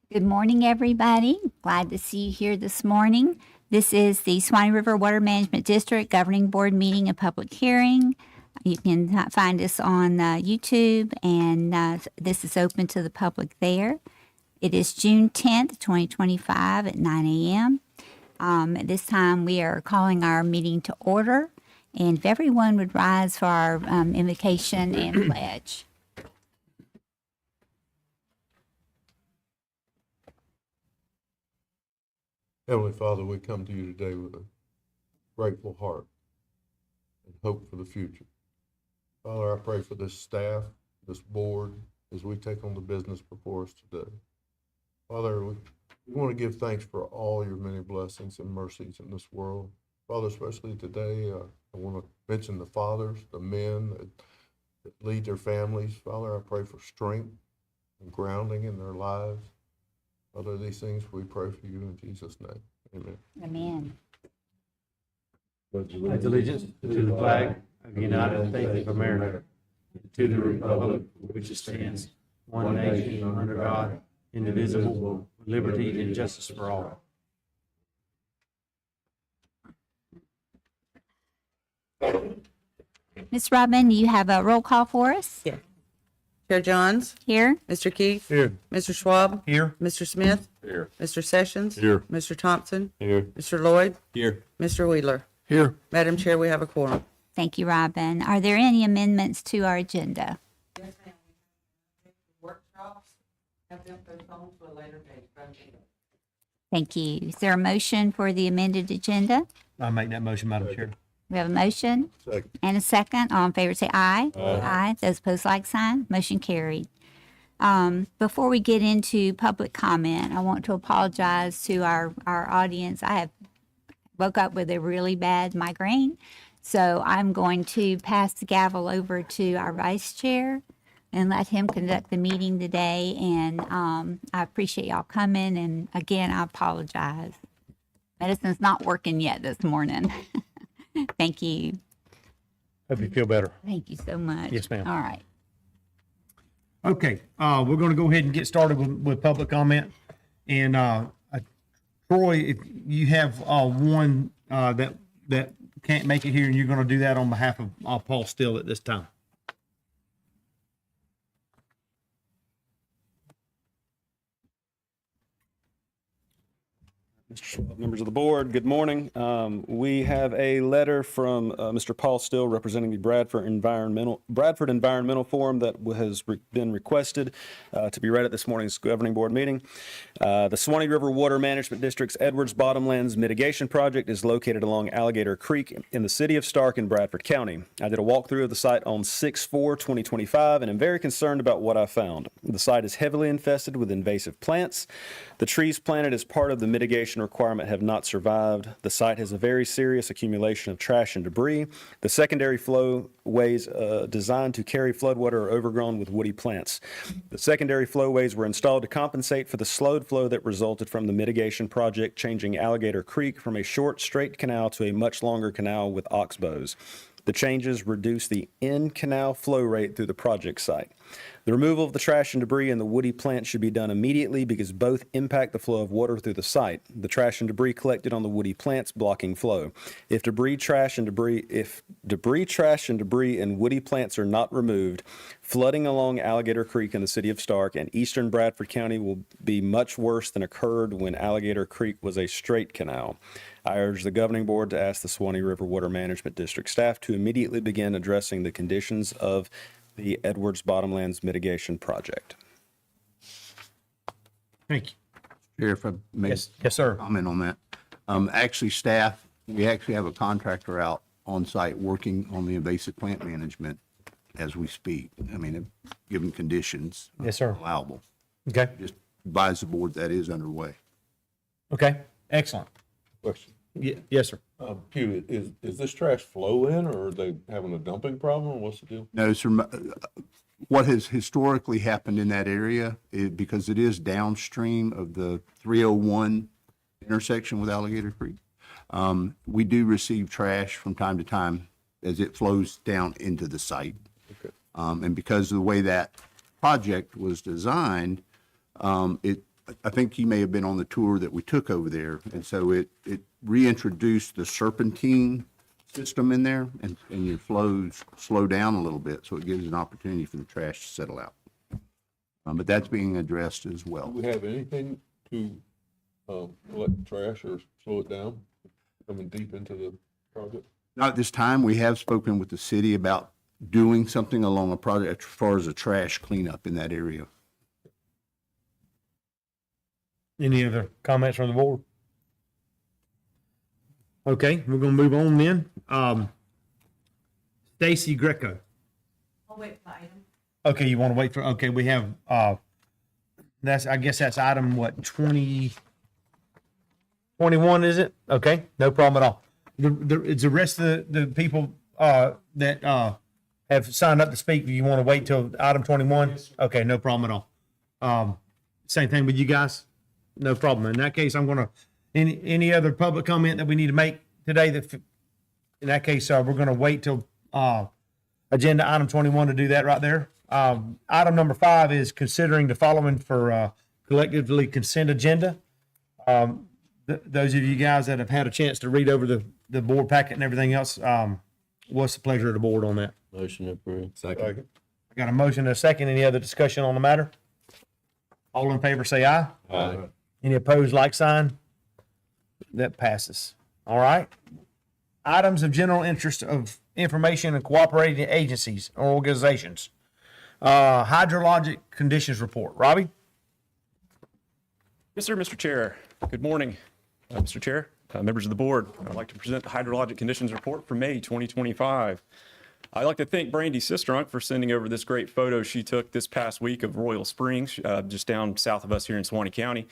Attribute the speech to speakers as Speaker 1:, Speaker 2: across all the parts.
Speaker 1: Good morning, everybody. Glad to see you here this morning. This is the Swanee River Water Management District Governing Board meeting and public hearing. You can find us on YouTube, and this is open to the public there. It is June 10th, 2025 at 9 a.m. At this time, we are calling our meeting to order. And if everyone would rise for our invocation and pledge.
Speaker 2: Heavenly Father, we come to you today with a grateful heart and hope for the future. Father, I pray for this staff, this board, as we take on the business before us today. Father, we want to give thanks for all your many blessings and mercies in this world. Father, especially today, I want to mention the fathers, the men that lead their families. Father, I pray for strength and grounding in their lives. Father, these things we pray for you in Jesus' name. Amen.
Speaker 1: Amen.
Speaker 3: Pledge allegiance to the flag of the United States of America, to the republic for which it stands, one nation under God, indivisible, with liberty and justice for all.
Speaker 1: Ms. Robin, you have a roll call for us?
Speaker 4: Yeah. Chair Johns,
Speaker 1: Here.
Speaker 4: Mr. Keith,
Speaker 2: Here.
Speaker 4: Mr. Schwab,
Speaker 3: Here.
Speaker 4: Mr. Smith,
Speaker 2: Here.
Speaker 4: Mr. Sessions,
Speaker 2: Here.
Speaker 4: Mr. Thompson,
Speaker 2: Here.
Speaker 4: Mr. Lloyd,
Speaker 2: Here.
Speaker 4: Mr. Wheeler.
Speaker 2: Here.
Speaker 4: Madam Chair, we have a quorum.
Speaker 1: Thank you, Robin. Are there any amendments to our agenda?
Speaker 4: Yes, ma'am. Workshops, have them postponed to a later date.
Speaker 1: Thank you. Is there a motion for the amended agenda?
Speaker 3: I make that motion, Madam Chair.
Speaker 1: We have a motion
Speaker 2: Second.
Speaker 1: and a second. All in favor say aye. Aye. Those opposed, like sign. Motion carried. Before we get into public comment, I want to apologize to our audience. I have woke up with a really bad migraine, so I'm going to pass the gavel over to our vice chair and let him conduct the meeting today. And I appreciate y'all coming. And again, I apologize. Medicine's not working yet this morning. Thank you.
Speaker 3: Hope you feel better.
Speaker 1: Thank you so much.
Speaker 3: Yes, ma'am.
Speaker 1: All right.
Speaker 3: Okay, we're going to go ahead and get started with public comment. And Troy, if you have one that can't make it here, and you're going to do that on behalf of Paul Still at this time.
Speaker 5: Mr. Schwab, members of the board, good morning. We have a letter from Mr. Paul Still representing the Bradford Environmental Forum that has been requested to be read at this morning's governing board meeting. The Swanee River Water Management District's Edwards Bottomlands Mitigation Project is located along Alligator Creek in the city of Stark in Bradford County. I did a walkthrough of the site on 6/4/2025 and am very concerned about what I found. The site is heavily infested with invasive plants. The trees planted as part of the mitigation requirement have not survived. The site has a very serious accumulation of trash and debris. The secondary flowways designed to carry floodwater are overgrown with woody plants. The secondary flowways were installed to compensate for the slowed flow that resulted from the mitigation project, changing Alligator Creek from a short, straight canal to a much longer canal with oxbows. The changes reduce the in-canal flow rate through the project site. The removal of the trash and debris and the woody plants should be done immediately because both impact the flow of water through the site. The trash and debris collected on the woody plants blocking flow. If debris, trash, and debris and woody plants are not removed, flooding along Alligator Creek in the city of Stark and eastern Bradford County will be much worse than occurred when Alligator Creek was a straight canal. I urge the governing board to ask the Swanee River Water Management District staff to immediately begin addressing the conditions of the Edwards Bottomlands Mitigation Project.
Speaker 3: Thank you.
Speaker 6: Chair, if I may
Speaker 3: Yes, sir.
Speaker 6: comment on that. Actually, staff, we actually have a contractor out on site working on the invasive plant management as we speak. I mean, given conditions.
Speaker 3: Yes, sir.
Speaker 6: Allowable.
Speaker 3: Okay.
Speaker 6: Just advise the board that is underway.
Speaker 3: Okay. Excellent.
Speaker 2: Question.
Speaker 3: Yes, sir.
Speaker 2: Pew, is this trash flow in, or are they having a dumping problem, or what's the deal?
Speaker 6: No, sir, what has historically happened in that area is because it is downstream of the 301 intersection with Alligator Creek. We do receive trash from time to time as it flows down into the site.
Speaker 2: Okay.
Speaker 6: And because of the way that project was designed, it I think you may have been on the tour that we took over there. And so it reintroduced the serpentine system in there, and your flows slow down a little bit. So it gives an opportunity for the trash to settle out. But that's being addressed as well.
Speaker 2: Do we have anything to, collect trash or slow it down, coming deep into the project?
Speaker 6: Not at this time. We have spoken with the city about doing something along a project as far as a trash cleanup in that area.
Speaker 3: Any other comments from the board? Okay, we're gonna move on then. Stacy Greco.
Speaker 4: I'll wait for item.
Speaker 3: Okay, you want to wait for, okay, we have, I guess that's item, what, 21, is it? Okay, no problem at all. It's the rest of the people, that, have signed up to speak. Do you want to wait till item 21? Okay, no problem at all. Same thing with you guys? No problem. In that case, I'm gonna, any other public comment that we need to make today that, in that case, we're gonna wait till, agenda item 21 to do that right there. Item number 5 is considering the following for, collectively consent agenda. Those of you guys that have had a chance to read over the board packet and everything else, what's the pleasure of the board on that?
Speaker 7: Motion approved.
Speaker 2: Second.
Speaker 3: I got a motion and a second. Any other discussion on the matter? All in favor, say aye.
Speaker 2: Aye.
Speaker 3: Any opposed, like sign? That passes. All right. Items of general interest of information and cooperating agencies or organizations. Hydrologic conditions report. Robbie?
Speaker 8: Yes, sir, Mr. Chair. Good morning, Mr. Chair, members of the board. I'd like to present the hydrologic conditions report for May 2025. I'd like to thank Brandy Sistrunk for sending over this great photo she took this past week of Royal Springs, just down south of us here in Suwannee County.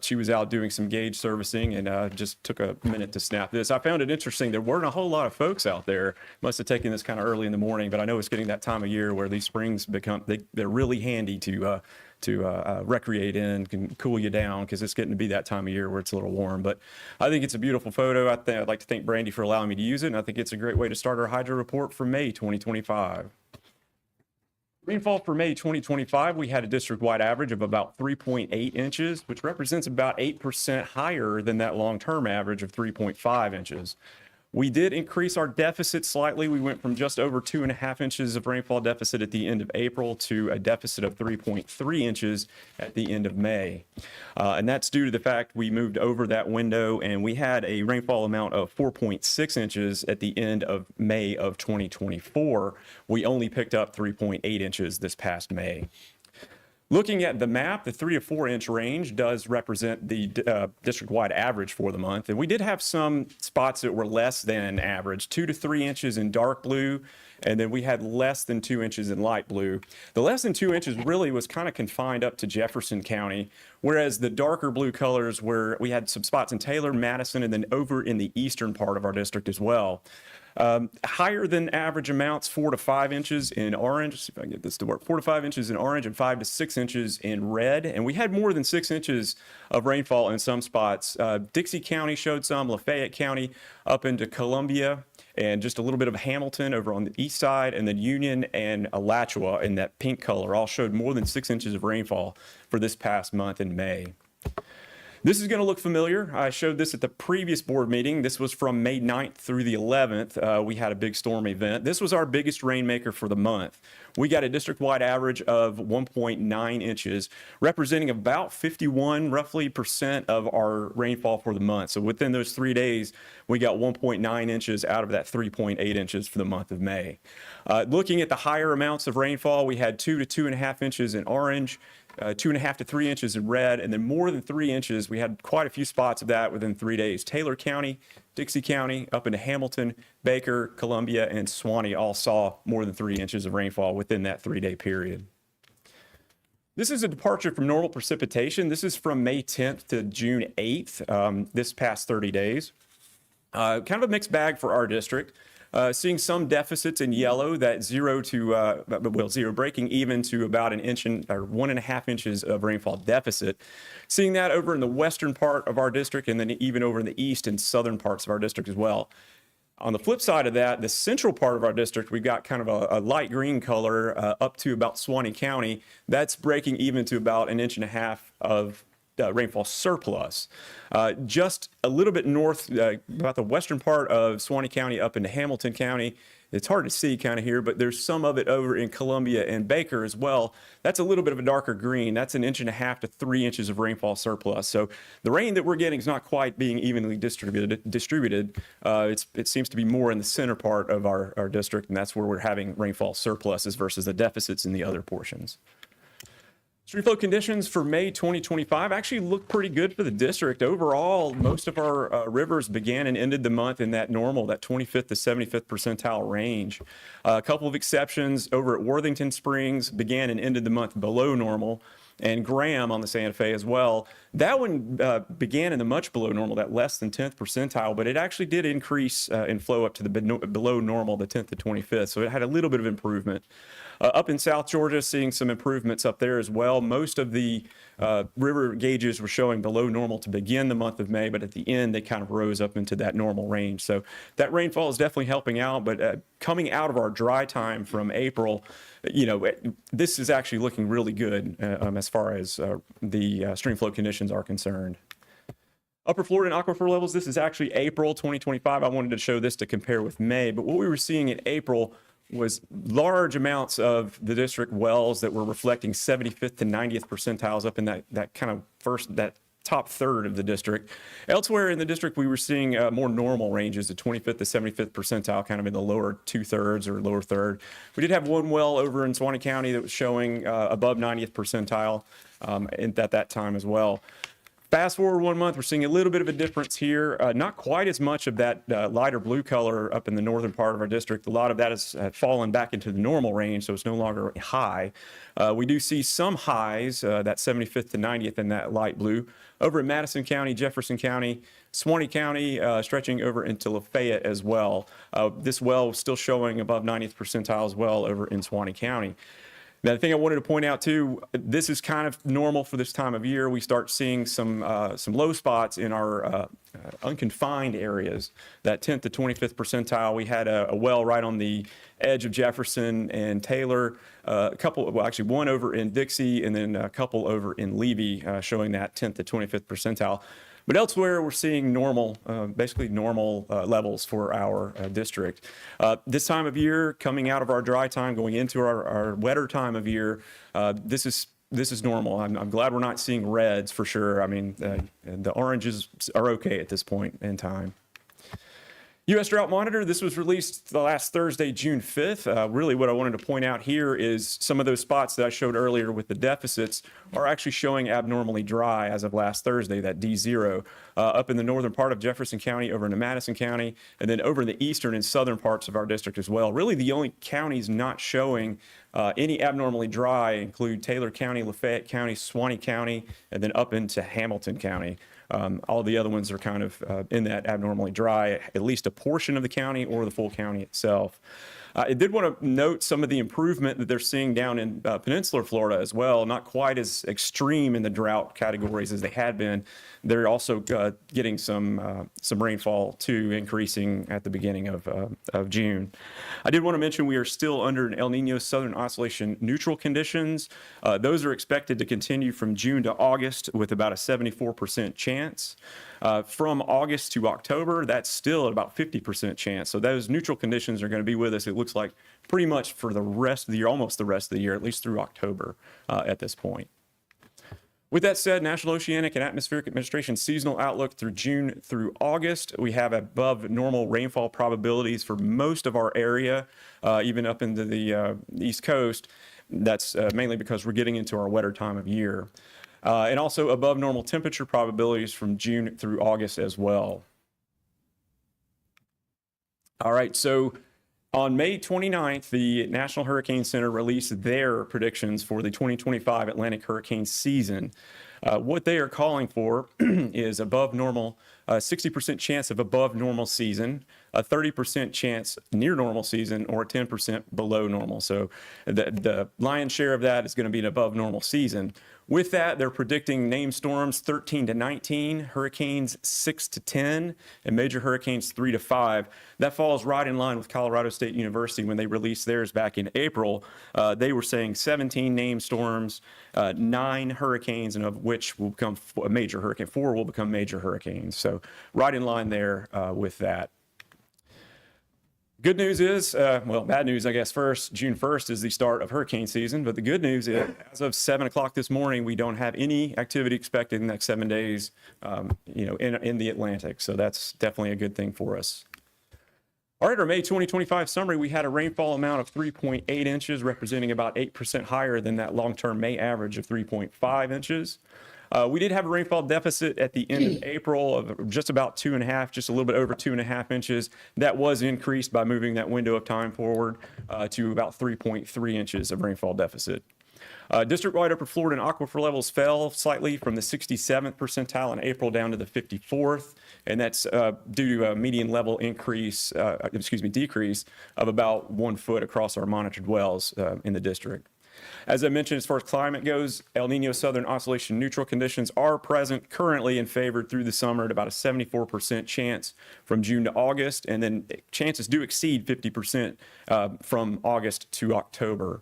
Speaker 8: She was out doing some gauge servicing and just took a minute to snap this. I found it interesting. There weren't a whole lot of folks out there. Must have taken this kind of early in the morning, but I know it's getting that time of year where these springs become, they're really handy to recreate in, can cool you down because it's getting to be that time of year where it's a little warm. But I think it's a beautiful photo. I'd like to thank Brandy for allowing me to use it, and I think it's a great way to start our hydro report for May 2025. Rainfall for May 2025, we had a district-wide average of about 3.8 inches, which represents about 8% higher than that long-term average of 3.5 inches. We did increase our deficit slightly. We went from just over 2.5 inches of rainfall deficit at the end of April to a deficit of 3.3 inches at the end of May. And that's due to the fact we moved over that window and we had a rainfall amount of 4.6 inches at the end of May of 2024. We only picked up 3.8 inches this past May. Looking at the map, the 3 to 4 inch range does represent the district-wide average for the month. And we did have some spots that were less than average, 2 to 3 inches in dark blue, and then we had less than 2 inches in light blue. The less than 2 inches really was kind of confined up to Jefferson County, whereas the darker blue colors were, we had some spots in Taylor, Madison, and then over in the eastern part of our district as well. Higher than average amounts, 4 to 5 inches in orange. Let's see if I can get this to work. 4 to 5 inches in orange and 5 to 6 inches in red. And we had more than 6 inches of rainfall in some spots. Dixie County showed some, Lafayette County up into Columbia, and just a little bit of Hamilton over on the east side, and then Union and Alachua in that pink color all showed more than 6 inches of rainfall for this past month in May. This is going to look familiar. I showed this at the previous board meeting. This was from May 9th through the 11th. We had a big storm event. This was our biggest rainmaker for the month. We got a district-wide average of 1.9 inches, representing about 51 roughly % of our rainfall for the month. So within those 3 days, we got 1.9 inches out of that 3.8 inches for the month of May. Looking at the higher amounts of rainfall, we had 2 to 2.5 inches in orange, 2.5 to 3 inches in red, and then more than 3 inches. We had quite a few spots of that within 3 days. Taylor County, Dixie County, up into Hamilton, Baker, Columbia, and Suwannee all saw more than 3 inches of rainfall within that 3-day period. This is a departure from normal precipitation. This is from May 10th to June 8th, this past 30 days. Kind of a mixed bag for our district. Seeing some deficits in yellow, that zero breaking even to about an inch or 1.5 inches of rainfall deficit. Seeing that over in the western part of our district, and then even over in the east and southern parts of our district as well. On the flip side of that, the central part of our district, we've got kind of a light green color up to about Suwannee County. That's breaking even to about 1.5 inches of rainfall surplus. Just a little bit north, about the western part of Suwannee County up into Hamilton County. It's hard to see kind of here, but there's some of it over in Columbia and Baker as well. That's a little bit of a darker green. That's 1.5 inches to 3 inches of rainfall surplus. So the rain that we're getting is not quite being evenly distributed. It seems to be more in the center part of our district, and that's where we're having rainfall surpluses versus the deficits in the other portions. Stream flow conditions for May 2025 actually look pretty good for the district. Overall, most of our rivers began and ended the month in that normal, that 25th to 75th percentile range. A couple of exceptions over at Worthington Springs began and ended the month below normal, and Graham on the Santa Fe as well. That one began in the much below normal, that less than 10th percentile, but it actually did increase in flow up to the below normal, the 10th to 25th. So it had a little bit of improvement. Up in South Georgia, seeing some improvements up there as well. Most of the river gauges were showing below normal to begin the month of May, but at the end, they kind of rose up into that normal range. So that rainfall is definitely helping out, but coming out of our dry time from April, this is actually looking really good as far as the stream flow conditions are concerned. Upper Florida and aquifer levels, this is actually April 2025. I wanted to show this to compare with May, but what we were seeing in April was large amounts of the district wells that were reflecting 75th to 90th percentiles up in that kind of that top third of the district. Elsewhere in the district, we were seeing more normal ranges, the 25th to 75th percentile, kind of in the lower 2/3 or lower third. We did have one well over in Suwannee County that was showing above 90th percentile at that time as well. Fast forward 1 month, we're seeing a little bit of a difference here. Not quite as much of that lighter blue color up in the northern part of our district. A lot of that has fallen back into the normal range, so it's no longer high. We do see some highs, that 75th to 90th in that light blue. Over in Madison County, Jefferson County, Suwannee County, stretching over into Lafayette as well. This well still showing above 90th percentile as well over in Suwannee County. Now, the thing I wanted to point out too, this is kind of normal for this time of year. We start seeing some low spots in our unconfined areas. That 10th to 25th percentile, we had a well right on the edge of Jefferson and Taylor, actually one over in Dixie, and then a couple over in Levy, showing that 10th to 25th percentile. But elsewhere, we're seeing normal, basically normal levels for our district. This time of year, coming out of our dry time, going into our wetter time of year, this is normal. I'm glad we're not seeing reds for sure. I mean, the oranges are okay at this point in time. U.S. Drought Monitor, this was released the last Thursday, June 5th. Really what I wanted to point out here is some of those spots that I showed earlier with the deficits are actually showing abnormally dry as of last Thursday, that D0, up in the northern part of Jefferson County, over into Madison County, and then over in the eastern and southern parts of our district as well. Really the only counties not showing any abnormally dry include Taylor County, Lafayette County, Suwannee County, and then up into Hamilton County. All the other ones are kind of in that abnormally dry, at least a portion of the county or the full county itself. I did want to note some of the improvement that they're seeing down in peninsular Florida as well, not quite as extreme in the drought categories as they had been. They're also getting some rainfall too, increasing at the beginning of June. I did want to mention we are still under an El Nino Southern Oscillation neutral conditions. Those are expected to continue from June to August with about a 74% chance. From August to October, that's still at about 50% chance. So those neutral conditions are going to be with us, it looks like, pretty much for the rest of the year, almost the rest of the year, at least through October at this point. With that said, National Oceanic and Atmospheric Administration seasonal outlook through June through August, we have above normal rainfall probabilities for most of our area, even up into the East Coast. That's mainly because we're getting into our wetter time of year. And also above normal temperature probabilities from June through August as well. All right, so on May 29th, the National Hurricane Center released their predictions for the 2025 Atlantic hurricane season. What they are calling for is above normal, 60% chance of above normal season, a 30% chance near normal season or a 10% below normal. So the lion's share of that is going to be an above normal season. With that, they're predicting named storms 13 to 19, hurricanes 6 to 10, and major hurricanes 3 to 5. That falls right in line with Colorado State University when they released theirs back in April. They were saying 17 named storms, 9 hurricanes, and of which will become a major hurricane. 4 will become major hurricanes. So right in line there with that. Good news is, well, bad news, I guess, first, June 1st is the start of hurricane season. But the good news is, as of 7 o'clock this morning, we don't have any activity expected in the next 7 days, in the Atlantic. So that's definitely a good thing for us. All right, our May 2025 summary, we had a rainfall amount of 3.8 inches, representing about 8% higher than that long-term May average of 3.5 inches. We did have a rainfall deficit at the end of April of just about 2.5, just a little bit over 2.5 inches. That was increased by moving that window of time forward to about 3.3 inches of rainfall deficit. District-wide upper Florida and aquifer levels fell slightly from the 67th percentile in April down to the 54th, and that's due to a median level decrease of about 1 foot across our monitored wells in the district. As I mentioned, as far as climate goes, El Nino Southern Oscillation neutral conditions are present currently and favored through the summer at about a 74% chance from June to August, and then chances do exceed 50% from August to October.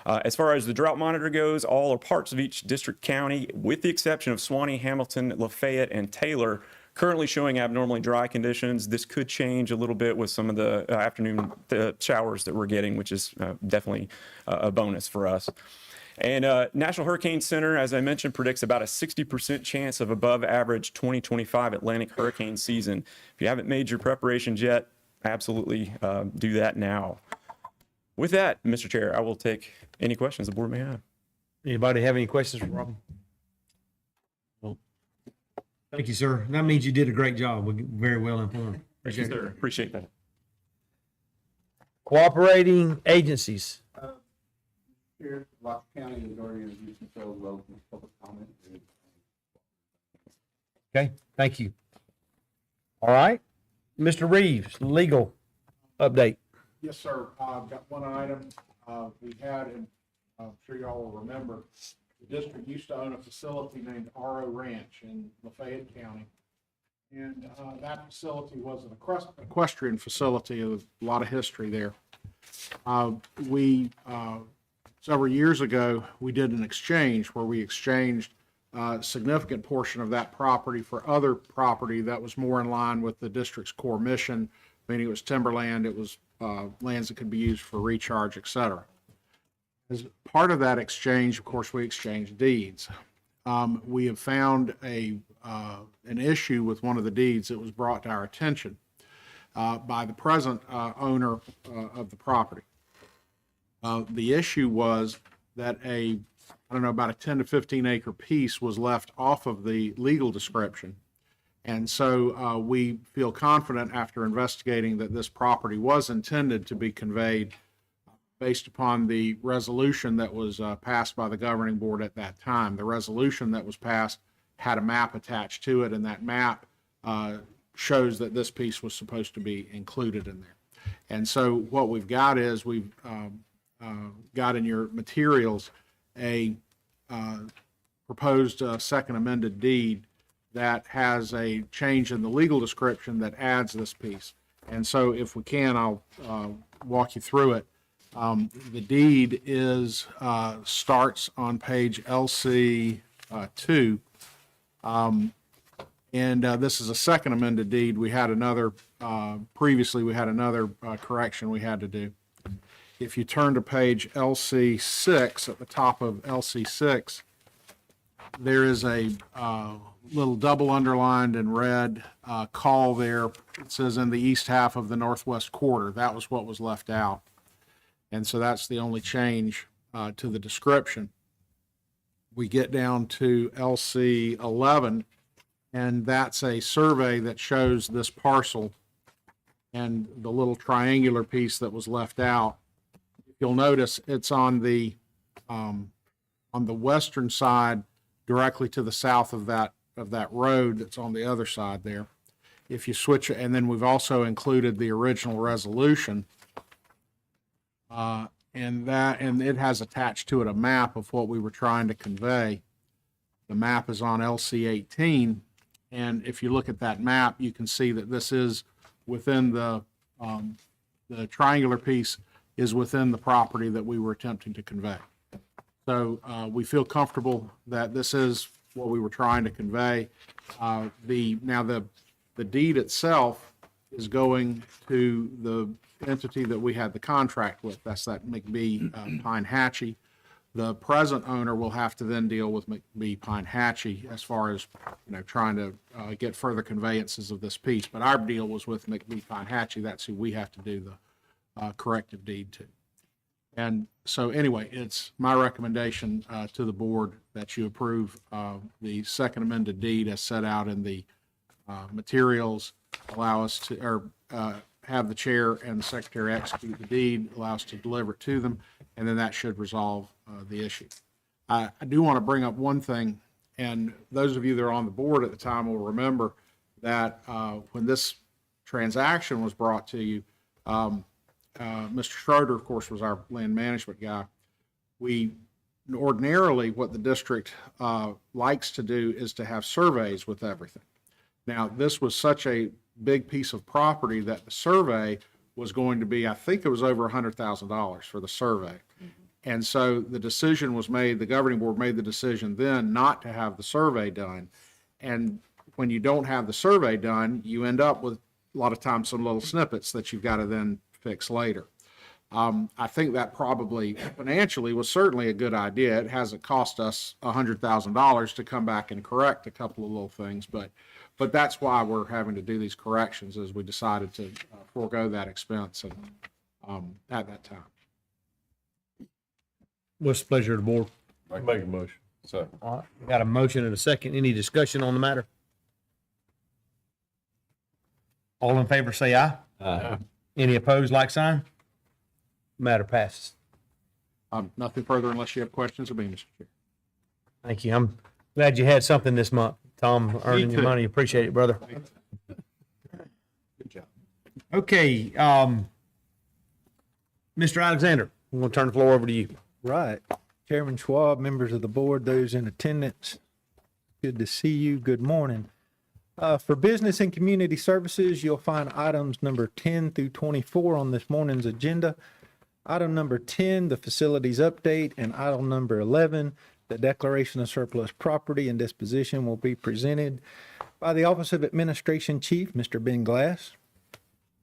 Speaker 8: As far as the drought monitor goes, all or parts of each district county, with the exception of Suwannee, Hamilton, Lafayette, and Taylor, currently showing abnormally dry conditions. This could change a little bit with some of the afternoon showers that we're getting, which is definitely a bonus for us. And National Hurricane Center, as I mentioned, predicts about a 60% chance of above average 2025 Atlantic hurricane season. If you haven't made your preparations yet, absolutely do that now. With that, Mr. Chair, I will take any questions the board may have.
Speaker 3: Anybody have any questions for Robin? Thank you, sir. That means you did a great job. We're very well informed. Appreciate it.
Speaker 8: Appreciate that.
Speaker 3: Cooperating agencies.
Speaker 6: Here, Rock County is already introduced themselves, open public comment.
Speaker 3: Okay, thank you. All right. Mr. Reeves, legal update.
Speaker 7: Yes, sir. I've got one item. We had, and I'm sure y'all will remember, the district used to own a facility named RO Ranch in Lafayette County. And that facility was an equestrian facility with a lot of history there. Several years ago, we did an exchange where we exchanged a significant portion of that property for other property that was more in line with the district's core mission, meaning it was timberland, it was lands that could be used for recharge, et cetera. As part of that exchange, of course, we exchanged deeds. We have found an issue with one of the deeds that was brought to our attention by the present owner of the property. The issue was that about a 10 to 15 acre piece was left off of the legal description. And so we feel confident after investigating that this property was intended to be conveyed based upon the resolution that was passed by the governing board at that time. The resolution that was passed had a map attached to it, and that map shows that this piece was supposed to be included in there. And so what we've got is we've got in your materials a proposed second amended deed that has a change in the legal description that adds this piece. And so if we can, I'll walk you through it. The deed starts on page LC 2. And this is a second amended deed. We had another, previously we had another correction we had to do. If you turn to page LC 6, at the top of LC 6, there is a little double underlined in red call there. It says in the east half of the northwest quarter. That was what was left out. And so that's the only change to the description. We get down to LC 11, and that's a survey that shows this parcel and the little triangular piece that was left out. You'll notice it's on the western side, directly to the south of that road that's on the other side there. if you switch, and then we've also included the original resolution. And it has attached to it a map of what we were trying to convey. The map is on LC 18, and if you look at that map, you can see that this is within the triangular piece is within the property that we were attempting to convey. So we feel comfortable that this is what we were trying to convey. The deed itself is going to the entity that we had the contract with. That's that McBee Pine Hatchie. The present owner will have to then deal with McBee Pine Hatchie as far as, trying to get further conveyances of this piece. But our deal was with McBee Pine Hatchie. That's who we have to do the corrective deed to. And so anyway, it's my recommendation to the board that you approve the second amended deed as set out in the materials, allow us to, or have the chair and the secretary execute the deed, allow us to deliver it to them, and then that should resolve the issue. I do want to bring up one thing, and those of you that are on the board at the time will remember that when this transaction was brought to you, Mr. Schroeder, of course, was our land management guy. We ordinarily, what the district likes to do is to have surveys with everything. Now, this was such a big piece of property that the survey was going to be, I think it was over $100,000 for the survey. And so the decision was made, the governing board made the decision then not to have the survey done. And when you don't have the survey done, you end up with a lot of times some little snippets that you've got to then fix later. I think that probably financially was certainly a good idea. It hasn't cost us $100,000 to come back and correct a couple of little things, but that's why we're having to do these corrections, as we decided to forego that expense and at that time.
Speaker 3: What's the pleasure of the board?
Speaker 2: Make a motion. Second.
Speaker 3: All right, we got a motion and a second. Any discussion on the matter? All in favor, say aye.
Speaker 2: Aye.
Speaker 3: Any opposed, like sign? Matter passes.
Speaker 7: Nothing further unless you have questions of me, Mr. Chair.
Speaker 3: Thank you. I'm glad you had something this month. Tom, earning your
Speaker 7: too.
Speaker 3: money. Appreciate it, brother.
Speaker 6: Good job.
Speaker 3: Okay, Mr. Alexander, I'm going to turn the floor over to you.
Speaker 9: Right. Chairman Schwab, members of the board, those in attendance, good to see you. Good morning. For business and community services, you'll find items number 10 through 24 on this morning's agenda. Item number 10, the facilities update, and item number 11, the declaration of surplus property and disposition, will be presented by the Office of Administration Chief, Mr. Ben Glass.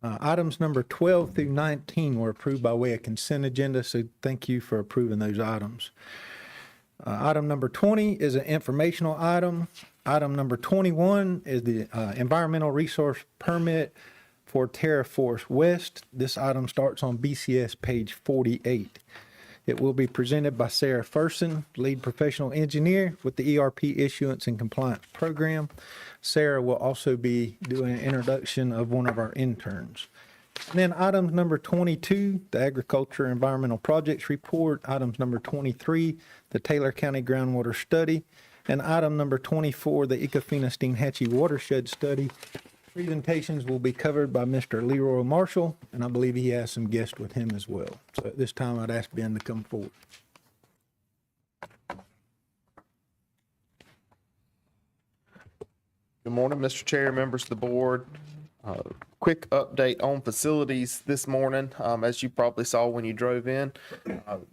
Speaker 9: Items number 12 through 19 were approved by way of consent agenda, so thank you for approving those items. Item number 20 is an informational item. Item number 21 is the environmental resource permit for TerraForce West. This item starts on BCS page 48. It will be presented by Sarah Ferson, lead professional engineer with the ERP issuance and compliance program. Sarah will also be doing an introduction of one of our interns. And then items number 22, the agriculture environmental projects report. Items number 23, the Taylor County groundwater study. And item number 24, the Ecofina-Steinhatchee watershed study. Presentations will be covered by Mr. Leroy Marshall, and I believe he has some guests with him as well. So at this time, I'd ask Ben to come forward.
Speaker 10: Good morning, Mr. Chair, members of the board. Quick update on facilities this morning. As you probably saw when you drove in,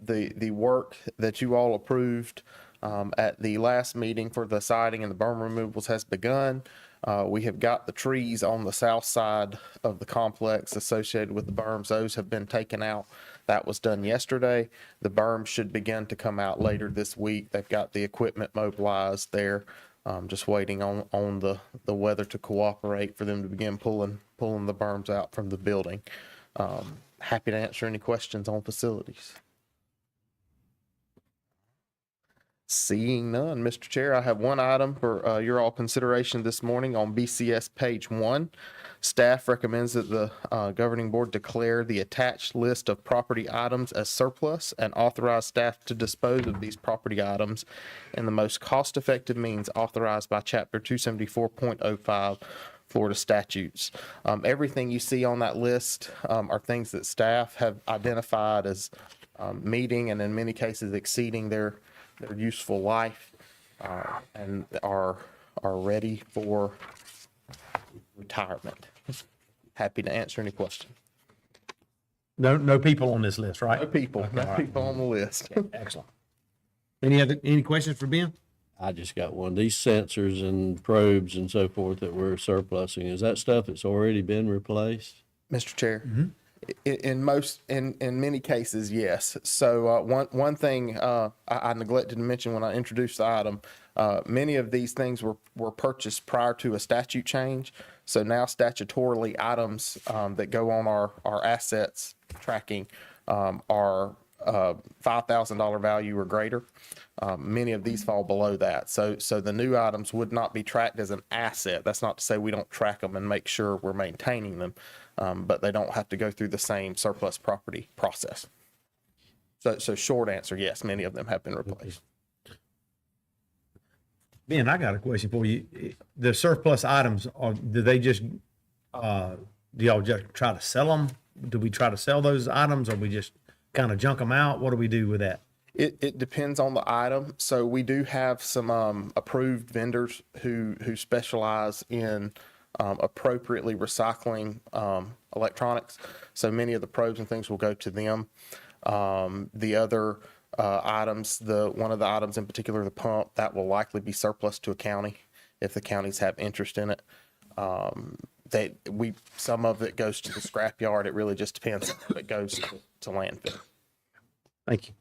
Speaker 10: the work that you all approved at the last meeting for the siding and the berm removals has begun. We have got the trees on the south side of the complex associated with the berms. Those have been taken out. That was done yesterday. The berms should begin to come out later this week. They've got the equipment mobilized there. Just waiting on the weather to cooperate for them to begin pulling the berms out from the building. Happy to answer any questions on facilities. Seeing none, Mr. Chair, I have one item for your all consideration this morning on BCS page 1. Staff recommends that the governing board declare the attached list of property items as surplus and authorize staff to dispose of these property items in the most cost-effective means authorized by Chapter 274.05 Florida statutes. Everything you see on that list are things that staff have identified as meeting and in many cases exceeding their useful life and are ready for retirement. Happy to answer any question.
Speaker 3: No people on this list, right?
Speaker 10: No people on the list.
Speaker 3: Excellent. Any questions for Ben?
Speaker 11: I just got one. These sensors and probes and so forth that we're surplusing, is that stuff that's already been replaced?
Speaker 10: Mr. Chair, in many cases, yes. So one thing I neglected to mention when I introduced the item, many of these things were purchased prior to a statute change. So now statutorily items that go on our assets tracking are $5,000 value or greater. Many of these fall below that. So the new items would not be tracked as an asset. That's not to say we don't track them and make sure we're maintaining them, but they don't have to go through the same surplus property process. So short answer, yes, many of them have been replaced.
Speaker 3: Ben, I got a question for you. The surplus items, do they just, do y'all just try to sell them? Do we try to sell those items or we just kind of junk them out? What do we do with that?
Speaker 10: It depends on the item. So we do have some approved vendors who specialize in appropriately recycling electronics. So many of the probes and things will go to them. The other items, one of the items in particular, the pump, that will likely be surplus to a county if the counties have interest in it. Some of it goes to the scrapyard. It really just depends if it goes to landfill.
Speaker 3: Thank you.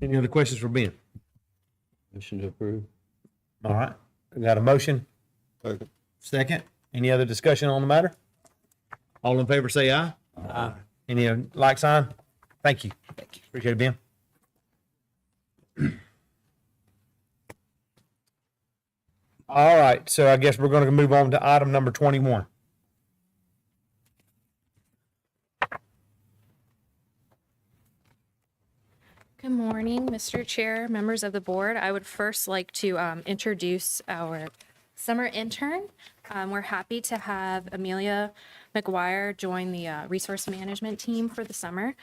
Speaker 3: Any other questions for Ben?
Speaker 11: Motion to approve.
Speaker 3: All right, we got a motion. Second. Any other discussion on the matter? All in favor, say aye. Aye. Any like sign? Thank you. Appreciate it, Ben. All right, so I guess we're going to move on to item number 21.
Speaker 12: Good morning, Mr. Chair, members of the board. I would first like to introduce our summer intern. We're happy to have Amelia McGuire join the resource management team for the summer.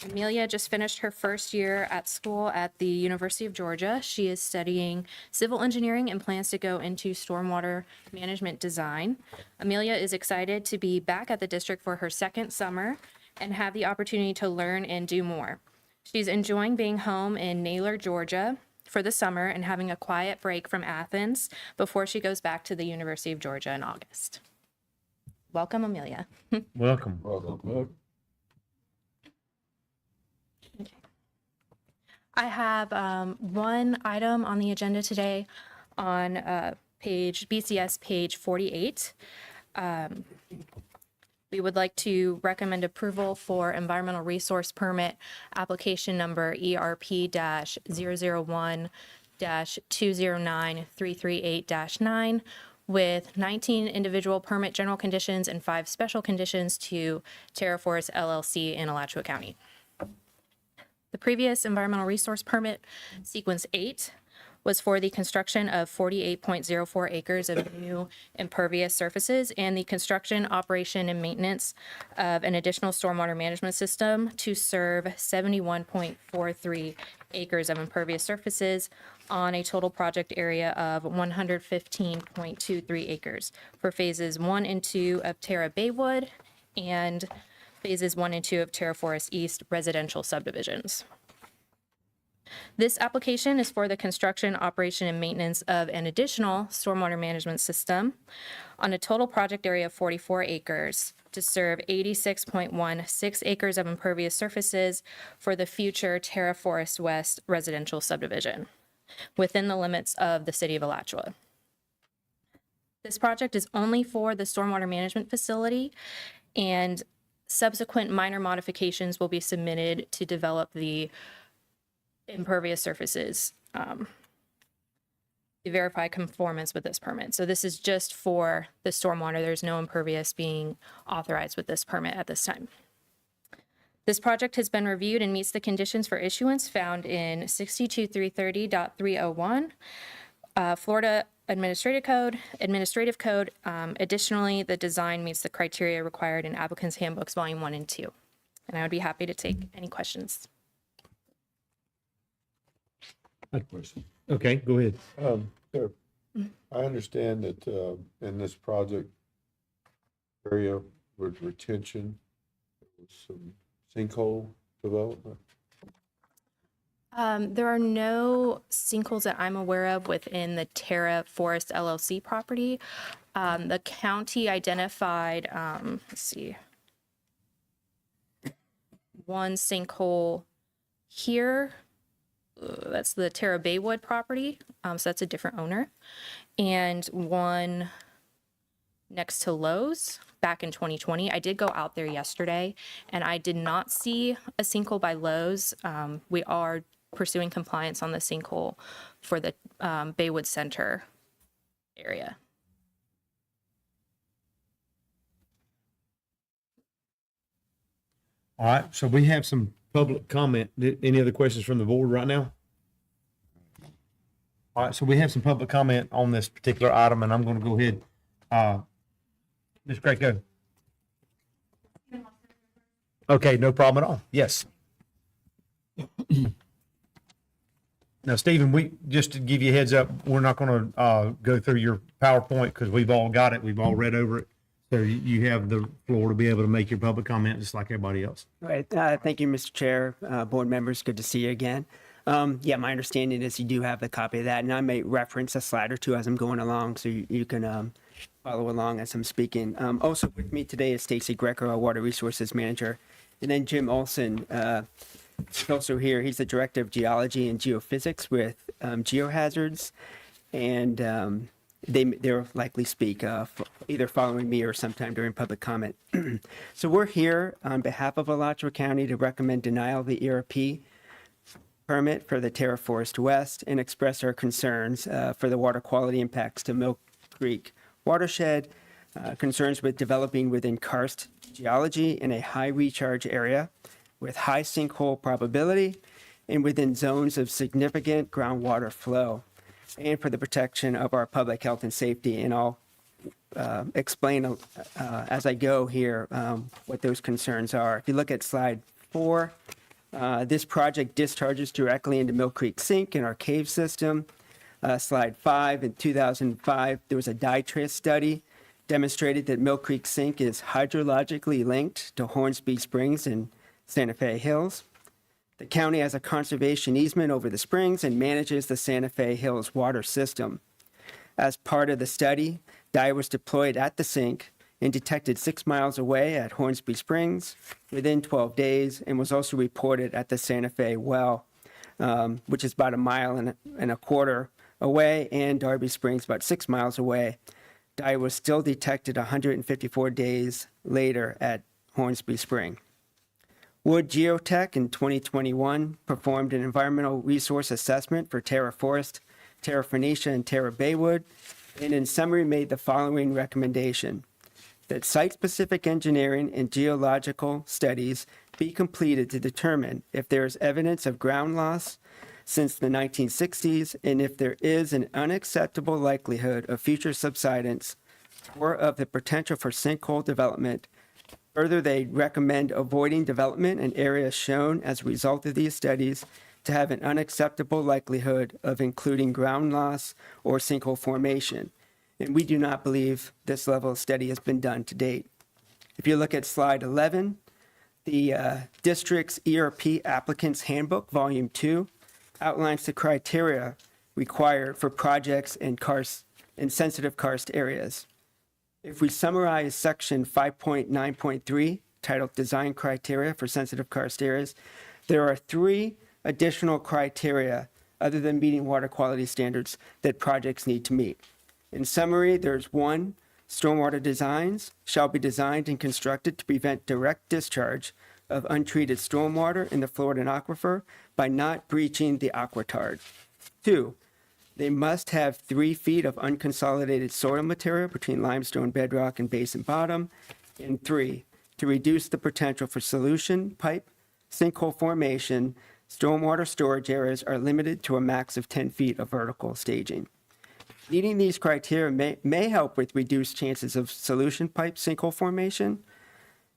Speaker 12: Amelia just finished her first year at school at the University of Georgia. She is studying civil engineering and plans to go into stormwater management design. Amelia is excited to be back at the district for her second summer and have the opportunity to learn and do more. She's enjoying being home in Naylor, Georgia for the summer and having a quiet break from Athens before she goes back to the University of Georgia in August. Welcome, Amelia.
Speaker 3: Welcome.
Speaker 12: Okay. I have one item on the agenda today on BCS page 48. We would like to recommend approval for environmental resource permit application number ERP-001-209338-9 with 19 individual permit general conditions and 5 special conditions to TerraForest LLC in Alachua County. The previous environmental resource permit, sequence 8, was for the construction of 48.04 acres of new impervious surfaces and the construction, operation, and maintenance of an additional stormwater management system to serve 71.43 acres of impervious surfaces on a total project area of 115.23 acres for phases 1 and 2 of Terra Baywood and phases 1 and 2 of Terra Forest East residential subdivisions. This application is for the construction, operation, and maintenance of an additional stormwater management system on a total project area of 44 acres to serve 86.16 acres of impervious surfaces for the future Terra Forest West residential subdivision within the limits of the city of Alachua. This project is only for the stormwater management facility, and subsequent minor modifications will be submitted to develop the impervious surfaces to verify conformance with this permit. So this is just for the stormwater. There's no impervious being authorized with this permit at this time. This project has been reviewed and meets the conditions for issuance found in 62330.301, Florida Administrative Code. Additionally, the design meets the criteria required in applicants' handbooks, volume 1 and 2. And I would be happy to take any questions.
Speaker 3: Okay, go ahead.
Speaker 2: Sir, I understand that, in this project area with retention, there was some sinkhole development.
Speaker 12: There are no sinkholes that I'm aware of within the Terra Forest LLC property. The county identified, let's see, one sinkhole here. That's the Terra Baywood property. So that's a different owner. And one next to Lowe's back in 2020. I did go out there yesterday and I did not see a sinkhole by Lowe's. We are pursuing compliance on the sinkhole for the Baywood Center area.
Speaker 3: All right, so we have some public comment. Any other questions from the board right now? All right, so we have some public comment on this particular item, and I'm going to go ahead. Ms. Greco. Okay, no problem at all. Yes. Now, Stephen, just to give you a heads up, we're not going to go through your PowerPoint because we've all got it. We've all read over it. So you have the floor to be able to make your public comment just like everybody else.
Speaker 13: All right. Thank you, Mr. Chair, board members. Good to see you again. Yeah, my understanding is you do have the copy of that, and I may reference a slide or two as I'm going along, so you can follow along as I'm speaking. Also with me today is Stacy Greco, our Water Resources Manager, and then Jim Olson is also here. He's the Director of Geology and Geophysics with GeoHazards, and they'll likely speak either following me or sometime during public comment. So we're here on behalf of Alachua County to recommend denial of the ERP permit for the Terra Forest West and express our concerns for the water quality impacts to Mill Creek watershed, concerns with developing within karst geology in a high recharge area with high sinkhole probability and within zones of significant groundwater flow, and for the protection of our public health and safety. And I'll explain as I go here what those concerns are. If you look at slide 4, this project discharges directly into Mill Creek Sink in our cave system. Slide 5, in 2005, there was a DITRIS study demonstrated that Mill Creek Sink is hydrologically linked to Hornsby Springs and Santa Fe Hills. The county has a conservation easement over the springs and manages the Santa Fe Hills water system. As part of the study, dye was deployed at the sink and detected 6 miles away at Hornsby Springs within 12 days, and was also reported at the Santa Fe well, which is about 1.25 miles away, and Darby Springs about 6 miles away. Dye was still detected 154 days later at Hornsby Spring. Wood Geotech in 2021 performed an environmental resource assessment for Terra Forest, Terra Phoenicia, and Terra Baywood, and in summary made the following recommendation: that site-specific engineering and geological studies be completed to determine if there is evidence of ground loss since the 1960s, and if there is an unacceptable likelihood of future subsidence or of the potential for sinkhole development. Further, they recommend avoiding development in areas shown as a result of these studies to have an unacceptable likelihood of including ground loss or sinkhole formation. And we do not believe this level of study has been done to date. If you look at slide 11, the district's ERP Applicants Handbook, Volume 2, outlines the criteria required for projects in sensitive karst areas. If we summarize section 5.9.3, titled Design Criteria for Sensitive Karst Areas, there are 3 additional criteria other than meeting water quality standards that projects need to meet. In summary, there's 1, stormwater designs shall be designed and constructed to prevent direct discharge of untreated stormwater in the Floridan aquifer by not breaching the aquitard. 2, they must have 3 feet of unconsolidated soil material between limestone bedrock and basin bottom. And 3, to reduce the potential for solution pipe sinkhole formation, stormwater storage areas are limited to a max of 10 feet of vertical staging. Meeting these criteria may help with reduced chances of solution pipe sinkhole formation.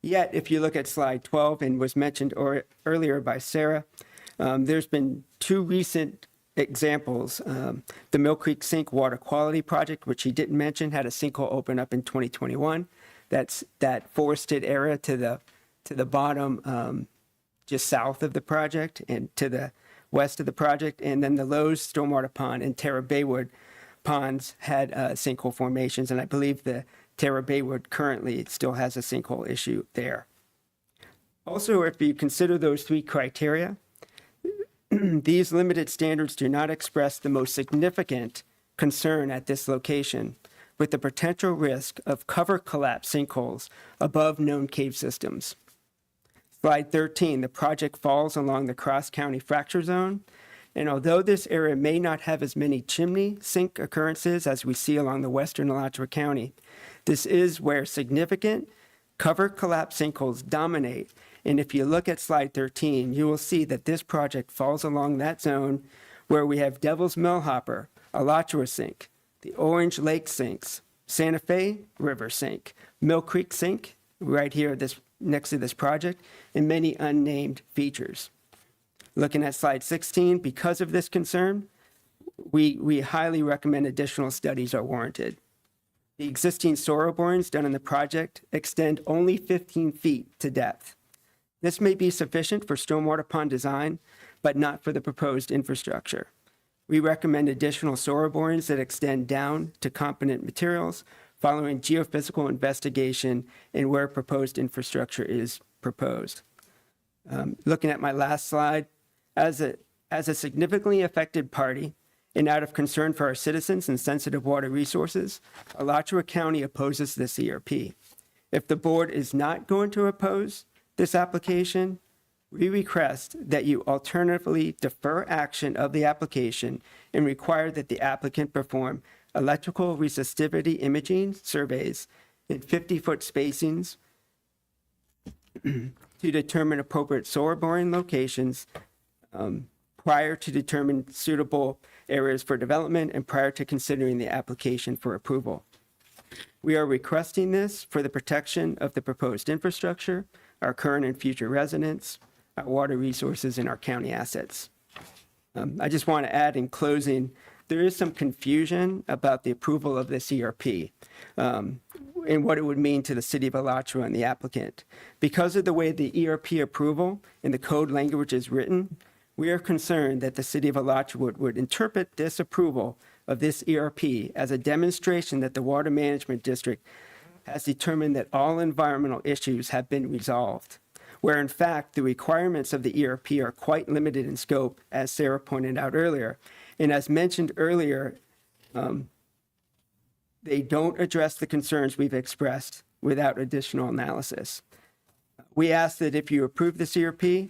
Speaker 13: Yet, if you look at slide 12 and was mentioned earlier by Sarah, there's been two recent examples. The Mill Creek Sink Water Quality Project, which he didn't mention, had a sinkhole open up in 2021. That's that forested area to the bottom, just south of the project and to the west of the project. And then the Lowe's Stormwater Pond and Terra Baywood ponds had sinkhole formations, and I believe the Terra Baywood currently still has a sinkhole issue there. Also, if you consider those three criteria, these limited standards do not express the most significant concern at this location, with the potential risk of cover collapse sinkholes above known cave systems. Slide 13, the project falls along the cross-county fracture zone, and although this area may not have as many chimney sink occurrences as we see along the western Alachua County, this is where significant cover collapse sinkholes dominate. And if you look at slide 13, you will see that this project falls along that zone where we have Devil's Millhopper, Alachua Sink, the Orange Lake Sinks, Santa Fe River Sink, Mill Creek Sink, right here next to this project, and many unnamed features. Looking at slide 16, because of this concern, we highly recommend additional studies are warranted. The existing soil borings done in the project extend only 15 feet to depth. This may be sufficient for stormwater pond design, but not for the proposed infrastructure. We recommend additional soil borings that extend down to competent materials following geophysical investigation and where proposed infrastructure is proposed. Looking at my last slide, as a significantly affected party and out of concern for our citizens and sensitive water resources, Alachua County opposes this CRP. If the board is not going to oppose this application, we request that you alternatively defer action of the application and require that the applicant perform electrical resistivity imaging surveys in 50-foot spacings to determine appropriate soil boring locations prior to determine suitable areas for development and prior to considering the application for approval. We are requesting this for the protection of the proposed infrastructure, our current and future residents, our water resources, and our county assets. I just want to add in closing, there is some confusion about the approval of the CRP and what it would mean to the city of Alachua and the applicant. Because of the way the ERP approval and the code language is written, we are concerned that the city of Alachua would interpret this approval of this ERP as a demonstration that the Water Management District has determined that all environmental issues have been resolved, where in fact the requirements of the ERP are quite limited in scope, as Sarah pointed out earlier. And as mentioned earlier, they don't address the concerns we've expressed without additional analysis. We ask that if you approve the CRP,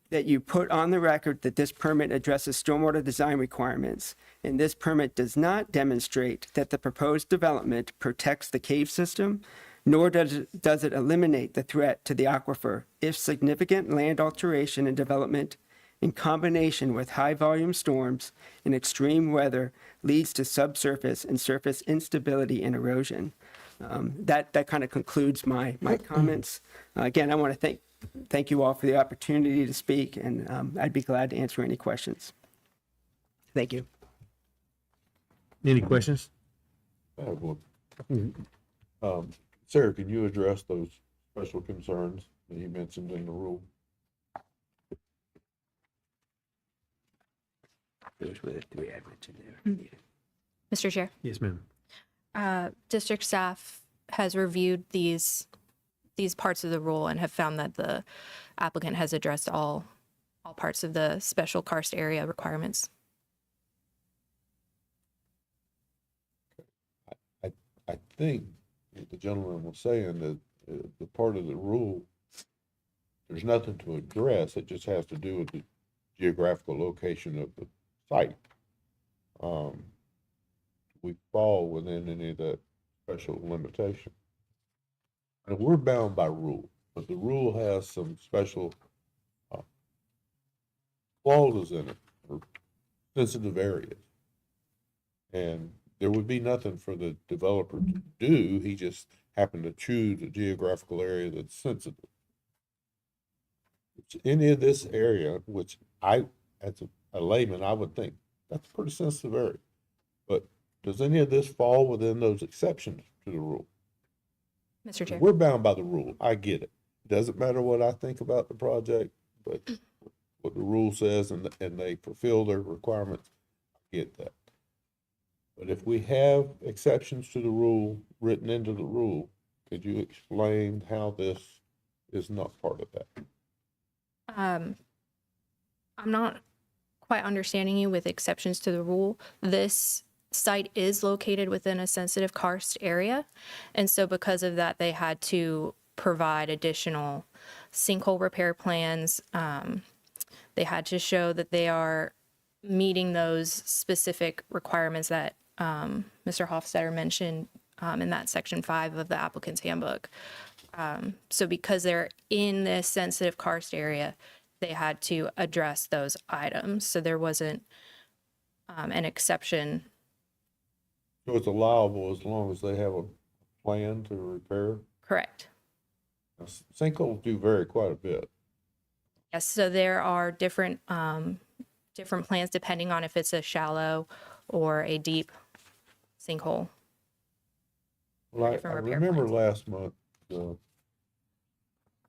Speaker 13: that you put on the record that this permit addresses stormwater design requirements, and this permit does not demonstrate that the proposed development protects the cave system, nor does it eliminate the threat to the aquifer if significant land alteration and development in combination with high-volume storms and extreme weather leads to subsurface and surface instability and erosion. That kind of concludes my comments. Again, I want to thank you all for the opportunity to speak, and I'd be glad to answer any questions. Thank you.
Speaker 3: Any questions?
Speaker 2: I have one. Sarah, can you address those special concerns that he mentioned in the rule?
Speaker 13: Those were the three I mentioned there.
Speaker 12: Mr. Chair,
Speaker 3: Yes, ma'am.
Speaker 12: district staff has reviewed these parts of the rule and have found that the applicant has addressed all parts of the special karst area requirements.
Speaker 2: I think what the gentleman was saying that the part of the rule, there's nothing to address. It just has to do with the geographical location of the site. We fall within any of that special limitation. And we're bound by rule, but the rule has some special clauses in it, or sensitive areas. And there would be nothing for the developer to do. He just happened to choose a geographical area that's sensitive. Any of this area, which as a layman, I would think that's a pretty sensitive area. But does any of this fall within those exceptions to the rule?
Speaker 12: Mr. Chair.
Speaker 2: We're bound by the rule. I get it. Doesn't matter what I think about the project, but what the rule says and they fulfill their requirements, I get that. But if we have exceptions to the rule written into the rule, could you explain how this is not part of that?
Speaker 12: I'm not quite understanding you with exceptions to the rule. This site is located within a sensitive karst area. And so because of that, they had to provide additional sinkhole repair plans. They had to show that they are meeting those specific requirements that Mr. Hofstadter mentioned in that section 5 of the applicant's handbook. So because they're in this sensitive karst area, they had to address those items. So there wasn't an exception.
Speaker 2: So it's allowable as long as they have a plan to repair?
Speaker 12: Correct.
Speaker 2: Now, sinkholes do vary quite a bit.
Speaker 12: Yes, so there are different different plans depending on if it's a shallow or a deep sinkhole.
Speaker 2: Well, I
Speaker 12: Different repair
Speaker 2: remember
Speaker 12: plans.
Speaker 2: last month, I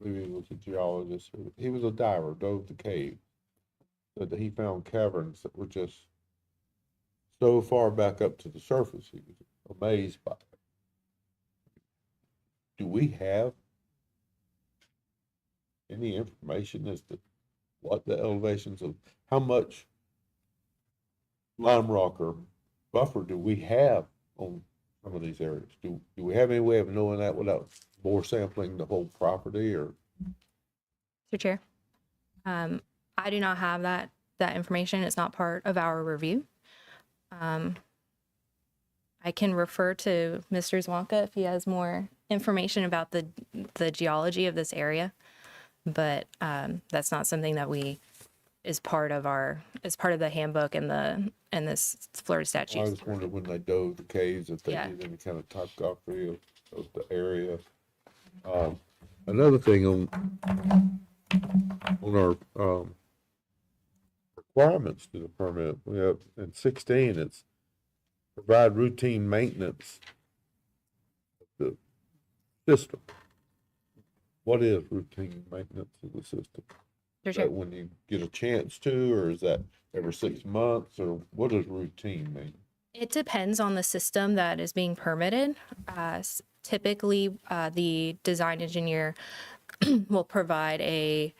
Speaker 2: believe he was a geologist, he was a diver, dove the cave. Said that he found caverns that were just so far back up to the surface, he was amazed by it. Do we have any information as to what the elevations of, how much lime rock or buffer do we have on some of these areas? Do we have any way of knowing that without more sampling the whole property, or?
Speaker 12: Mr. Chair, I do not have that information. It's not part of our review. I can refer to Mr. Zwanka if he has more information about the geology of this area, but that's not something that is part of the handbook and this Florida
Speaker 2: I
Speaker 12: statute.
Speaker 2: just wondered when they dove the caves, if they
Speaker 12: Yeah.
Speaker 2: did any kind of topography of the area. Another thing on our, requirements to the permit, we have, in 16, it's provide routine maintenance of the system. What is routine maintenance of the system?
Speaker 12: Mr.
Speaker 2: Is
Speaker 12: Chair.
Speaker 2: that when you get a chance to, or is that every 6 months, or what does routine mean?
Speaker 12: It depends on the system that is being permitted. Typically, the design engineer will provide a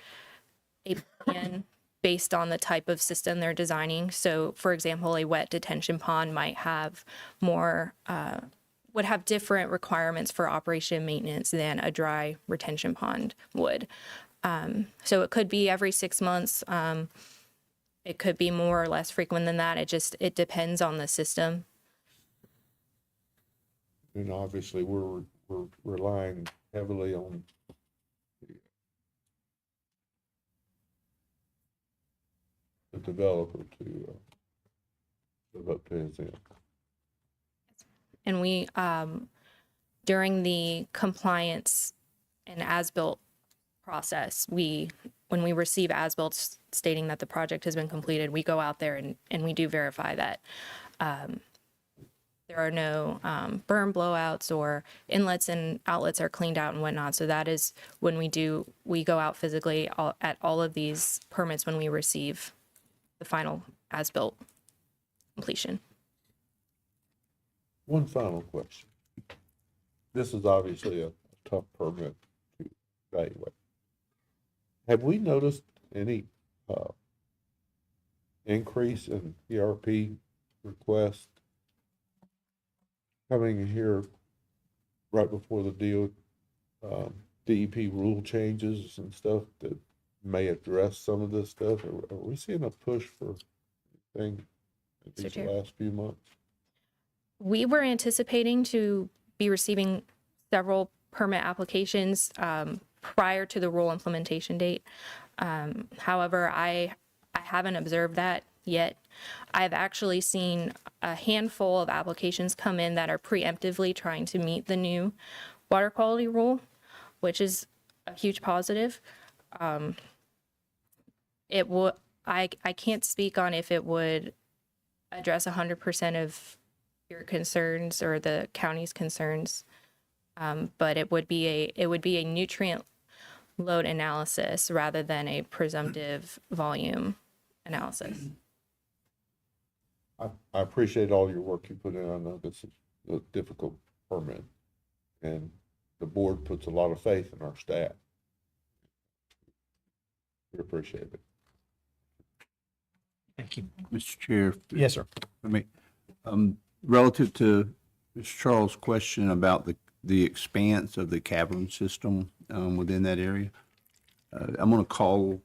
Speaker 12: plan based on the type of system they're designing. So, for example, a wet detention pond might have would have different requirements for operation and maintenance than a dry retention pond would. So it could be every 6 months. It could be more or less frequent than that. It depends on the system.
Speaker 2: And obviously, we're relying heavily on the developer to live up to his end.
Speaker 12: And we, during the compliance and as-built process, when we receive as-built stating that the project has been completed, we go out there and we do verify that there are no berm blowouts or inlets and outlets are cleaned out and whatnot. So that is when we go out physically at all of these permits when we receive the final as-built completion.
Speaker 2: One final question. This is obviously a tough permit to evaluate. Have we noticed any increase in ERP requests coming in here right before the DEP rule changes and stuff that may address some of this stuff? Are we seeing a push for things in
Speaker 12: Mr.
Speaker 2: these
Speaker 12: Chair.
Speaker 2: last few months?
Speaker 12: We were anticipating to be receiving several permit applications prior to the rule implementation date. However, I haven't observed that yet. I've actually seen a handful of applications come in that are preemptively trying to meet the new water quality rule, which is a huge positive. It would, I can't speak on if it would address 100% of your concerns or the county's concerns, but it would be a nutrient load analysis rather than a presumptive volume analysis.
Speaker 2: I appreciate all your work you put in. I know this is a difficult permit, and the board puts a lot of faith in our staff. We appreciate it.
Speaker 3: Thank you.
Speaker 6: Mr. Chair.
Speaker 3: Yes, sir.
Speaker 6: I mean, relative to Mr. Charles' question about the expanse of the cavern system within that area, I'm going to call,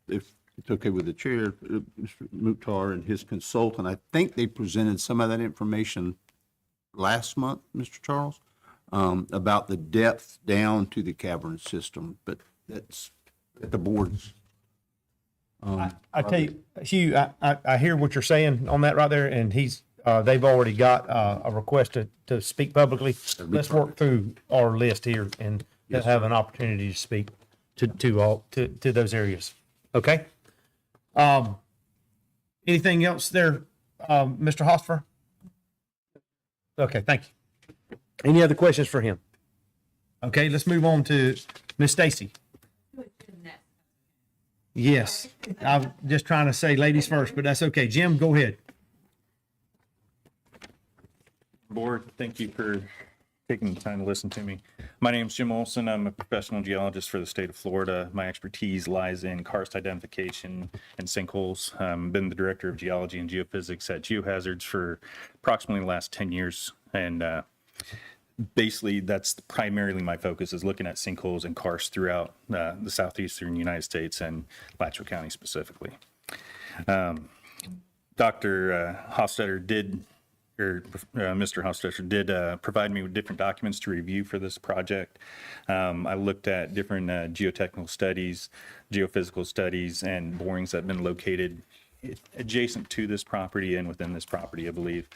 Speaker 6: if it's okay with the chair, Mr. Mukhtar and his consultant. I think they presented some of that information last month, Mr. Charles, about the depth down to the cavern system, but that's at the board's.
Speaker 3: I tell you, Hugh, I hear what you're saying on that right there, and they've already got a request to speak publicly. Let's work through our list here and they'll have an opportunity to speak to those areas. Okay? Anything else there, Mr. Hosfer? Okay, thank you. Any other questions for him? Okay, let's move on to Ms. Stacy. Yes, I'm just trying to say ladies first, but that's okay. Jim, go ahead.
Speaker 14: Board, thank you for taking the time to listen to me. My name is Jim Olson. I'm a professional geologist for the state of Florida. My expertise lies in karst identification and sinkholes. Been the director of geology and geophysics at Geohazards for approximately the last 10 years. And basically, that's primarily my focus, is looking at sinkholes and karst throughout the southeastern United States and Alachua County specifically. Dr. Hofstetter did, or Mr. Hofstetter did provide me with different documents to review for this project. I looked at different geotechnical studies, geophysical studies, and borings that have been located adjacent to this property and within this property, I believe.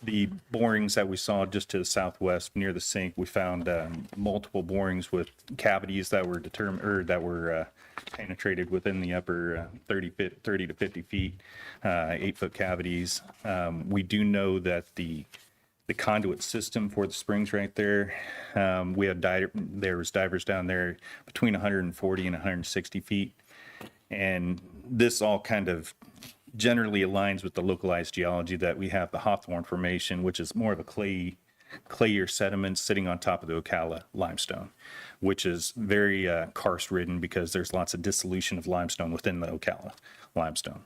Speaker 14: The borings that we saw just to the southwest near the sink, we found multiple borings with cavities that were determined, or that were penetrated within the upper 30 to 50 feet, 8-foot cavities. We do know that the conduit system for the springs right there, we had there was divers down there between 140 and 160 feet, and this all kind of generally aligns with the localized geology that we have. The Hawthorne Formation, which is more of a clayier sediment sitting on top of the Ocala limestone, which is very karst ridden because there's lots of dissolution of limestone within the Ocala limestone.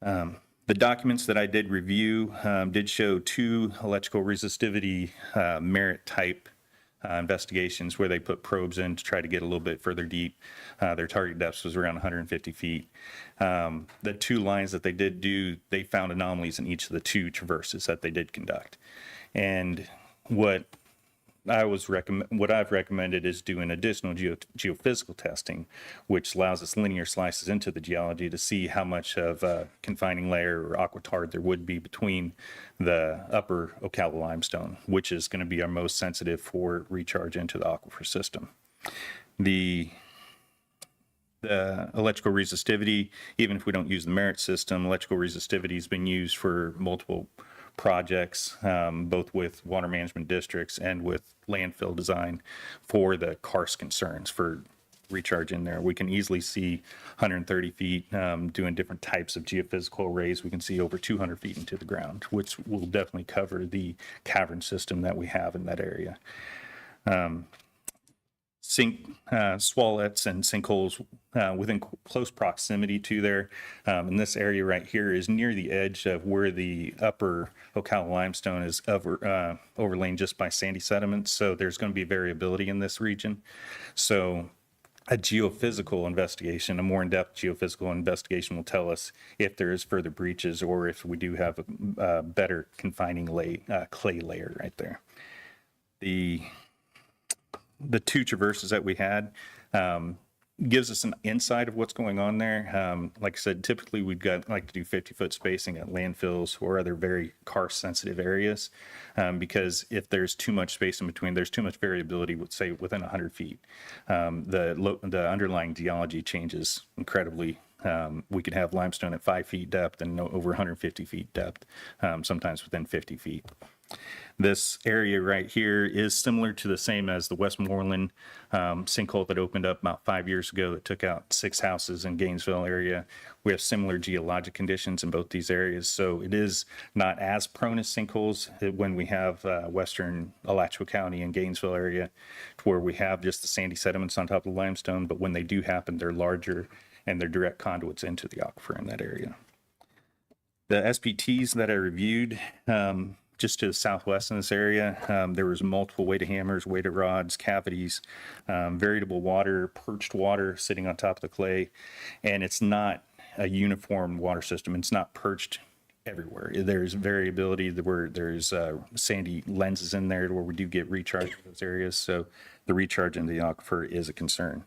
Speaker 14: The documents that I did review did show 2 electrical resistivity merit type investigations where they put probes in to try to get a little bit further deep. Their target depth was around 150 feet. The 2 lines that they did do, they found anomalies in each of the 2 traverses that they did conduct. And what I've recommended is doing additional geophysical testing, which allows us linear slices into the geology to see how much of a confining layer or aquitard there would be between the upper Ocala limestone, which is going to be our most sensitive for recharge into the aquifer system. The electrical resistivity, even if we don't use the merit system, electrical resistivity has been used for multiple projects, both with water management districts and with landfill design for the karst concerns for recharge in there. We can easily see 130 feet doing different types of geophysical arrays. We can see over 200 feet into the ground, which will definitely cover the cavern system that we have in that area. Swallets and sinkholes within close proximity to there. And this area right here is near the edge of where the upper Ocala limestone is overlain just by sandy sediments. So there's going to be variability in this region. So a geophysical investigation, a more in-depth geophysical investigation will tell us if there is further breaches or if we do have a better confining clay layer right there. The 2 traverses that we had, gives us an insight of what's going on there. Like I said, typically we've got like to do 50-foot spacing at landfills or other very karst sensitive areas, because if there's too much space in between, there's too much variability, say within 100 feet. The underlying geology changes incredibly. We could have limestone at 5 feet depth and over 150 feet depth, sometimes within 50 feet. This area right here is similar to the same as the Westmoreland sinkhole that opened up about 5 years ago that took out 6 houses in Gainesville area. We have similar geologic conditions in both these areas, so it is not as prone as sinkholes when we have western Alachua County and Gainesville area, where we have just the sandy sediments on top of the limestone, but when they do happen, they're larger and they're direct conduits into the aquifer in that area. The SPTs that I reviewed, just to the southwest in this area, there was multiple weighted hammers, weighted rods, cavities, variable water, perched water sitting on top of the clay, and it's not a uniform water system. It's not perched everywhere. There's variability where there's sandy lenses in there where we do get recharge in those areas, so the recharge in the aquifer is a concern.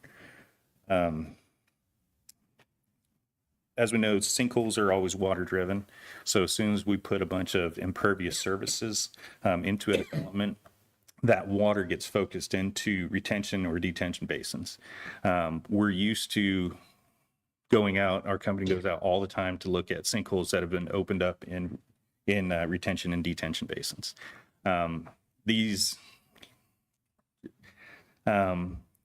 Speaker 14: As we know, sinkholes are always water driven. So as soon as we put a bunch of impervious surfaces into a development, that water gets focused into retention or detention basins. We're used to going out, our company goes out all the time to look at sinkholes that have been opened up in retention and detention basins. These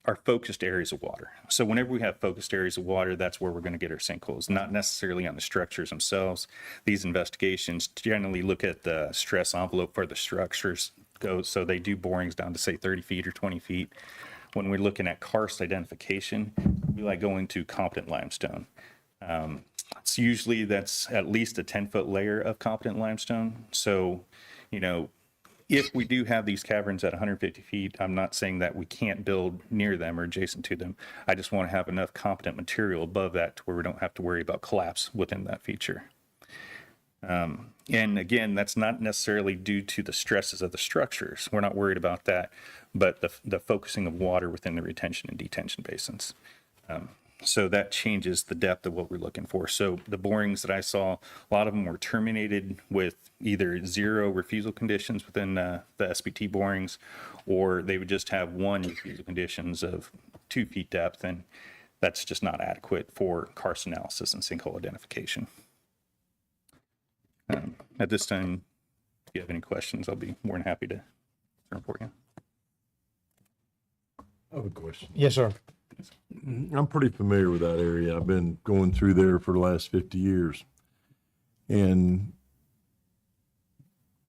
Speaker 14: are focused areas of water. So whenever we have focused areas of water, that's where we're going to get our sinkholes, not necessarily on the structures themselves. These investigations generally look at the stress envelope for the structures, so they do borings down to say 30 feet or 20 feet. When we're looking at karst identification, we like going to competent limestone. It's usually that's at least a 10-foot layer of competent limestone. So, you know, if we do have these caverns at 150 feet, I'm not saying that we can't build near them or adjacent to them. I just want to have enough competent material above that to where we don't have to worry about collapse within that feature. And again, that's not necessarily due to the stresses of the structures. We're not worried about that, but the focusing of water within the retention and detention basins. So that changes the depth of what we're looking for. So the borings that I saw, a lot of them were terminated with either 0 refusal conditions within the SPT borings, or they would just have 1 refusal conditions of 2 feet depth, and that's just not adequate for karst analysis and sinkhole identification. At this time, if you have any questions, I'll be more than happy to answer for you.
Speaker 2: I have a question.
Speaker 3: Yes, sir.
Speaker 2: I'm pretty familiar with that area. I've been going through there for the last 50 years. And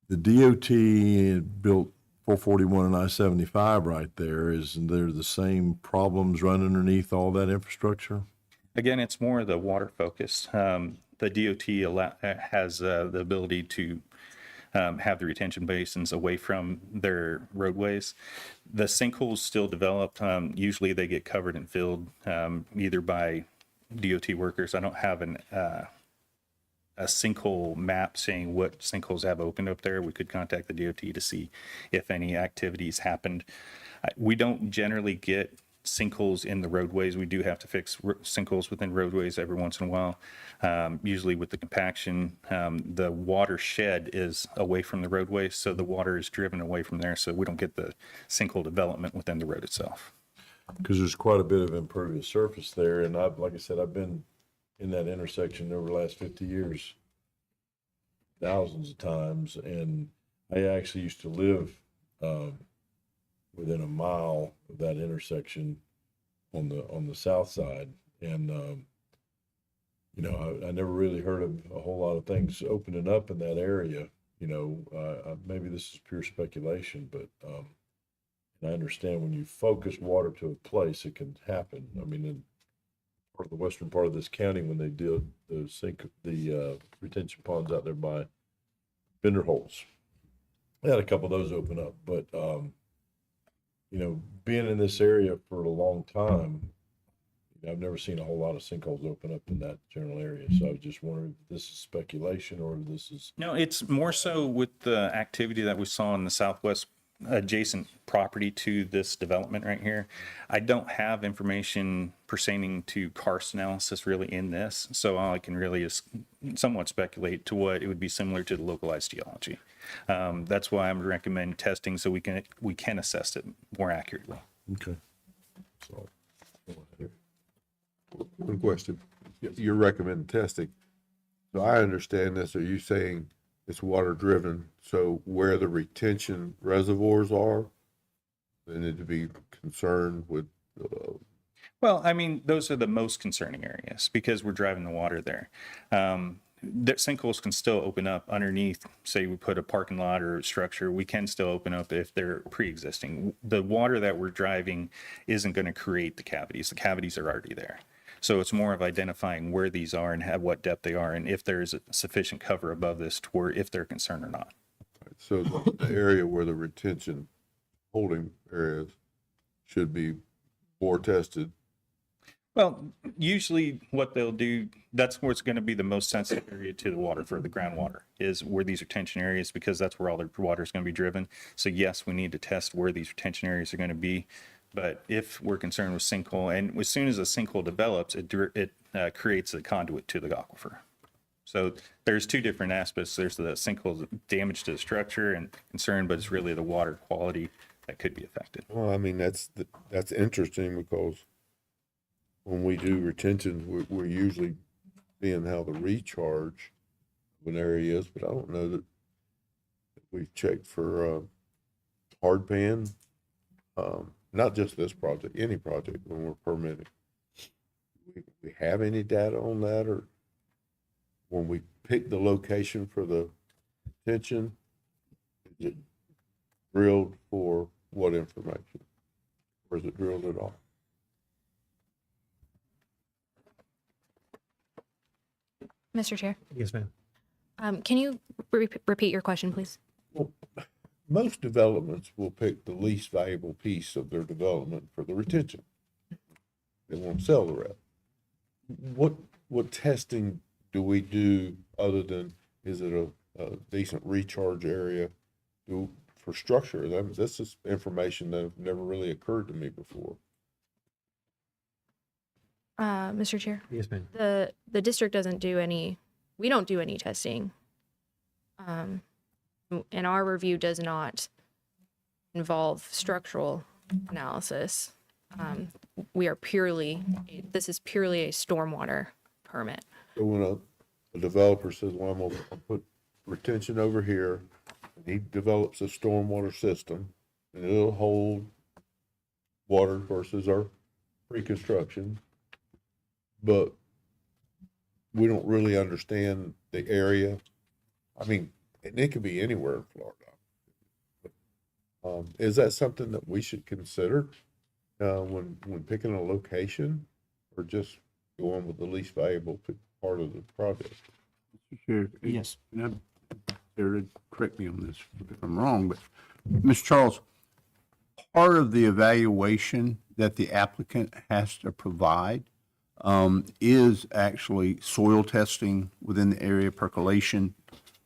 Speaker 2: the DOT had built 441 and I-75 right there. Isn't there the same problems running underneath all that infrastructure?
Speaker 14: Again, it's more the water focus. The DOT has the ability to have the retention basins away from their roadways. The sinkholes still develop. Usually they get covered and filled either by DOT workers. I don't have a sinkhole map saying what sinkholes have opened up there. We could contact the DOT to see if any activities happened. We don't generally get sinkholes in the roadways. We do have to fix sinkholes within roadways every once in a while. Usually with the compaction, the watershed is away from the roadway, so the water is driven away from there, so we don't get the sinkhole development within the road itself.
Speaker 2: Because there's quite a bit of impervious surface there, and like I said, I've been in that intersection over the last 50 years, thousands of times, and I actually used to live within a mile of that intersection on the south side, and you know, I never really heard of a whole lot of things opening up in that area. You know, maybe this is pure speculation, but and I understand when you focus water to a place, it can happen. I mean, in part of the western part of this county, when they did the retention ponds out there by Bender Holes, they had a couple of those open up, but you know, being in this area for a long time, I've never seen a whole lot of sinkholes open up in that general area. So I was just wondering if this is speculation or if this is...
Speaker 14: No, it's more so with the activity that we saw in the southwest adjacent property to this development right here. I don't have information pertaining to karst analysis really in this, so all I can really is somewhat speculate to what it would be similar to the localized geology. That's why I'm recommending testing so we can assess it more accurately.
Speaker 2: Okay. So, one question. You're recommending testing. So I understand this. Are you saying it's water driven? So where the retention reservoirs are, they need to be concerned with,
Speaker 14: Well, I mean, those are the most concerning areas because we're driving the water there. The sinkholes can still open up underneath, say we put a parking lot or a structure, we can still open up if they're pre-existing. The water that we're driving isn't going to create the cavities. The cavities are already there. So it's more of identifying where these are and at what depth they are and if there is a sufficient cover above this to where if they're concerned or not.
Speaker 2: so the area where the retention holding areas should be more tested.
Speaker 14: Well, usually what they'll do, that's where it's going to be the most sensitive area to the water for the groundwater is where these retention areas, because that's where all the water is going to be driven. So yes, we need to test where these retention areas are going to be. But if we're concerned with sinkhole, and as soon as a sinkhole develops, it creates a conduit to the aquifer. So there's two different aspects. There's the sinkhole damage to the structure and concern, but it's really the water quality that could be affected.
Speaker 2: Well, I mean, that's interesting because when we do retentions, we're usually seeing how the recharge of an area is, but I don't know that we've checked for hard pan. Not just this project, any project when we're permitting. We have any data on that, or when we pick the location for the retention, is it drilled for what information? Or is it drilled at all?
Speaker 12: Mr. Chair,
Speaker 3: Yes, ma'am.
Speaker 12: can you repeat your question, please?
Speaker 2: Well, most developments will pick the least valuable piece of their development for the retention. They won't sell the rest. What testing do we do other than, is it a decent recharge area for structure? This is information that never really occurred to me before.
Speaker 12: Mr. Chair,
Speaker 3: Yes, ma'am.
Speaker 12: the district doesn't do any, we don't do any testing. And our review does not involve structural analysis. We are this is purely a stormwater permit.
Speaker 2: So when a developer says, well, I'm gonna put retention over here, and he develops a stormwater system, and it'll hold water versus our pre-construction, but we don't really understand the area. I mean, and it could be anywhere in Florida. Is that something that we should consider when picking a location, or just going with the least valuable part of the project?
Speaker 6: Mr. Chair.
Speaker 3: Yes.
Speaker 6: And Sarah, correct me on this if I'm wrong, but Mr. Charles, part of the evaluation that the applicant has to provide is actually soil testing within the area, percolation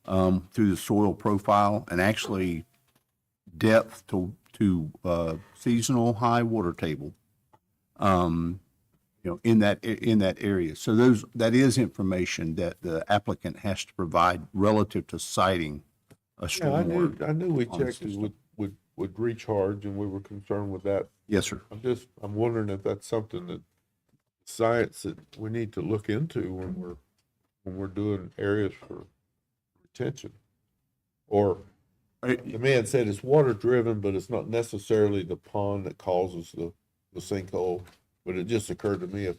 Speaker 6: through the soil profile, and actually depth to seasonal high water table, in that area. So that is information that the applicant has to provide relative to siting a
Speaker 2: Yeah,
Speaker 6: stormwater.
Speaker 2: I knew we
Speaker 6: on the
Speaker 2: checked it
Speaker 6: system.
Speaker 2: with recharge, and we were concerned with that.
Speaker 6: Yes, sir.
Speaker 2: I'm wondering if that's something that science that we need to look into when we're doing areas for retention. Or the man said it's water driven, but it's not necessarily the pond that causes the sinkhole. But it just occurred to me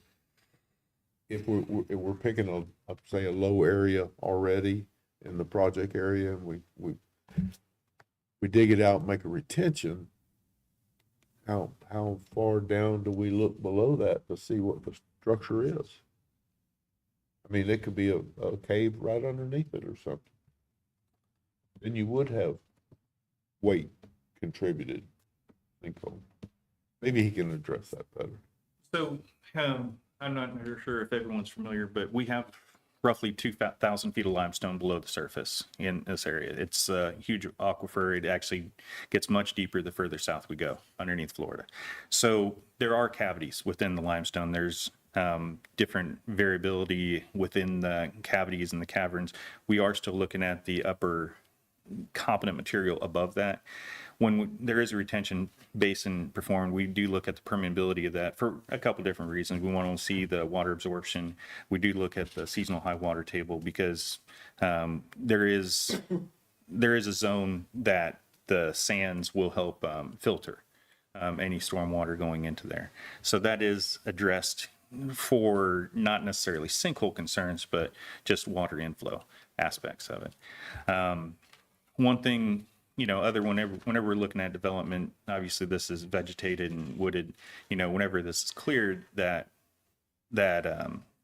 Speaker 2: if we're picking say a low area already in the project area, and we dig it out and make a retention, how far down do we look below that to see what the structure is? I mean, it could be a cave right underneath it or something. Then you would have weight contributed sinkhole. Maybe he can address that better.
Speaker 14: So I'm not sure if everyone's familiar, but we have roughly 2,000 feet of limestone below the surface in this area. It's a huge aquifer. It actually gets much deeper the further south we go underneath Florida. So there are cavities within the limestone. There's different variability within the cavities and the caverns. We are still looking at the upper competent material above that. When there is a retention basin performed, we do look at the permeability of that for a couple different reasons. We want to see the water absorption. We do look at the seasonal high water table because there is a zone that the sands will help filter any storm water going into there. So that is addressed for not necessarily sinkhole concerns, but just water inflow aspects of it. One thing, whenever we're looking at development, obviously this is vegetated and wooded, whenever this is cleared, that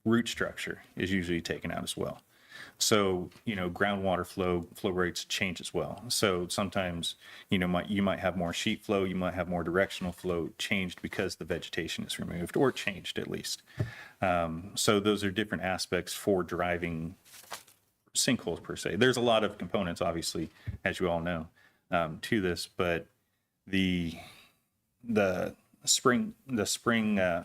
Speaker 14: root structure is usually taken out as well. So, groundwater flow rates change as well. So sometimes, you might have more sheet flow, you might have more directional flow changed because the vegetation is removed or changed at least. So those are different aspects for driving sinkholes per se. There's a lot of components, obviously, as you all know, to this, but the spring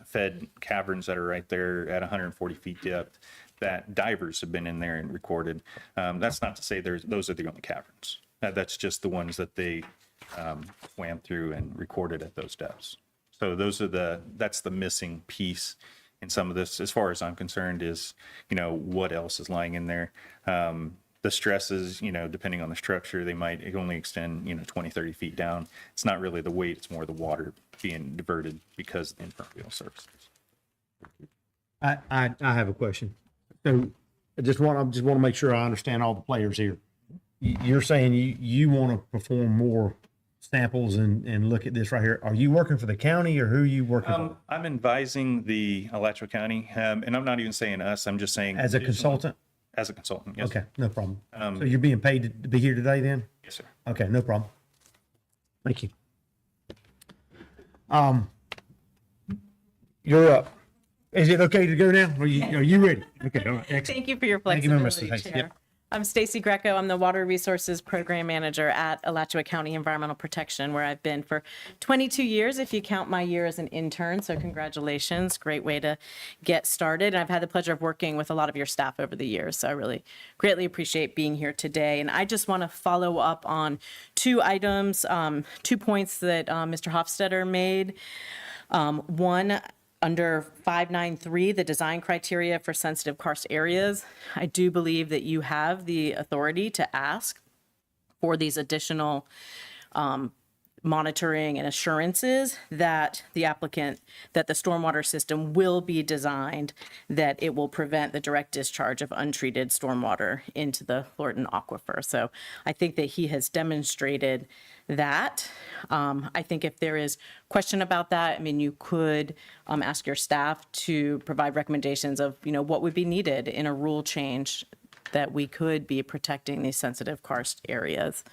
Speaker 14: fed caverns that are right there at 140 feet depth, that divers have been in there and recorded. That's not to say those are the only caverns. That's just the ones that they swam through and recorded at those depths. So that's the missing piece in some of this, as far as I'm concerned, is, what else is lying in there. The stresses, depending on the structure, they might only extend, 20, 30 feet down. It's not really the weight, it's more the water being diverted because of the impermeable surfaces.
Speaker 3: I have a question. So I just want to make sure I understand all the players here. You're saying you want to perform more samples and look at this right here. Are you working for the county or who are you working for?
Speaker 14: I'm advising the Alachua County, and I'm not even saying us, I'm just saying.
Speaker 3: As a consultant?
Speaker 14: As a consultant, yes.
Speaker 3: Okay, no problem. So you're being paid to be here today then?
Speaker 14: Yes, sir.
Speaker 3: Okay, no problem. Thank you. You're up. Is it okay to go now? Are you ready? Okay, all right. Excellent.
Speaker 15: Thank you for your
Speaker 3: Thank you, Mr.
Speaker 15: flexibility,
Speaker 3: Hasty.
Speaker 15: Chair.
Speaker 3: Yep.
Speaker 15: I'm Stacy Greco. I'm the Water Resources Program Manager at Alachua County Environmental Protection, where I've been for 22 years, if you count my year as an intern. So congratulations. Great way to get started. And I've had the pleasure of working with a lot of your staff over the years. So I really greatly appreciate being here today. And I just want to follow up on two items, 2 points that Mr. Hofstetter made. One, under 593, the design criteria for sensitive karst areas, I do believe that you have the authority to ask for these additional monitoring and assurances that the stormwater system will be designed that it will prevent the direct discharge of untreated stormwater into the Floridan aquifer. So I think that he has demonstrated that. I think if there is question about that, you could ask your staff to provide recommendations of, what would be needed in a rule change that we could be protecting these sensitive karst areas.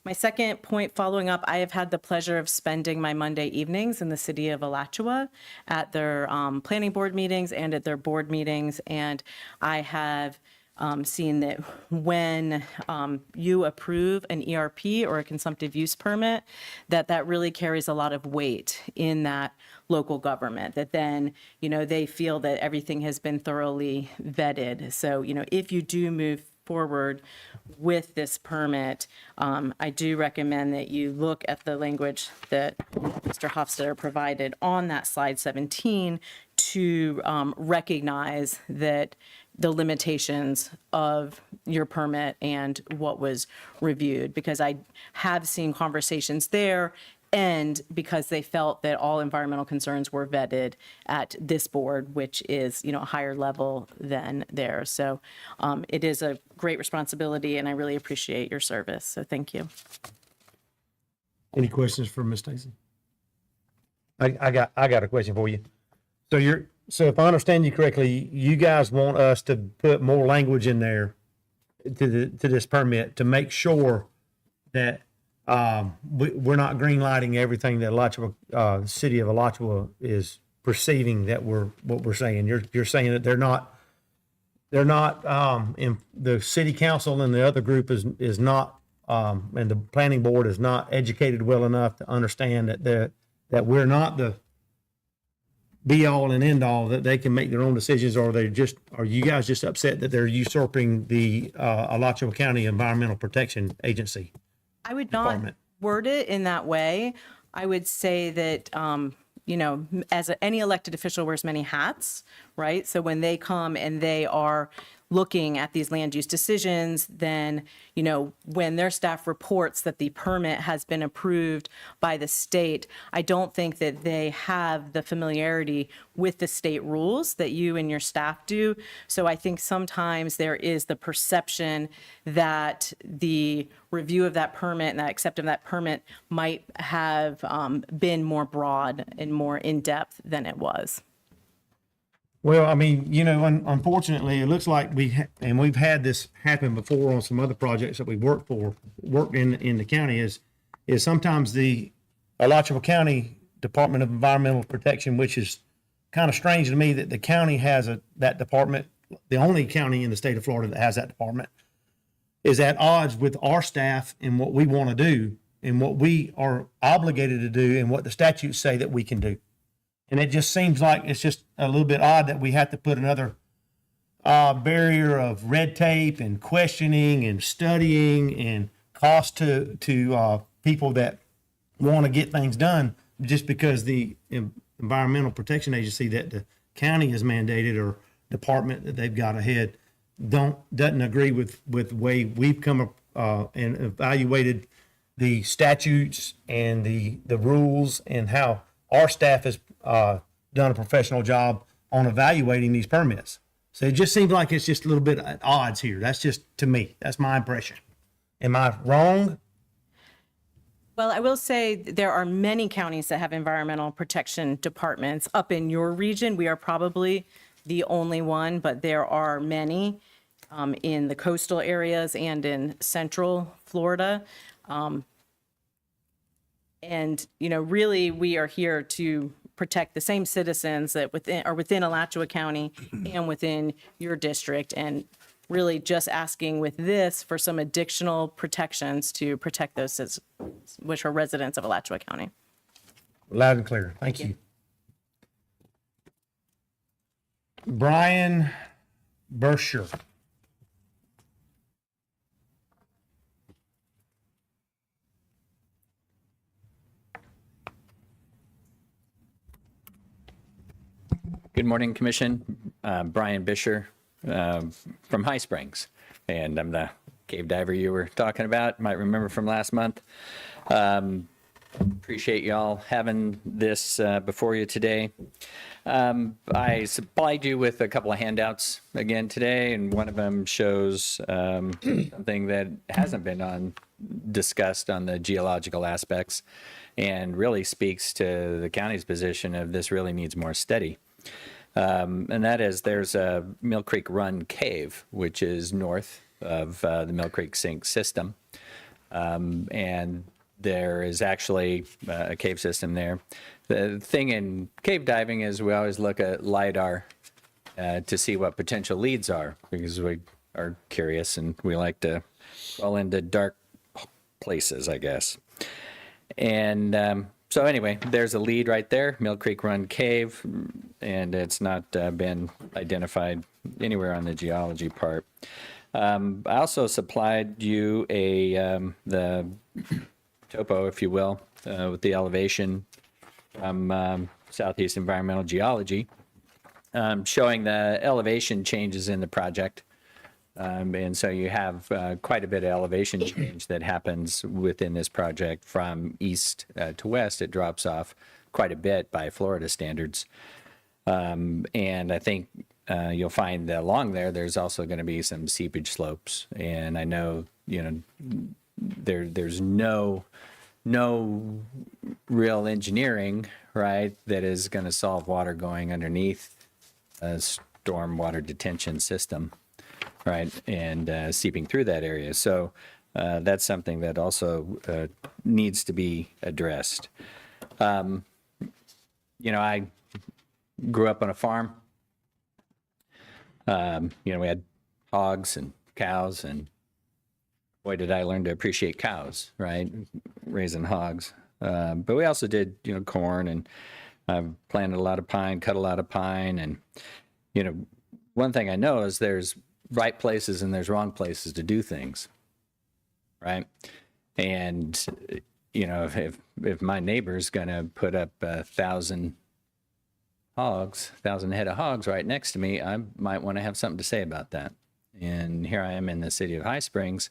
Speaker 15: My second point following up, I have had the pleasure of spending my Monday evenings in the city of Alachua at their planning board meetings and at their board meetings. And I have seen that when you approve an ERP or a consumptive use permit, that really carries a lot of weight in that local government, that then, they feel that everything has been thoroughly vetted. So, if you do move forward with this permit, I do recommend that you look at the language that Mr. Hofstetter provided on that slide 17 to recognize that the limitations of your permit and what was reviewed, because I have seen conversations there and because they felt that all environmental concerns were vetted at this board, which is, a higher level than theirs. So it is a great responsibility, and I really appreciate your service. So thank you.
Speaker 3: Any questions for Ms. Stacy? I got a question for you. So if I understand you correctly, you guys want us to put more language in there to this permit to make sure that we're not green lighting everything that Alachua, city of Alachua is perceiving that what we're saying. You're saying that they're not they're not, in the city council and the other group is not, and the planning board is not educated well enough to understand that we're not the be all and end all, that they can make their own decisions, or are you guys just upset that they're usurping the, Alachua County Environmental Protection Agency?
Speaker 15: I would not
Speaker 3: Department.
Speaker 15: word it in that way. I would say that, any elected official wears many hats, right? So when they come and they are looking at these land use decisions, then, when their staff reports that the permit has been approved by the state, I don't think that they have the familiarity with the state rules that you and your staff do. So I think sometimes there is the perception that the review of that permit and that acceptance of that permit might have been more broad and more in-depth than it was.
Speaker 3: Well, I mean, unfortunately, it looks like we've had this happen before on some other projects that we worked in the county is sometimes the Alachua County Department of Environmental Protection, which is kind of strange to me that the county has that department, the only county in the state of Florida that has that department, is at odds with our staff and what we want to do and what we are obligated to do and what the statutes say that we can do. And it just seems like it's just a little bit odd that we have to put another barrier of red tape and questioning and studying and cost to people that want to get things done just because the Environmental Protection Agency that the county has mandated or department that they've got ahead doesn't agree with the way we've come up and evaluated the statutes and the rules and how our staff has done a professional job on evaluating these permits. So it just seems like it's just a little bit at odds here. That's just, to me, that's my impression. Am I wrong?
Speaker 15: Well, I will say there are many counties that have environmental protection departments. Up in your region, we are probably the only one, but there are many in the coastal areas and in central Florida. And, really, we are here to protect the same citizens that are within Alachua County and within your district, and really just asking with this for some additional protections to protect those citizens, which are residents of Alachua County.
Speaker 3: Loud and clear. Thank you. Brian Bersher.
Speaker 16: Good morning, Commission. Brian Bisher from High Springs, and I'm the cave diver you were talking about. Might remember from last month. Appreciate y'all having this before you today. I supplied you with a couple of handouts again today, and one of them shows something that hasn't been discussed on the geological aspects, and really speaks to the county's position of this really needs more study. And that is, there's a Mill Creek Run cave, which is north of the Mill Creek Sink system. And there is actually a cave system there. The thing in cave diving is we always look at LiDAR to see what potential leads are, because we are curious and we like to fall into dark places, I guess. And so anyway, there's a lead right there, Mill Creek Run Cave, and it's not been identified anywhere on the geology part. I also supplied you the topo, if you will, with the elevation from Southeast Environmental Geology, showing the elevation changes in the project. And so you have quite a bit of elevation change that happens within this project from east to west. It drops off quite a bit by Florida standards. And I think you'll find that along there's also going to be some seepage slopes. And I know, there's no real engineering, right, that is going to solve water going underneath a stormwater detention system. Right, and seeping through that area. So that's something that also needs to be addressed. I grew up on a farm. We had hogs and cows, and boy, did I learn to appreciate cows, right? Raising hogs. But we also did, corn, and I've planted a lot of pine, cut a lot of pine. And, one thing I know is there's right places and there's wrong places to do things, right? And, if my neighbor's going to put up 1,000 head of hogs right next to me, I might want to have something to say about that. And here I am in the city of High Springs,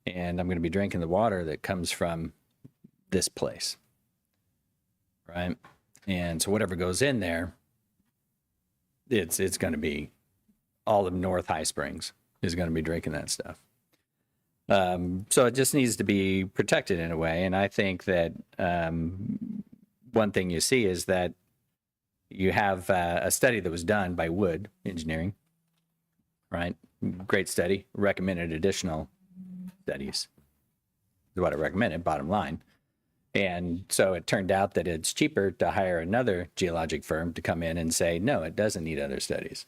Speaker 16: and I'm going to be drinking the water that comes from this place, right? And so whatever goes in there, it's going to be all of North High Springs is going to be drinking that stuff. So it just needs to be protected in a way. And I think that one thing you see is that you have a study that was done by Wood Engineering, right? Great study, recommended additional studies is what I recommended, bottom line. And so it turned out that it's cheaper to hire another geologic firm to come in and say, no, it doesn't need other studies,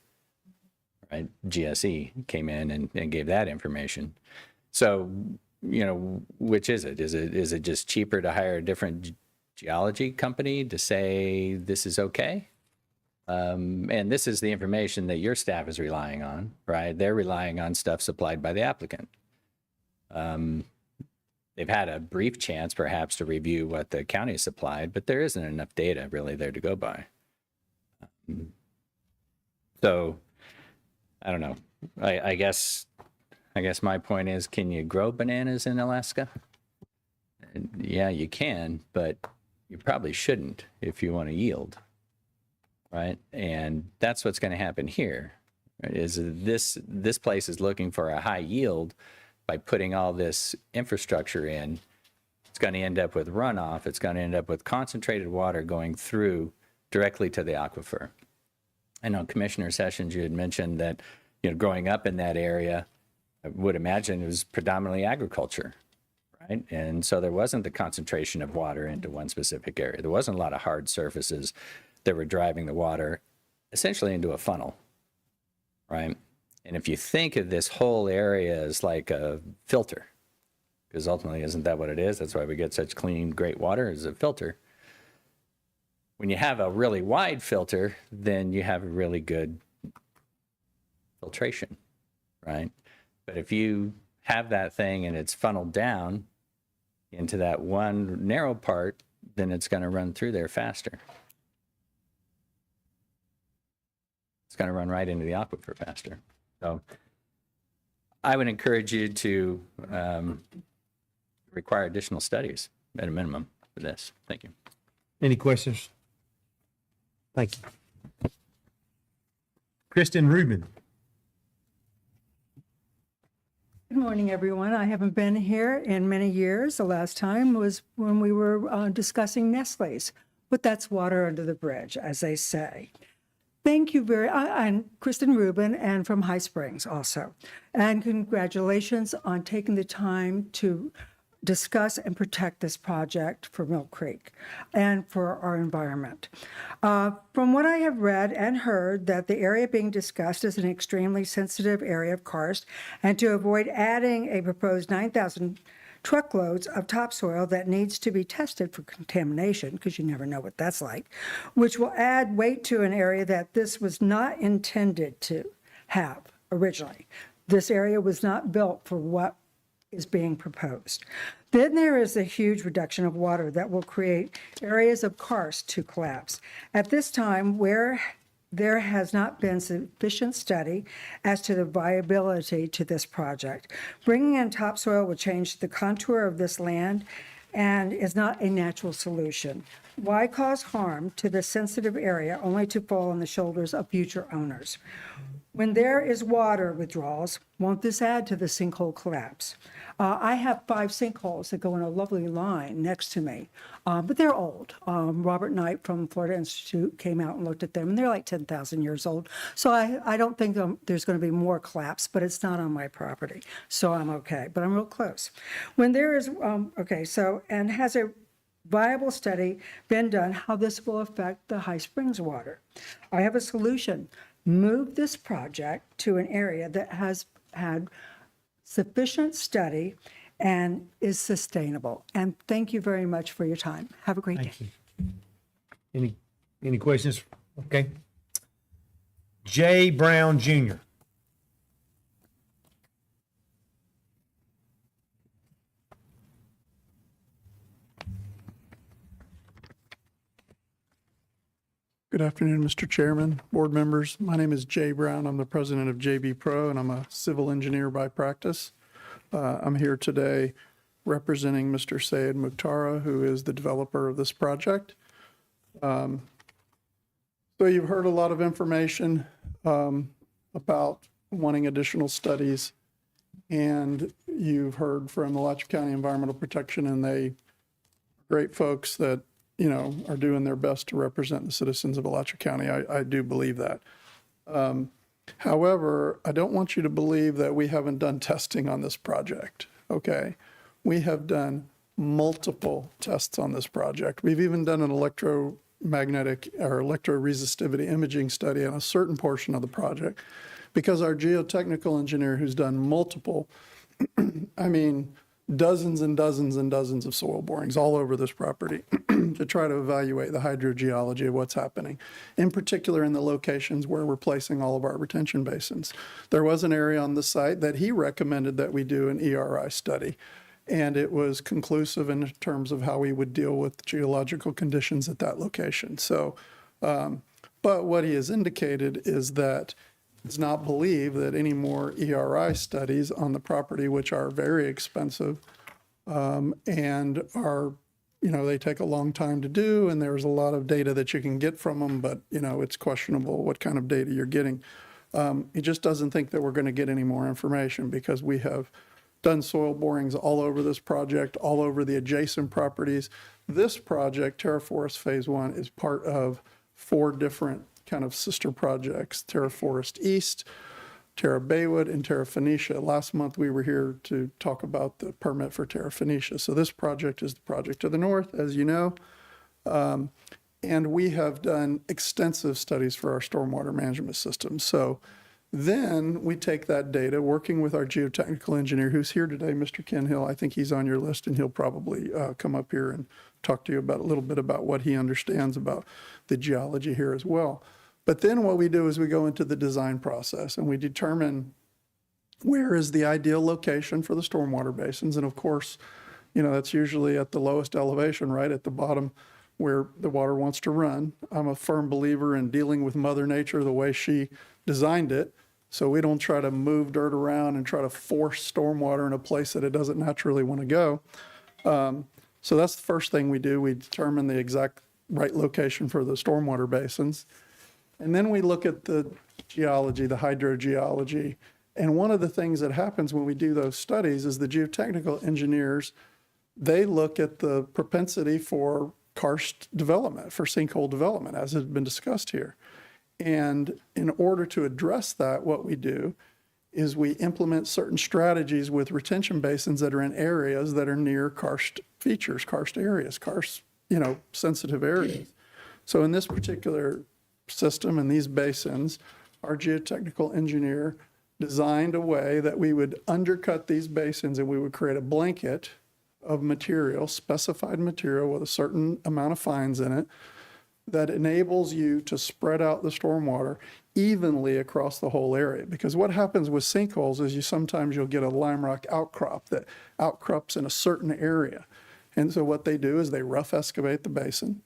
Speaker 16: right? GSE came in and gave that information. So, which is it? Is it just cheaper to hire a different geology company to say this is okay? And this is the information that your staff is relying on, right? They're relying on stuff supplied by the applicant. They've had a brief chance perhaps to review what the county supplied, but there isn't enough data really there to go by. So I don't know. I guess my point is, can you grow bananas in Alaska? Yeah, you can, but you probably shouldn't if you want to yield, right? And that's what's going to happen here, right? Is this place is looking for a high yield by putting all this infrastructure in. It's going to end up with runoff. It's going to end up with concentrated water going through directly to the aquifer. I know Commissioner Sessions, you had mentioned that, growing up in that area, I would imagine it was predominantly agriculture, right? And so there wasn't the concentration of water into one specific area. There wasn't a lot of hard surfaces that were driving the water essentially into a funnel, right? And if you think of this whole area as like a filter, because ultimately isn't that what it is? That's why we get such clean, great water, is a filter. When you have a really wide filter, then you have a really good filtration, right? But if you have that thing and it's funneled down into that one narrow part, then it's going to run through there faster. It's going to run right into the aquifer faster. So I would encourage you to require additional studies at a minimum for this. Thank you.
Speaker 3: Any questions? Thank you. Kristen Rubin.
Speaker 17: Good morning, everyone. I haven't been here in many years. The last time was when we were discussing Nestle's, but that's water under the bridge, as they say. Thank you I'm Kristen Rubin, and from High Springs also. And congratulations on taking the time to discuss and protect this project for Mill Creek and for our environment. From what I have read and heard, that the area being discussed is an extremely sensitive area of karst, and to avoid adding a proposed 9,000 truckloads of topsoil that needs to be tested for contamination, because you never know what that's like, which will add weight to an area that this was not intended to have originally. This area was not built for what is being proposed. Then there is a huge reduction of water that will create areas of karst to collapse. At this time, where there has not been sufficient study as to the viability to this project. Bringing in topsoil will change the contour of this land and is not a natural solution. Why cause harm to the sensitive area only to fall on the shoulders of future owners? When there is water withdrawals, won't this add to the sinkhole collapse? I have 5 sinkholes that go in a lovely line next to me, but they're old. Robert Knight from Florida Institute came out and looked at them, and they're like 10,000 years old. So I don't think there's going to be more collapse, but it's not on my property, so I'm okay. But I'm real close. When there is, and has a viable study been done how this will affect the High Springs water? I have a solution. move this project to an area that has had sufficient study and is sustainable. And thank you very much for your time. Have a great day.
Speaker 3: Thank you. Any questions? Okay. Jay Brown Jr.
Speaker 18: Good afternoon, Mr. Chairman, board members. My name is Jay Brown. I'm the president of JB Pro, and I'm a civil engineer by practice. I'm here today representing Mr. Sayed Mukhtara, who is the developer of this project. So you've heard a lot of information about wanting additional studies, and you've heard from the Alachua County Environmental Protection, and they great folks that are doing their best to represent the citizens of Alachua County. I do believe that. However, I don't want you to believe that we haven't done testing on this project, okay? We have done multiple tests on this project. We've even done an electromagnetic or electroresistivity imaging study on a certain portion of the project because our geotechnical engineer, who's done multiple, dozens and dozens and dozens of soil borings all over this property to try to evaluate the hydrogeology of what's happening, in particular in the locations where we're placing all of our retention basins. There was an area on the site that he recommended that we do an ERI study, and it was conclusive in terms of how we would deal with geological conditions at that location. So, but what he has indicated is that does not believe that any more ERI studies on the property, which are very expensive and are, they take a long time to do, and there's a lot of data that you can get from them, but, it's questionable what kind of data you're getting. He just doesn't think that we're going to get any more information because we have done soil borings all over this project, all over the adjacent properties. This project, TerraForest Phase 1, is part of 4 different kind of sister projects: Terra Forest East, Terra Baywood, and Terra Phoenicia. Last month we were here to talk about the permit for Terra Phoenicia. So this project is the project to the north, as you know. And we have done extensive studies for our stormwater management system. So then we take that data, working with our geotechnical engineer, who's here today, Mr. Ken Hill. I think he's on your list, and he'll probably come up here and talk to you about a little bit about what he understands about the geology here as well. But then what we do is we go into the design process and we determine where is the ideal location for the stormwater basins. And of course, that's usually at the lowest elevation, right at the bottom where the water wants to run. I'm a firm believer in dealing with Mother Nature the way she designed it. So we don't try to move dirt around and try to force stormwater in a place that it doesn't naturally want to go. So that's the first thing we do. We determine the exact right location for the stormwater basins. And then we look at the geology, the hydrogeology. And one of the things that happens when we do those studies is the geotechnical engineers, they look at the propensity for karst development, for sinkhole development, as has been discussed here. And in order to address that, what we do is we implement certain strategies with retention basins that are in areas that are near karst features, karst areas, karst, sensitive areas. So in this particular system and these basins, our geotechnical engineer designed a way that we would undercut these basins and we would create a blanket of material, specified material with a certain amount of fines in it that enables you to spread out the stormwater evenly across the whole area. Because what happens with sinkholes is sometimes you'll get a lime rock outcrop that outcrops in a certain area. And so what they do is they rough excavate the basin,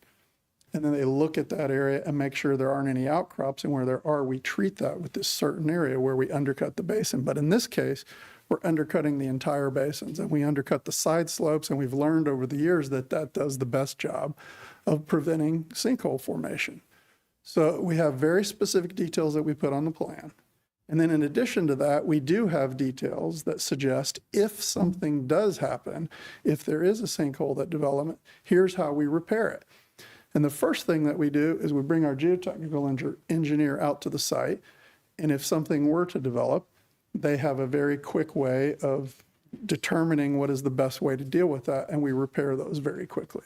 Speaker 18: and then they look at that area and make sure there aren't any outcrops, and where there are, we treat that with this certain area where we undercut the basin. But in this case, we're undercutting the entire basins, and we undercut the side slopes, and we've learned over the years that that does the best job of preventing sinkhole formation. So we have very specific details that we put on the plan. And then in addition to that, we do have details that suggest if something does happen, if there is a sinkhole that development, here's how we repair it. And the first thing that we do is we bring our geotechnical engineer out to the site. And if something were to develop, they have a very quick way of determining what is the best way to deal with that. And we repair those very quickly.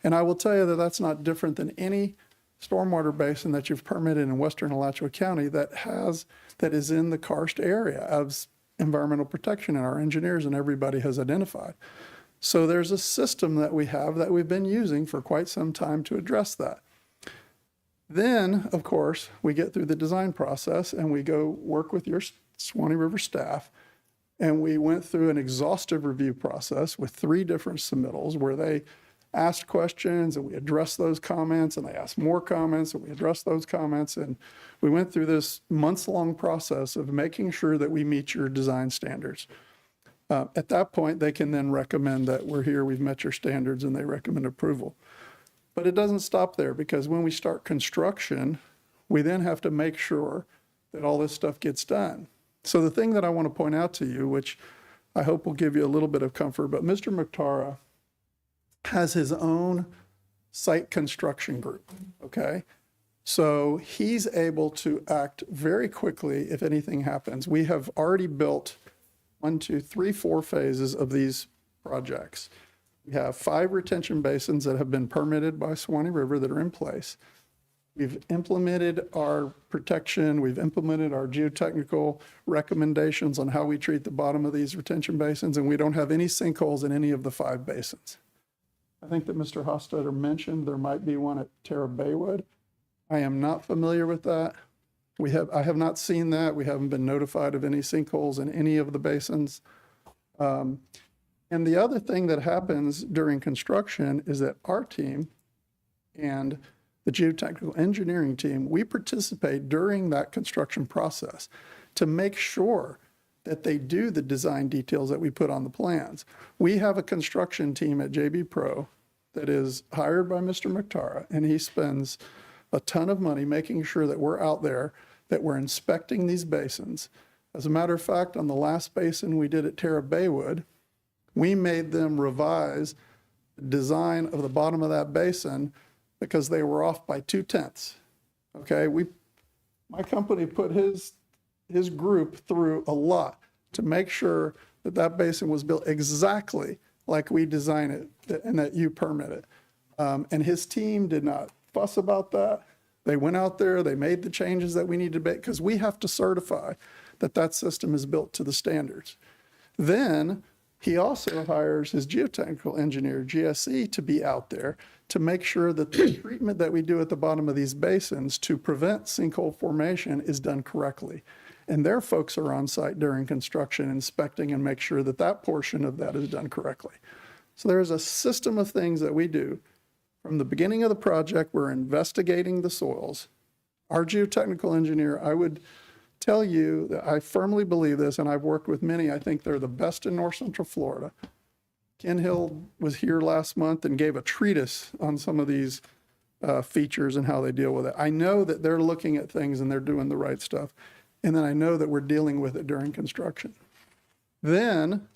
Speaker 18: And I will tell you that that's not different than any stormwater basin that you've permitted in western Alachua County that is in the karst area of environmental protection, and our engineers and everybody has identified. So there's a system that we have that we've been using for quite some time to address that. Then, of course, we get through the design process and we go work with your Swanee River staff, and we went through an exhaustive review process with 3 different submittals where they asked questions and we addressed those comments, and they asked more comments and we addressed those comments. And we went through this months-long process of making sure that we meet your design standards. At that point, they can then recommend that we're here, we've met your standards, and they recommend approval. But it doesn't stop there, because when we start construction, we then have to make sure that all this stuff gets done. So the thing that I want to point out to you, which I hope will give you a little bit of comfort, but Mr. Mukhtar has his own site construction group, okay? So he's able to act very quickly if anything happens. We have already built 4 phases of these projects. We have 5 retention basins that have been permitted by Swanee River that are in place. We've implemented our protection, we've implemented our geotechnical recommendations on how we treat the bottom of these retention basins, and we don't have any sinkholes in any of the 5 basins. I think that Mr. Hofstadter mentioned there might be one at Terra Baywood. I am not familiar with that. I have not seen that. We haven't been notified of any sinkholes in any of the basins. And the other thing that happens during construction is that our team and the geotechnical engineering team, we participate during that construction process to make sure that they do the design details that we put on the plans. We have a construction team at JB Pro that is hired by Mr. Mukhtar, and he spends a ton of money making sure that we're out there, that we're inspecting these basins. As a matter of fact, on the last basin we did at Terra Baywood, we made them revise the design of the bottom of that basin because they were off by 2/10. Okay, my company put his group through a lot to make sure that that basin was built exactly like we designed it and that you permit it. And his team did not fuss about that. They went out there, they made the changes that we need to make, because we have to certify that that system is built to the standards. Then he also hires his geotechnical engineer, GSE, to be out there to make sure that the treatment that we do at the bottom of these basins to prevent sinkhole formation is done correctly. And their folks are on site during construction inspecting and make sure that that portion of that is done correctly. So there's a system of things that we do. From the beginning of the project, we're investigating the soils. Our geotechnical engineer, I would tell you that I firmly believe this, and I've worked with many. I think they're the best in North Central Florida. Ken Hill was here last month and gave a treatise on some of these features and how they deal with it. I know that they're looking at things and they're doing the right stuff. And then I know that we're dealing with it during construction. Then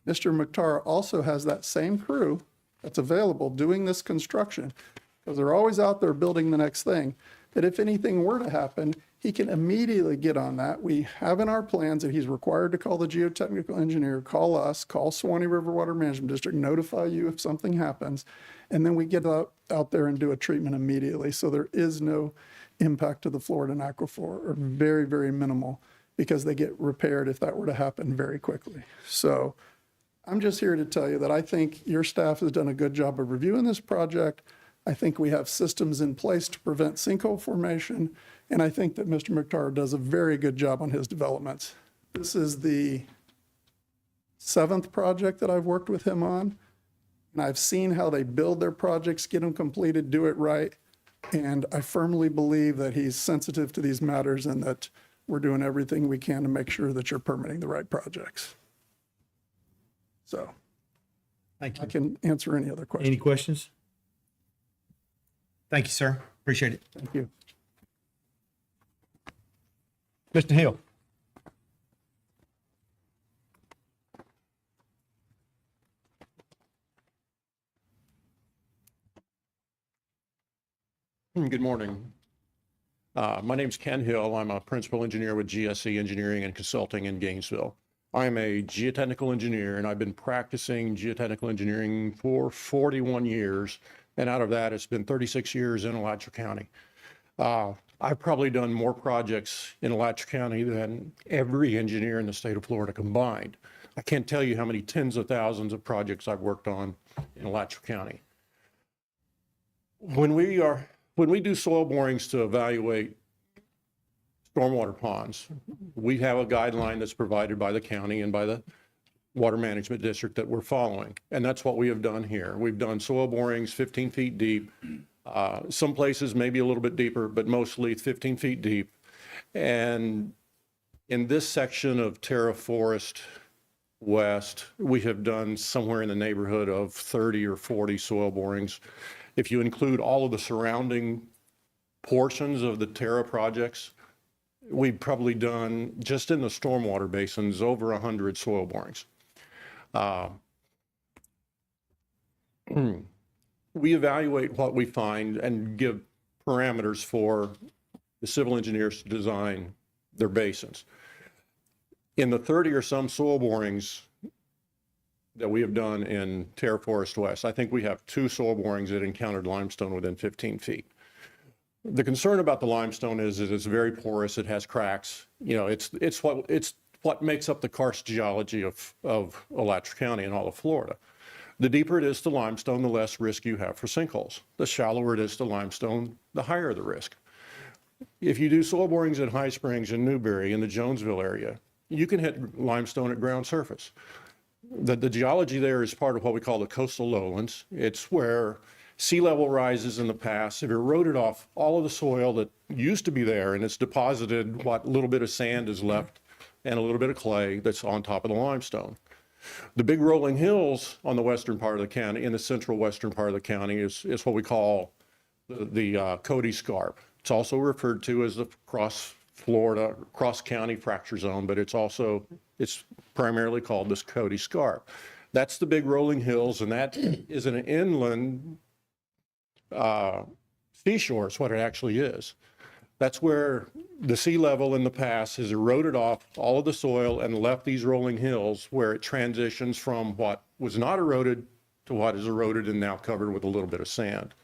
Speaker 18: Mr. Mukhtar also has that same crew that's available doing this construction, because they're always out there building the next thing, that if anything were to happen, he can immediately get on that. We have in our plans that he's required to call the geotechnical engineer, call us, call Swanee River Water Management District, notify you if something happens, and then we get out there and do a treatment immediately. So there is no impact to the Florida aquifer, or very, very minimal, because they get repaired if that were to happen very quickly. So I'm just here to tell you that I think your staff has done a good job of reviewing this project. I think we have systems in place to prevent sinkhole formation, and I think that Mr. Mukhtar does a very good job on his developments. This is the 7th project that I've worked with him on, and I've seen how they build their projects, get them completed, do it right, and I firmly believe that he's sensitive to these matters and that we're doing everything we can to make sure that you're permitting the right projects. So
Speaker 3: Thank you.
Speaker 18: I can answer any other questions.
Speaker 3: Any questions? Thank you, sir. Appreciate it.
Speaker 18: Thank you.
Speaker 3: Mr. Hill.
Speaker 19: Good morning. My name's Ken Hill. I'm a principal engineer with GSE Engineering and Consulting in Gainesville. I'm a geotechnical engineer, and I've been practicing geotechnical engineering for 41 years, And out of that, it's been 36 years in Alachua County. I've probably done more projects in Alachua County than every engineer in the state of Florida combined. I can't tell you how many tens of thousands of projects I've worked on in Alachua County. When we do soil borings to evaluate stormwater ponds, we have a guideline that's provided by the county and by the water management district that we're following. And that's what we have done here. We've done soil borings 15 feet deep. Some places maybe a little bit deeper, but mostly 15 feet deep. And in this section of Terra Forest West, we have done somewhere in the neighborhood of 30 or 40 soil borings. If you include all of the surrounding portions of the Terra projects, we've probably done, just in the stormwater basins, over 100 soil borings. We evaluate what we find and give parameters for the civil engineers to design their basins. In the 30 or some soil borings that we have done in Terra Forest West, I think we have 2 soil borings that encountered limestone within 15 feet. The concern about the limestone is that it's very porous, it has cracks. You know, it's what makes up the karst geology of Alachua County and all of Florida. The deeper it is to limestone, the less risk you have for sinkholes. The shallower it is to limestone, the higher the risk. If you do soil borings at High Springs and Newberry in the Jonesville area, you can hit limestone at ground surface. The geology there is part of what we call the coastal lowlands. It's where sea level rises in the past have eroded off all of the soil that used to be there, and it's deposited what little bit of sand is left and a little bit of clay that's on top of the limestone. The big rolling hills on the western part of the county, in the central western part of the county, is what we call the Cody Scarp. It's also referred to as the cross-Florida, cross-county fracture zone, but it's primarily called this Cody Scarp. That's the big rolling hills, and that is an inland seashore is what it actually is. That's where the sea level in the past has eroded off all of the soil and left these rolling hills where it transitions from what was not eroded to what is eroded and now covered with a little bit of sand.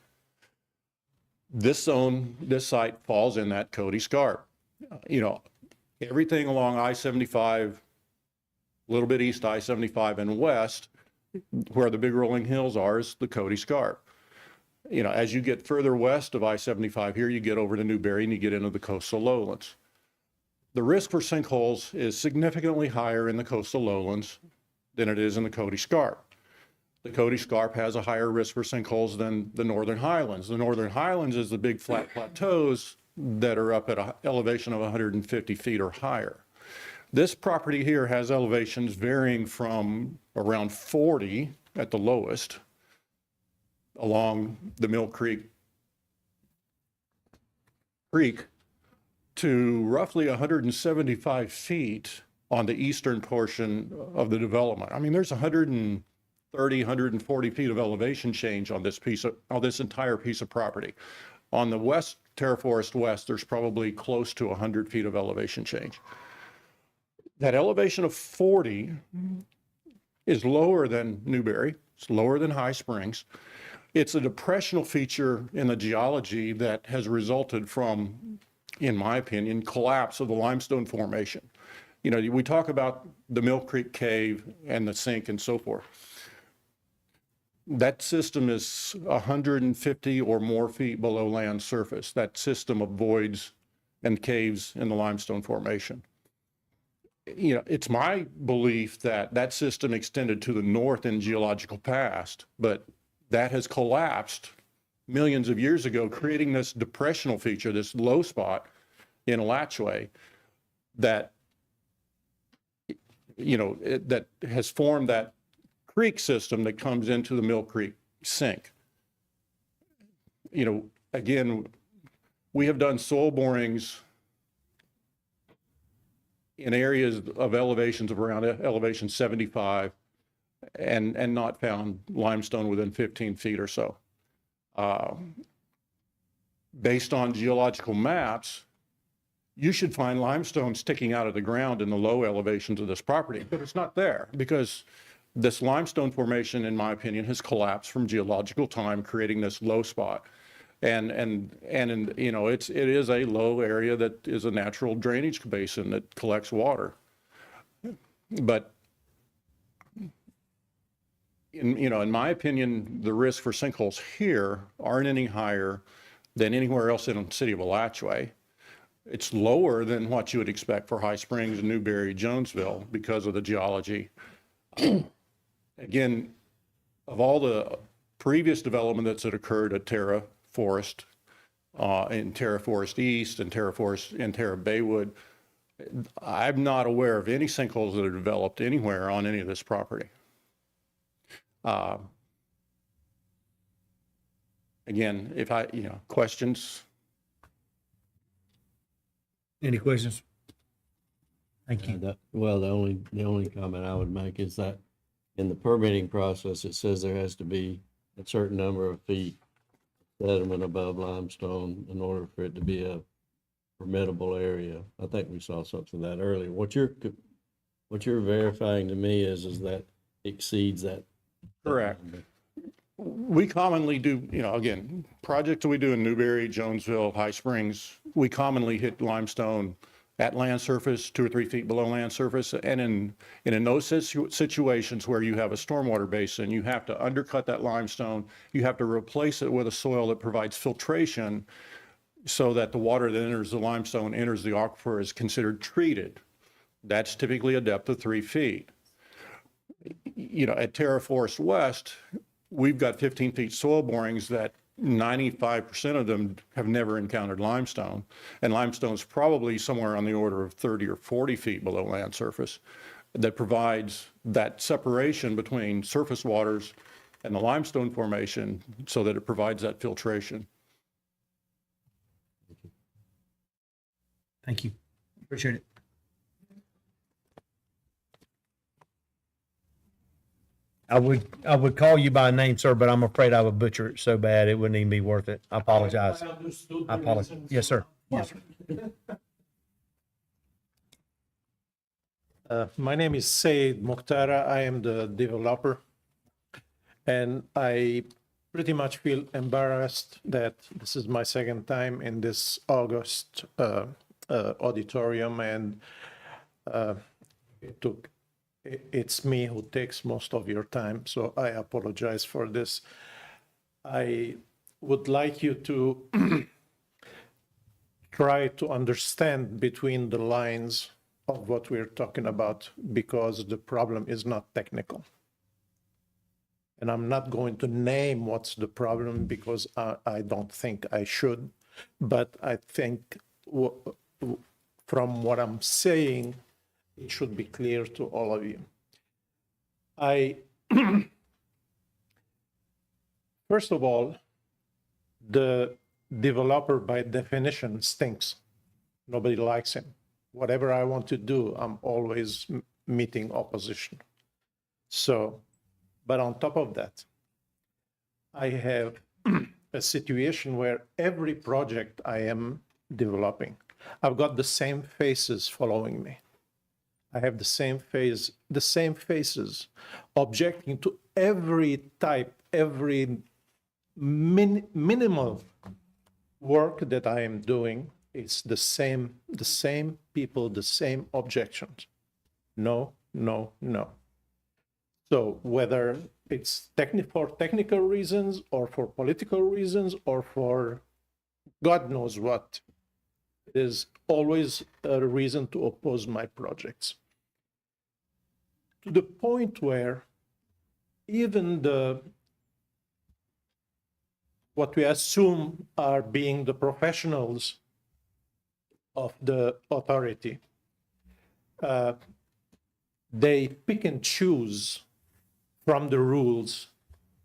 Speaker 19: This zone, this site falls in that Cody Scarp. You know, everything along I-75, a little bit east I-75 and west, where the big rolling hills are, is the Cody Scarp. You know, as you get further west of I-75 here, you get over to Newberry and you get into the coastal lowlands. The risk for sinkholes is significantly higher in the coastal lowlands than it is in the Cody Scarp. The Cody Scarp has a higher risk for sinkholes than the Northern Highlands. The Northern Highlands is the big flat plateaus that are up at an elevation of 150 feet or higher. This property here has elevations varying from around 40 at the lowest along the Mill Creek to roughly 175 feet on the eastern portion of the development. I mean, there's 130, 140 feet of elevation change on this entire piece of property. On the west, Terra Forest West, there's probably close to 100 feet of elevation change. That elevation of 40 is lower than Newberry. It's lower than High Springs. It's a depressional feature in the geology that has resulted from, in my opinion, collapse of the limestone formation. You know, we talk about the Mill Creek Cave and the sink and so forth. That system is 150 or more feet below land surface, that system of voids and caves in the limestone formation. You know, it's my belief that that system extended to the north in geological past, but that has collapsed millions of years ago, creating this depressional feature, this low spot in Alachua that, you know, that has formed that creek system that comes into the Mill Creek sink. You know, again, we have done soil borings in areas of elevations of around elevation 75 and not found limestone within 15 feet or so. Based on geological maps, you should find limestone sticking out of the ground in the low elevations of this property, but it's not there because This limestone formation, in my opinion, has collapsed from geological time, creating this low spot. And you know, it is a low area that is a natural drainage basin that collects water. But in my opinion, the risk for sinkholes here aren't any higher than anywhere else in the city of Alachua. It's lower than what you would expect for High Springs, Newberry, Jonesville because of the geology. Again, of all the previous development that's occurred at Terra Forest, in Terra Forest East and Terra Baywood, I'm not aware of any sinkholes that are developed anywhere on any of this property. Again, if questions?
Speaker 3: Any questions? Thank you.
Speaker 11: Well, the only comment I would make is that in the permitting process, it says there has to be a certain number of feet sediment above limestone in order for it to be a permittable area. I think we saw something of that earlier. What you're verifying to me is that exceeds that.
Speaker 19: Correct. We commonly do, again, projects that we do in Newberry, Jonesville, High Springs, we commonly hit limestone at land surface, 2 or 3 feet below land surface. And in those situations where you have a stormwater basin, you have to undercut that limestone. You have to replace it with a soil that provides filtration so that the water that enters the limestone, enters the aquifer, is considered treated. That's typically a depth of 3 feet. At Terra Forest West, we've got 15 feet soil borings that 95% of them have never encountered limestone. And limestone is probably somewhere on the order of 30 or 40 feet below land surface that provides that separation between surface waters and the limestone formation so that it provides that filtration.
Speaker 3: Thank you. Appreciate it. I would call you by name, sir, but I'm afraid I would butcher it so bad it wouldn't even be worth it. I apologize. I apologize. Yes, sir. Yes, sir.
Speaker 9: My name is Said Mokhtara. I am the developer. And I pretty much feel embarrassed that this is my second time in this August auditorium, and it's me who takes most of your time, so I apologize for this. I would like you to try to understand between the lines of what we're talking about, because the problem is not technical. And I'm not going to name what's the problem because I don't think I should, but I think from what I'm saying, it should be clear to all of you. First of all, the developer by definition stinks. Nobody likes him. Whatever I want to do, I'm always meeting opposition. So, but on top of that, I have a situation where every project I am developing, I've got the same faces following me. I have the same faces objecting to every type, every minimal work that I am doing. It's the same people, the same objections. No, no, no. So whether it's for technical reasons or for political reasons or for God knows what, is always a reason to oppose my projects. To the point where even what we assume are being the professionals of the authority, they pick and choose from the rules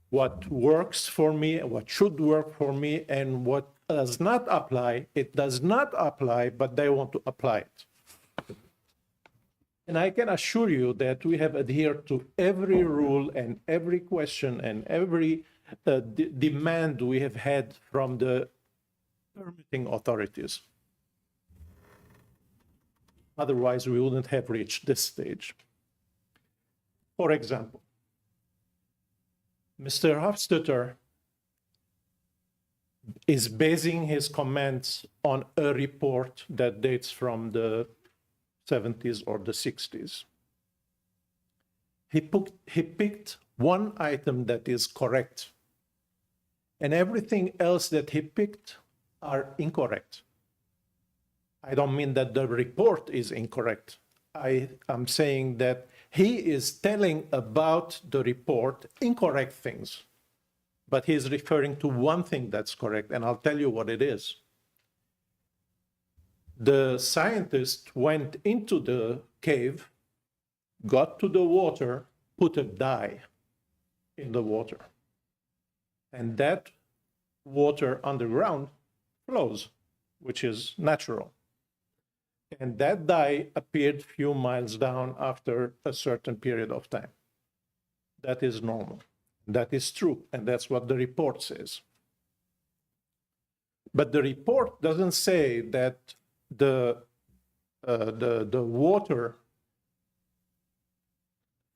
Speaker 9: what works for me, what should work for me, and what does not apply. It does not apply, but they want to apply it. And I can assure you that we have adhered to every rule and every question and every demand we have had from the permitting authorities. Otherwise, we wouldn't have reached this stage. For example, Mr. Hofstadter is basing his comments on a report that dates from the 70s or the 60s. He picked one item that is correct, and everything else that he picked are incorrect. I don't mean that the report is incorrect. I am saying that he is telling about the report incorrect things, but he's referring to one thing that's correct, and I'll tell you what it is. The scientist went into the cave, got to the water, put a dye in the water, and that water underground flows, which is natural. And that dye appeared few miles down after a certain period of time. That is normal. That is true, and that's what the report says. But the report doesn't say that the water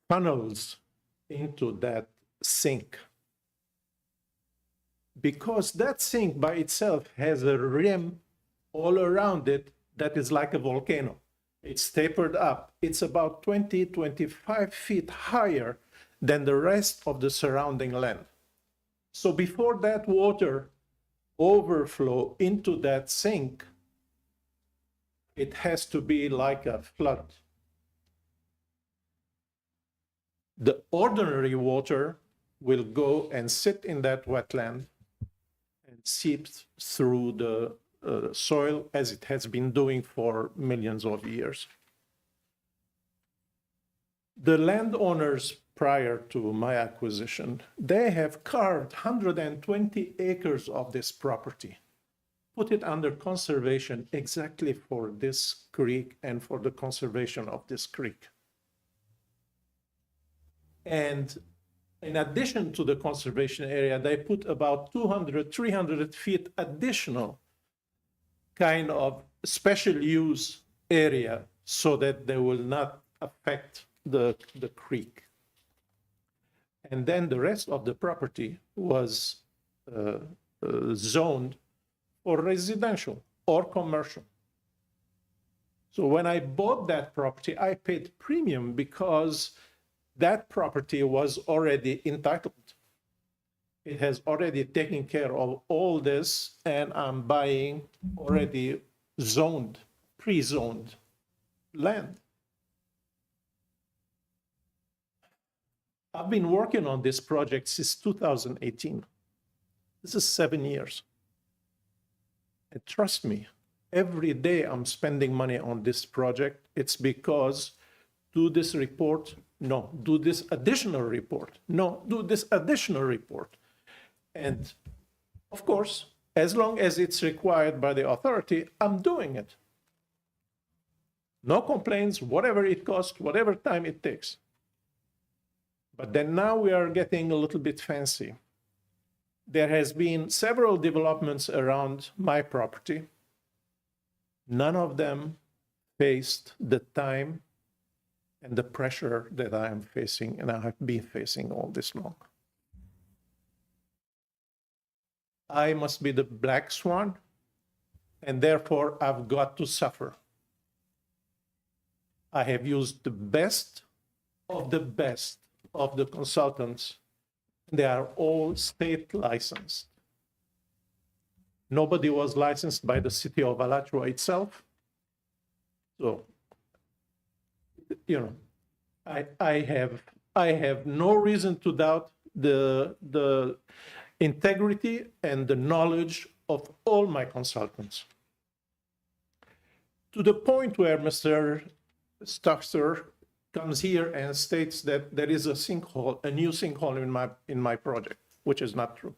Speaker 9: funnels into that sink, because that sink by itself has a rim all around it that is like a volcano. It's tapered up. It's about 20-25 feet higher than the rest of the surrounding land. So before that water overflow into that sink, it has to be like a flood. The ordinary water will go and sit in that wetland and seep through the soil as it has been doing for millions of years. The landowners prior to my acquisition, they have carved 120 acres of this property, put it under conservation exactly for this creek and for the conservation of this creek. And in addition to the conservation area, they put about 200, 300 feet additional kind of special use area so that they will not affect the creek. And then the rest of the property was zoned for residential or commercial. So when I bought that property, I paid premium because that property was already entitled. It has already taken care of all this, and I'm buying already zoned, pre-zoned land. I've been working on this project since 2018. This is 7 years. And trust me, every day I'm spending money on this project. It's because do this report, no. Do this additional report, no. Do this additional report. And of course, as long as it's required by the authority, I'm doing it. No complaints, whatever it costs, whatever time it takes. But then now we are getting a little bit fancy. There has been several developments around my property. None of them faced the time and the pressure that I am facing and I have been facing all this long. I must be the black swan, and therefore I've got to suffer. I have used the best of the consultants. They are all state licensed. Nobody was licensed by the city of Alachua itself. So, you know, I have no reason to doubt the integrity and the knowledge of all my consultants. To the point where Mr. Stuxter comes here and states that there is a sinkhole, a new sinkhole in my project, which is not true.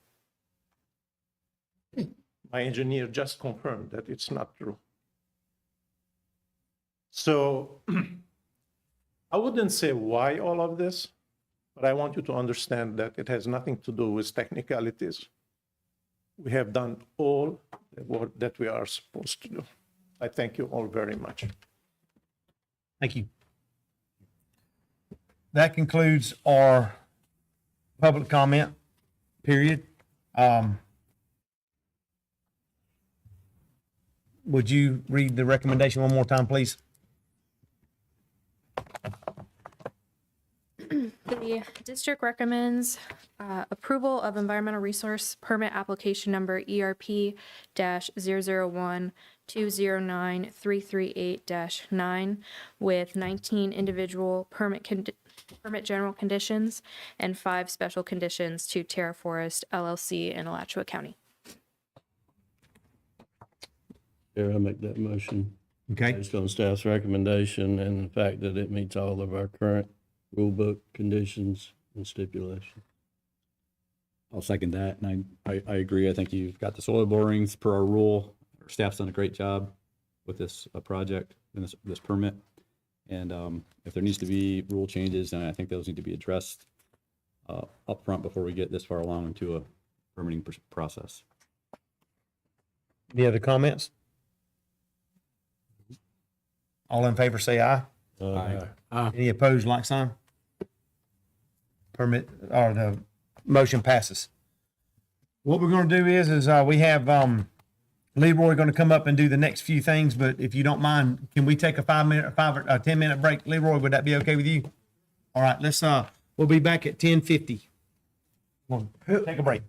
Speaker 9: My engineer just confirmed that it's not true. So I wouldn't say why all of this, but I want you to understand that it has nothing to do with technicalities. We have done all the work that we are supposed to do. I thank you all very much.
Speaker 3: Thank you. That concludes our public comment, period. Would you read the recommendation one more time, please?
Speaker 12: The district recommends approval of environmental resource permit application number ERP-001-209-338-9 with 19 individual permit general conditions and 5 special conditions to Terra Forest LLC in Alachua County.
Speaker 11: Chair, I make that motion.
Speaker 3: Okay.
Speaker 11: Based on staff's recommendation and the fact that it meets all of our current rule book conditions and stipulations.
Speaker 20: I'll second that, and I agree. I think you've got the soil borings per our rule. Our staff's done a great job with this project and this permit. And if there needs to be rule changes, then I think those need to be addressed up front before we get this far along into a permitting process.
Speaker 3: Any other comments? All in favor, say aye.
Speaker 11: Aye.
Speaker 3: Any opposed, like sign? Permit, or the motion passes. What we're gonna do is we have, Leroy gonna come up and do the next few things, but if you don't mind, can we take a 10-minute break? Leroy, would that be okay with you? All right, let's, we'll be back at 10:50. We'll take a break.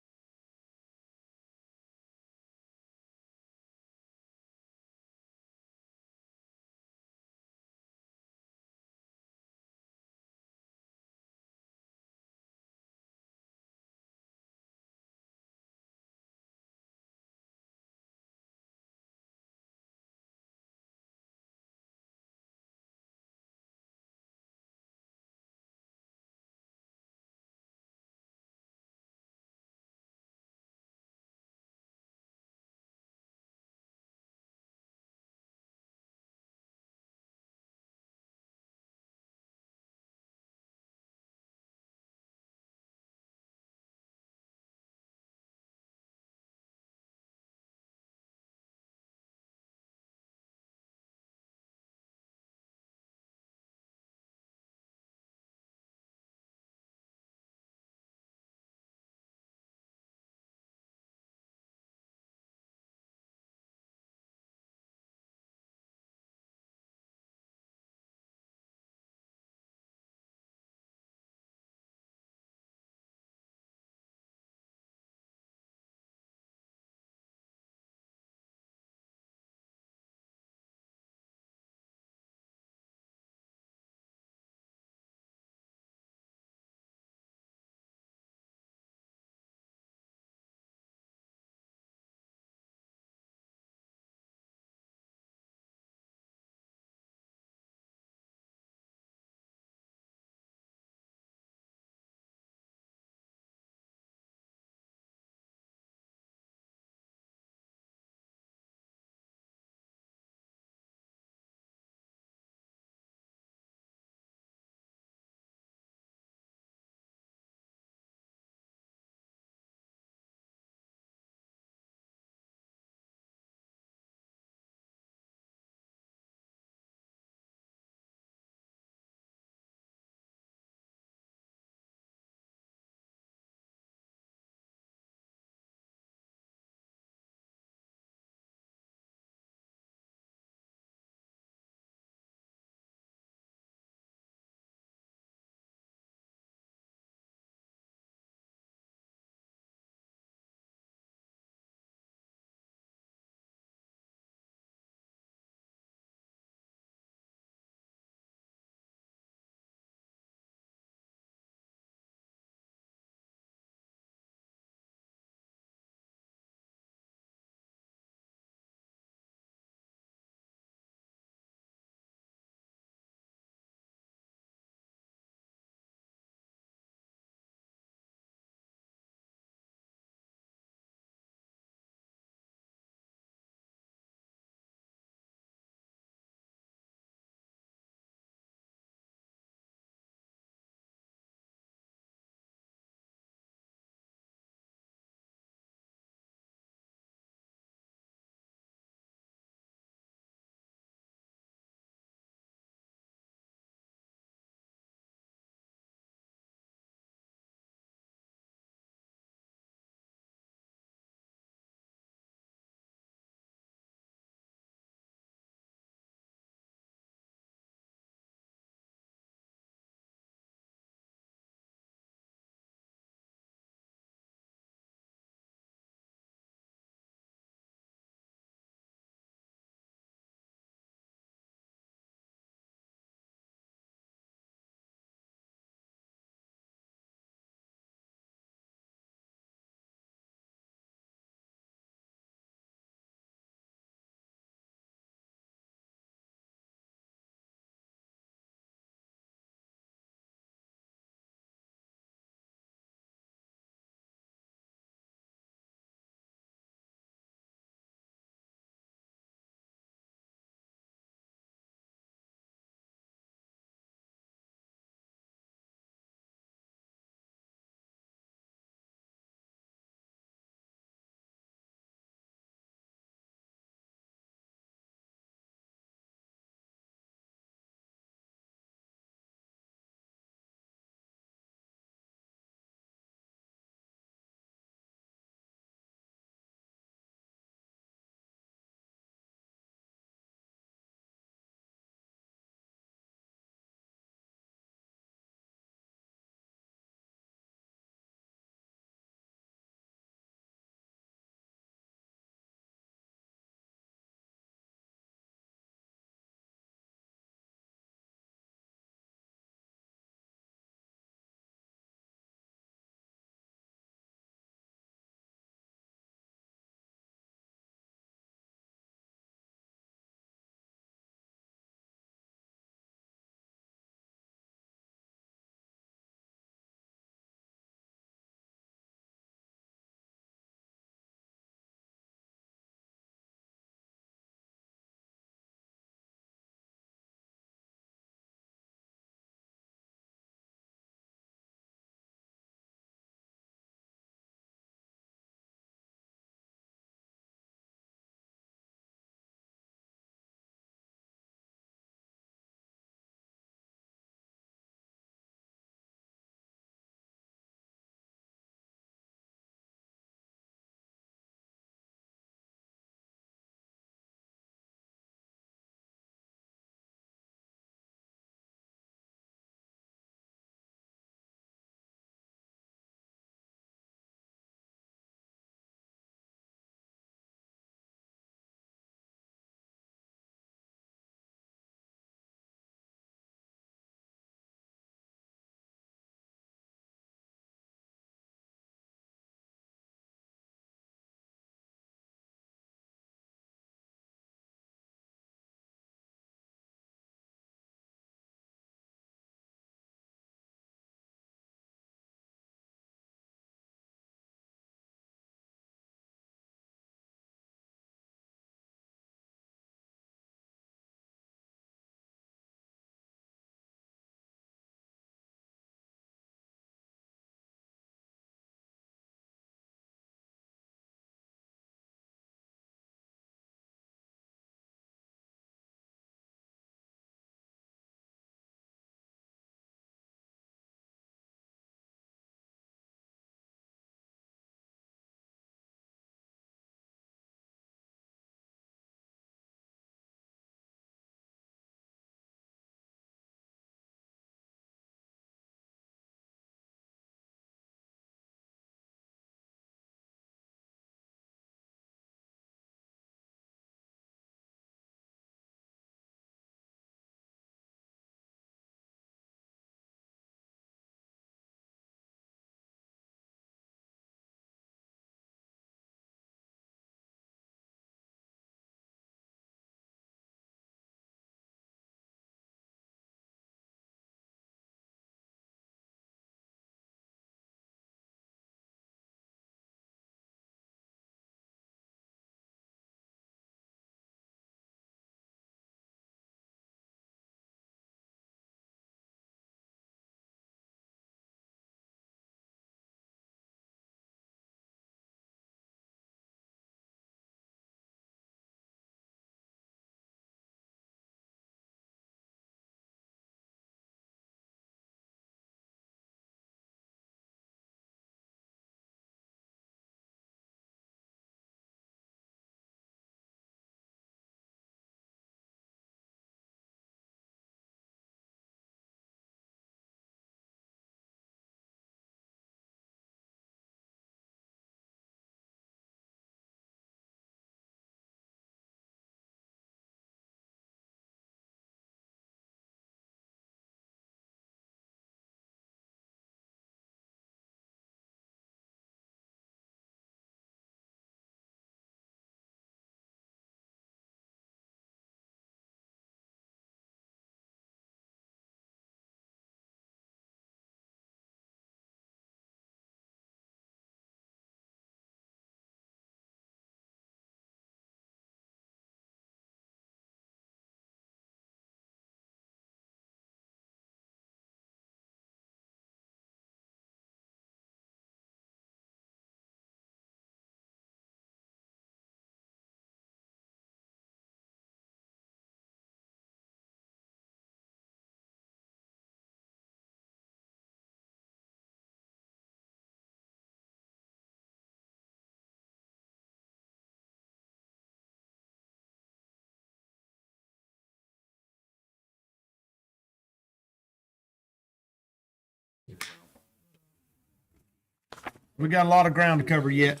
Speaker 3: We got a lot of ground to cover yet.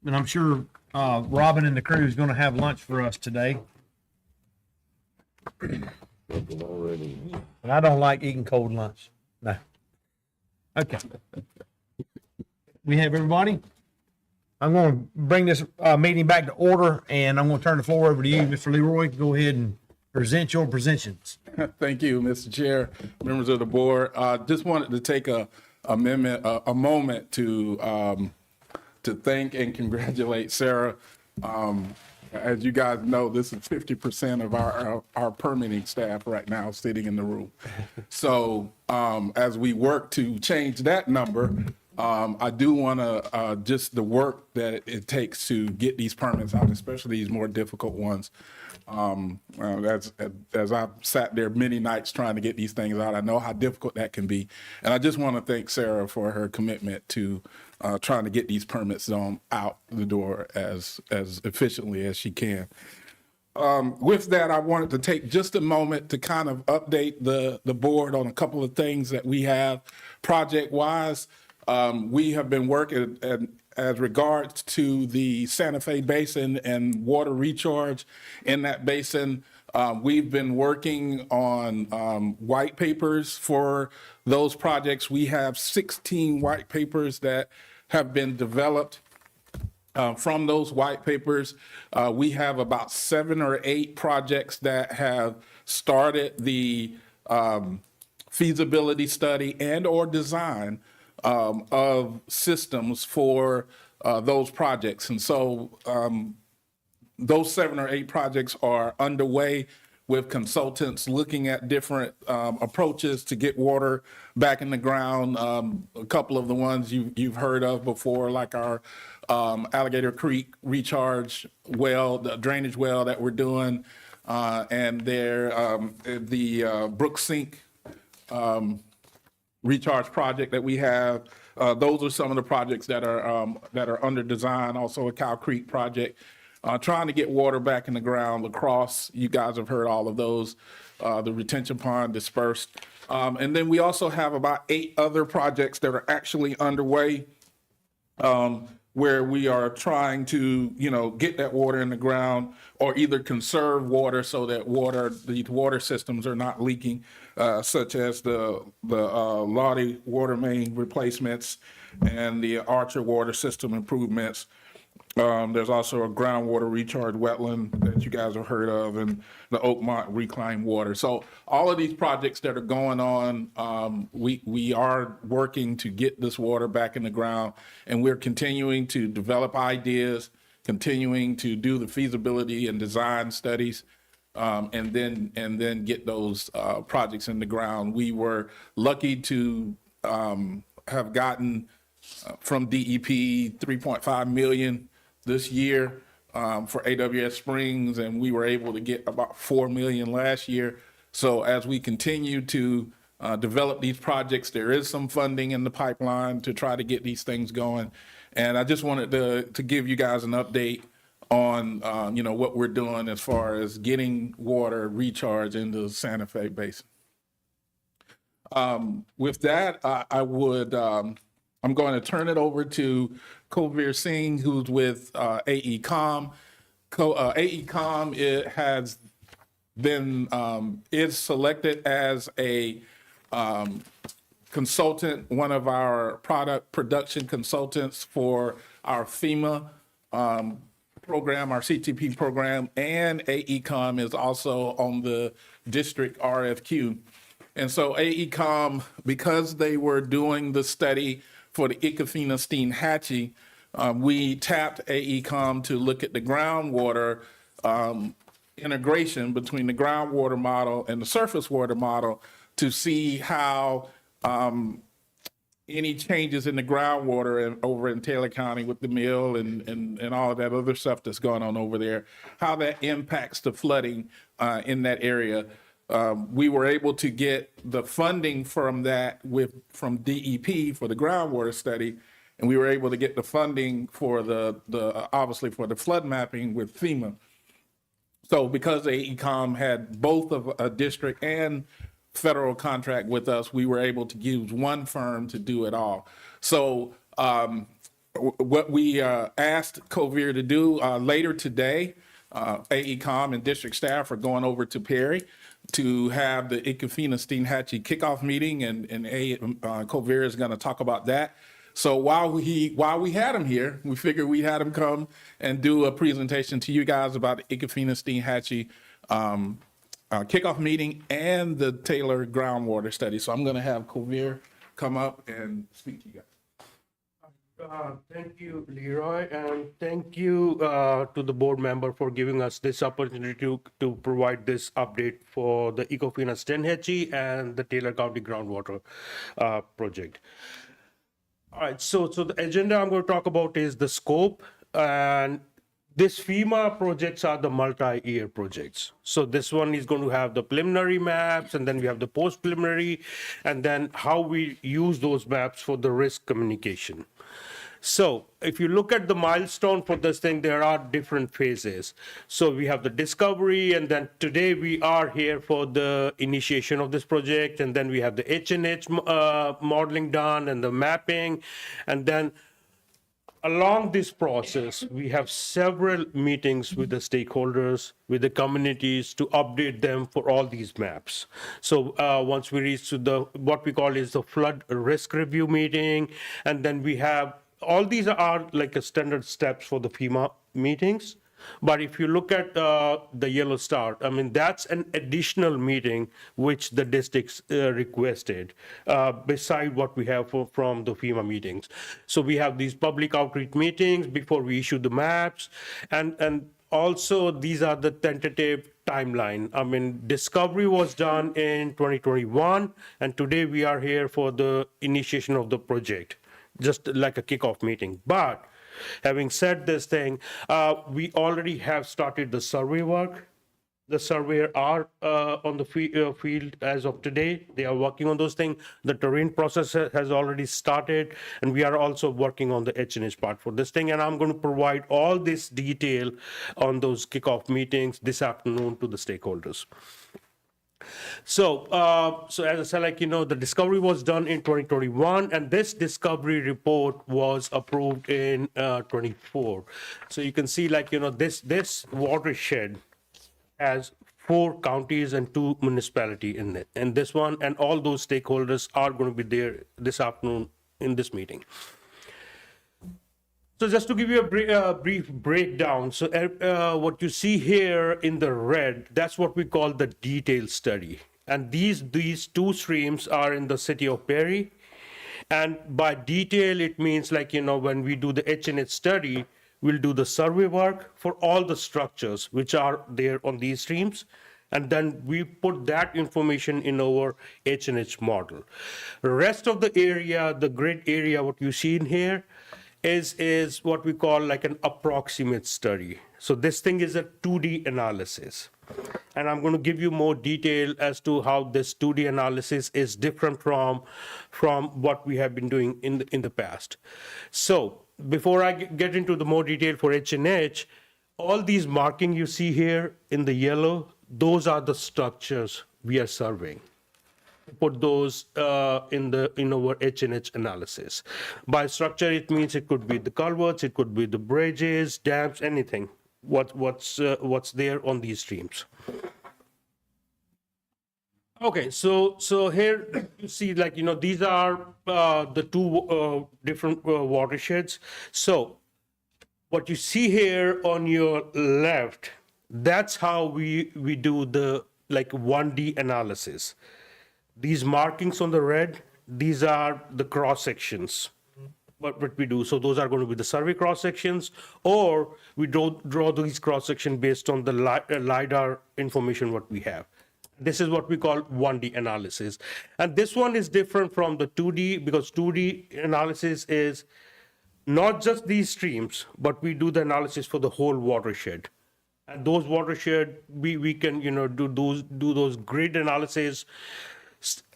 Speaker 3: And I'm sure Robin and the crew is going to have lunch for us today. And I don't like eating cold lunch. No. Okay. We have everybody. I'm going to bring this meeting back to order, and I'm going to turn the floor over to you, Mr. Leroy. Go ahead and present your presentations.
Speaker 21: Thank you, Mr. Chair, members of the board. Just wanted to take a moment to thank and congratulate Sarah. As you guys know, this is 50% of our permitting staff right now sitting in the room. So as we work to change that number, I do want to just the work that it takes to get these permits out, especially these more difficult ones. As I've sat there many nights trying to get these things out, I know how difficult that can be. And I just want to thank Sarah for her commitment to trying to get these permits out the door as efficiently as she can. With that, I wanted to take just a moment to kind of update the board on a couple of things that we have project-wise. We have been working as regards to the Santa Fe Basin and water recharge in that basin. We've been working on white papers for those projects. We have 16 white papers that have been developed. From those white papers, we have about 7 or 8 projects that have started the feasibility study and or design of systems for those projects. And so those 7 or 8 projects are underway with consultants looking at different approaches to get water back in the ground. A couple of the ones you've heard of before, like our Alligator Creek recharge well, the drainage well that we're doing, and the Brook Sink recharge project that we have. Those are some of the projects that are under design. Also a Cow Creek project, trying to get water back in the ground. Lacrosse, you guys have heard all of those. The retention pond dispersed. And then we also have about 8 other projects that are actually underway, where we are trying to, get that water in the ground or either conserve water so that these water systems are not leaking, such as the Lottie water main replacements and the Archer water system improvements. There's also a groundwater recharge wetland that you guys have heard of, and the Oakmont reclaimed water. So all of these projects that are going on, we are working to get this water back in the ground, and we're continuing to develop ideas, continuing to do the feasibility and design studies, and then get those projects in the ground. We were lucky to have gotten from DEP $3.5 million this year for AWS Springs, and we were able to get about $4 million last year. So as we continue to develop these projects, there is some funding in the pipeline to try to get these things going. And I just wanted to give you guys an update on what we're doing as far as getting water recharge into the Santa Fe Basin. With that, I'm going to turn it over to Kovir Singh, who's with AECOM. AECOM is selected as a consultant, one of our product production consultants for our FEMA program, our CTP program, and AECOM is also on the district RFQ. And so AECOM, because they were doing the study for the Ichthyophthia we tapped AECOM to look at the groundwater integration between the groundwater model and the surface water model to see how any changes in the groundwater over in Taylor County with the mill and all of that other stuff that's going on over there, how that impacts the flooding in that area. We were able to get the funding from that from DEP for the groundwater study, and we were able to get the funding for obviously for the flood mapping with FEMA. So because AECOM had both of a district and federal contract with us, we were able to use one firm to do it all. So what we asked Covere to do later today, AECOM and district staff are going over to Perry to have the Ikefina Steinhatchee kickoff meeting, and Covere is going to talk about that. So while we had him here, we figured we had him come and do a presentation to you guys about the Ikefina Steinhatchee kickoff meeting and the Taylor groundwater study. So I'm going to have Covere come up and speak to you guys.
Speaker 1: Thank you, Leroy, and thank you to the board member for giving us this opportunity to provide this update for the Ikefina Steinhatchee and the Taylor County groundwater project. All right, so the agenda I'm going to talk about is the scope, and this FEMA projects are the multi-year projects. So this one is going to have the preliminary maps, and then we have the post-preliminary, and then how we use those maps for the risk communication. So if you look at the milestone for this thing, there are different phases. So we have the discovery, and then today we are here for the initiation of this project, and then we have the H&H modeling done and the mapping, and then along this process, we have several meetings with the stakeholders, with the communities to update them for all these maps. So once we reach to the, what we call is the flood risk review meeting, and then we have, all these are like a standard steps for the FEMA meetings. But if you look at the yellow star, I mean, that's an additional meeting which the districts requested beside what we have from the FEMA meetings. So we have these public outreach meetings before we issue the maps, and also these are the tentative timeline. I mean, discovery was done in 2021, and today we are here for the initiation of the project, just like a kickoff meeting. But having said this thing, we already have started the survey work. The surveyor are on the field as of today. They are working on those things. The terrain process has already started, and we are also working on the H&H part for this thing. And I'm going to provide all this detail on those kickoff meetings this afternoon to the stakeholders. So as I said, like, you know, the discovery was done in 2021, and this discovery report was approved in 24. So you can see, like, you know, this watershed has 4 counties and 2 municipalities in it. And this one, and all those stakeholders are going to be there this afternoon in this meeting. So just to give you a brief breakdown, so what you see here in the red, that's what we call the detailed study. And these 2 streams are in the city of Perry. And by detail, it means, like, you know, when we do the H&H study, we'll do the survey work for all the structures which are there on these streams. And then we put that information in our H&H model. The rest of the area, the grid area, what you see in here, is what we call like an approximate study. So this thing is a 2D analysis. And I'm going to give you more detail as to how this 2D analysis is different from what we have been doing in the past. So before I get into the more detail for H&H, all these marking you see here in the yellow, those are the structures we are surveying. Put those in our H&H analysis. By structure, it means it could be the culverts, it could be the bridges, dams, anything. What's there on these streams. Okay, so here you see, like, you know, these are the 2 different watersheds. So what you see here on your left, that's how we do the like 1D analysis. These markings on the red, these are the cross sections. What we do, so those are going to be the survey cross sections, or we draw these cross sections based on the LiDAR information what we have. This is what we call 1D analysis. And this one is different from the 2D, because 2D analysis is not just these streams, but we do the analysis for the whole watershed. And those watershed, we can, you know, do those grid analysis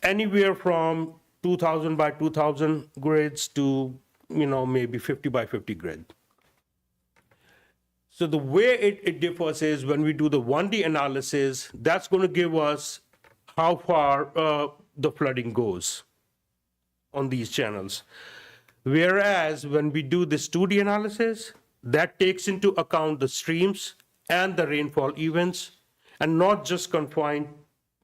Speaker 1: anywhere from 2000 by 2000 grids to, you know, maybe 50 by 50 grid. So the way it differs is when we do the 1D analysis, that's going to give us how far the flooding goes on these channels. Whereas when we do this 2D analysis, that takes into account the streams and the rainfall events, and not just confined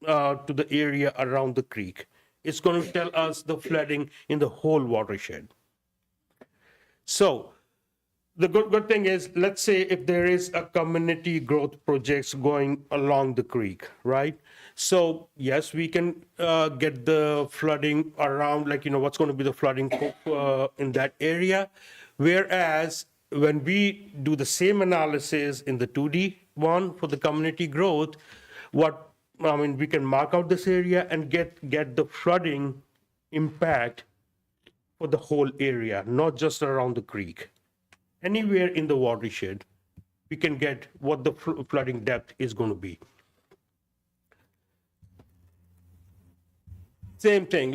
Speaker 1: to the area around the creek. It's going to tell us the flooding in the whole watershed. So the good thing is, let's say if there is a community growth projects going along the creek, right? So yes, we can get the flooding around, like, what's going to be the flooding in that area. Whereas when we do the same analysis in the 2D one for the community growth, we can mark out this area and get the flooding impact for the whole area, not just around the creek. Anywhere in the watershed, we can get what the flooding depth is going to be. Same thing,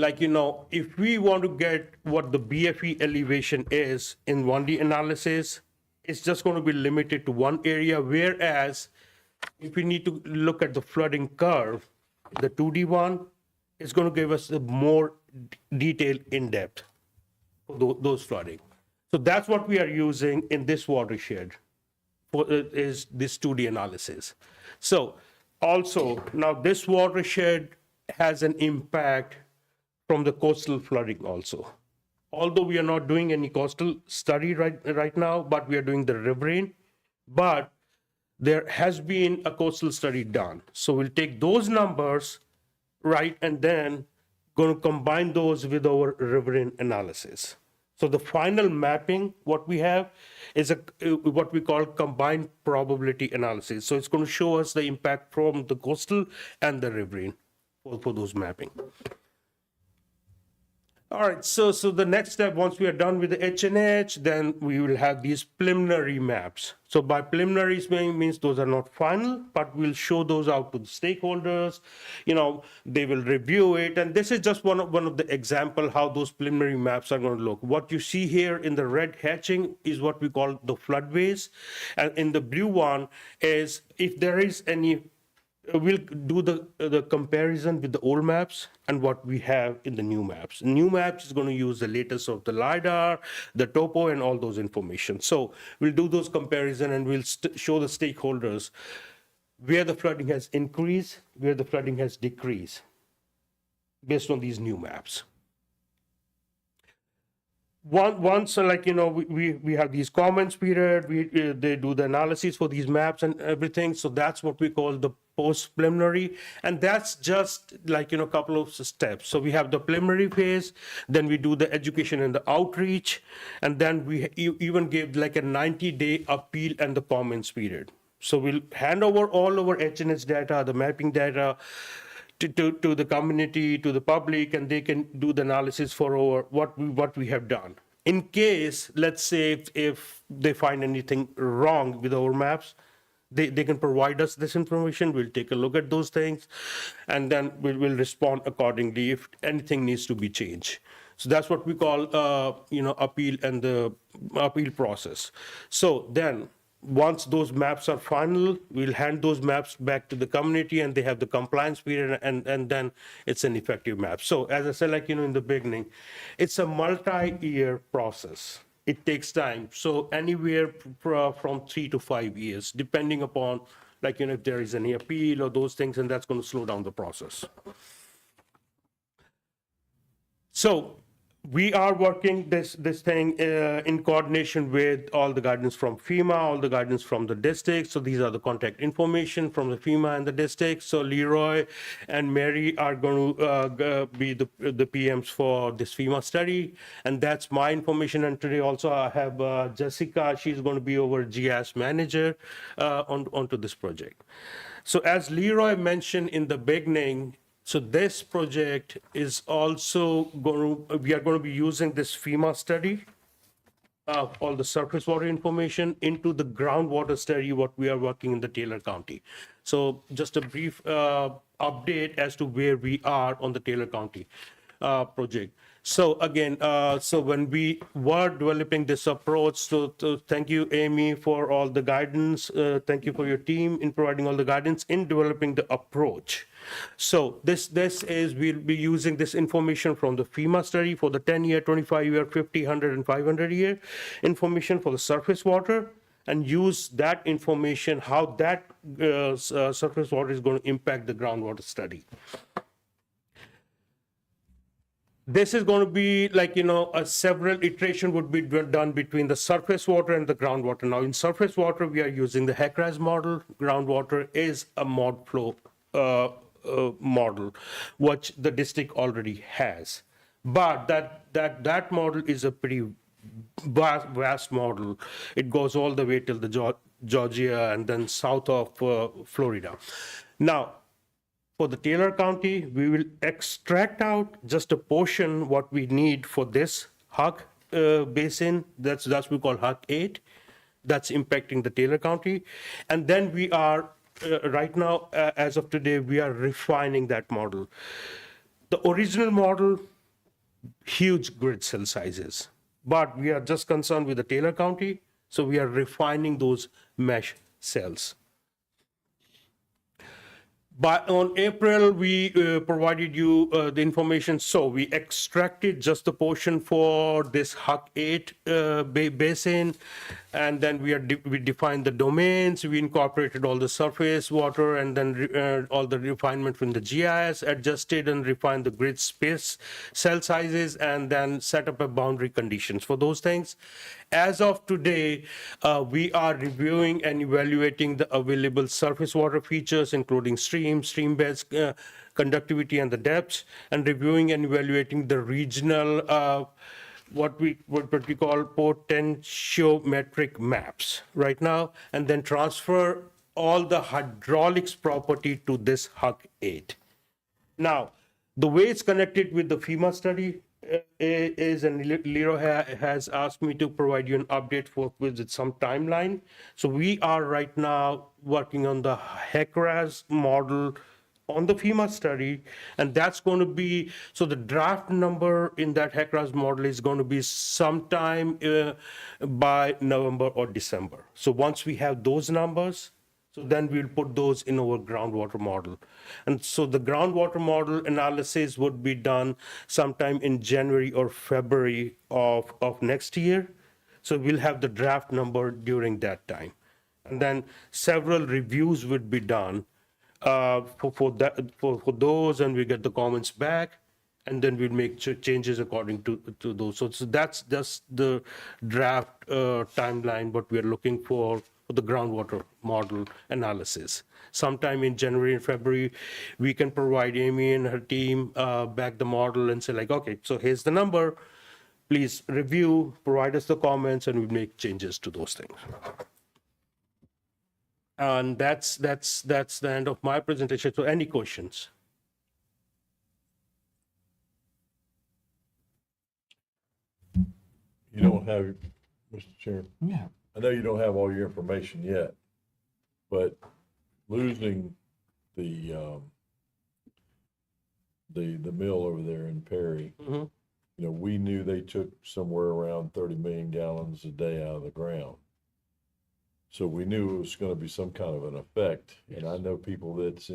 Speaker 1: if we want to get what the BFE elevation is in 1D analysis, it's just going to be limited to one area, whereas if we need to look at the flooding curve, the 2D one, it's going to give us a more detailed in-depth for those flooding. So that's what we are using in this watershed is this 2D analysis. So also, now this watershed has an impact from the coastal flooding also. Although we are not doing any coastal study right now, but we are doing the riverine, but there has been a coastal study done. So we'll take those numbers, right, and then going to combine those with our riverine analysis. So the final mapping, what we have is what we call combined probability analysis. So it's going to show us the impact from the coastal and the riverine for those mapping. All right, so the next step, once we are done with the HNH, then we will have these preliminary maps. So by preliminaries means those are not final, but we'll show those out to the stakeholders. They will review it, and this is just one of the example how those preliminary maps are going to look. What you see here in the red hatching is what we call the floodways, and in the blue one is if there is any. We'll do the comparison with the old maps and what we have in the new maps. New maps is going to use the latest of the LiDAR, the topo, and all those information. So we'll do those comparison and we'll show the stakeholders where the flooding has increased, where the flooding has decreased, based on these new maps. Once, we have these comments period, they do the analysis for these maps and everything. So that's what we call the post preliminary, and that's just a couple of steps. So we have the preliminary phase, then we do the education and the outreach, and then we even give a 90-day appeal and the comments period. So we'll hand over all our HNH data, the mapping data, to the community, to the public, and they can do the analysis for our what we have done. In case, let's say, if they find anything wrong with our maps, they can provide us this information. We'll take a look at those things, and then we'll respond accordingly if anything needs to be changed. So that's what we call, appeal and the appeal process. So then, once those maps are final, we'll hand those maps back to the community, and they have the compliance period, and then it's an effective map. So as I said, in the beginning, it's a multi-year process. It takes time. So anywhere from 3 to 5 years, depending upon, if there is any appeal or those things, and that's going to slow down the process. So we are working this thing in coordination with all the guidance from FEMA, all the guidance from the district. So these are the contact information from the FEMA and the district. So Leroy and Mary are going to be the PMs for this FEMA study, and that's my information. And today also I have Jessica. She's going to be our GIS manager onto this project. So as Leroy mentioned in the beginning, so this project is also we are going to be using this FEMA study of all the surface water information into the groundwater study, what we are working in the Taylor County. So just a brief update as to where we are on the Taylor County project. So again, so when we were developing this approach, so thank you, Amy, for all the guidance. Thank you for your team in providing all the guidance in developing the approach. So this is, we'll be using this information from the FEMA study for the 10-year, 25-year, 50, 100, and 500-year information for the surface water, and use that information, how that surface water is going to impact the groundwater study. This is going to be like, several iteration would be done between the surface water and the groundwater. Now, in surface water, we are using the HEC-RAS model. Groundwater is a mod flow model, which the district already has. But that model is a pretty vast model. It goes all the way till the Georgia and then south of Florida. Now, for the Taylor County, we will extract out just a portion what we need for this HUC basin. That's we call HUC 8. That's impacting the Taylor County. And then we are, right now, as of today, we are refining that model. The original model, huge grid cell sizes. But we are just concerned with the Taylor County, so we are refining those mesh cells. But on April, we provided you the information. So we extracted just the portion for this HUC 8 basin, and then we defined the domains. We incorporated all the surface water, and then all the refinement from the GIS, adjusted and refined the grid space cell sizes, and then set up a boundary conditions for those things. As of today, we are reviewing and evaluating the available surface water features, including stream beds, conductivity, and the depths, and reviewing and evaluating the regional, what we call potentiometric maps right now, and then transfer all the hydraulics property to this HUC 8. Now, the way it's connected with the FEMA study is, and Lero has asked me to provide you an update with some timeline. So we are right now working on the HEC-RAS model on the FEMA study, and that's going to be, so the draft number in that HEC-RAS model is going to be sometime by November or December. So once we have those numbers, so then we'll put those in our groundwater model. And so the groundwater model analysis would be done sometime in January or February of next year. So we'll have the draft number during that time. And then several reviews would be done for those, and we get the comments back, and then we'll make changes according to those. So that's just the draft timeline, what we're looking for the groundwater model analysis. Sometime in January and February, we can provide Amy and her team back the model and say like, okay, so here's the number, please review, provide us the comments, and we'll make changes to those things. And that's the end of my presentation. So any questions?
Speaker 5: You don't have, Mr. Chairman?
Speaker 3: Yeah.
Speaker 5: I know you don't have all your information yet, but losing the mill over there in Perry, we knew they took somewhere around 30 million gallons a day out of the ground. So we knew it was going to be some kind of an effect. And I know people that's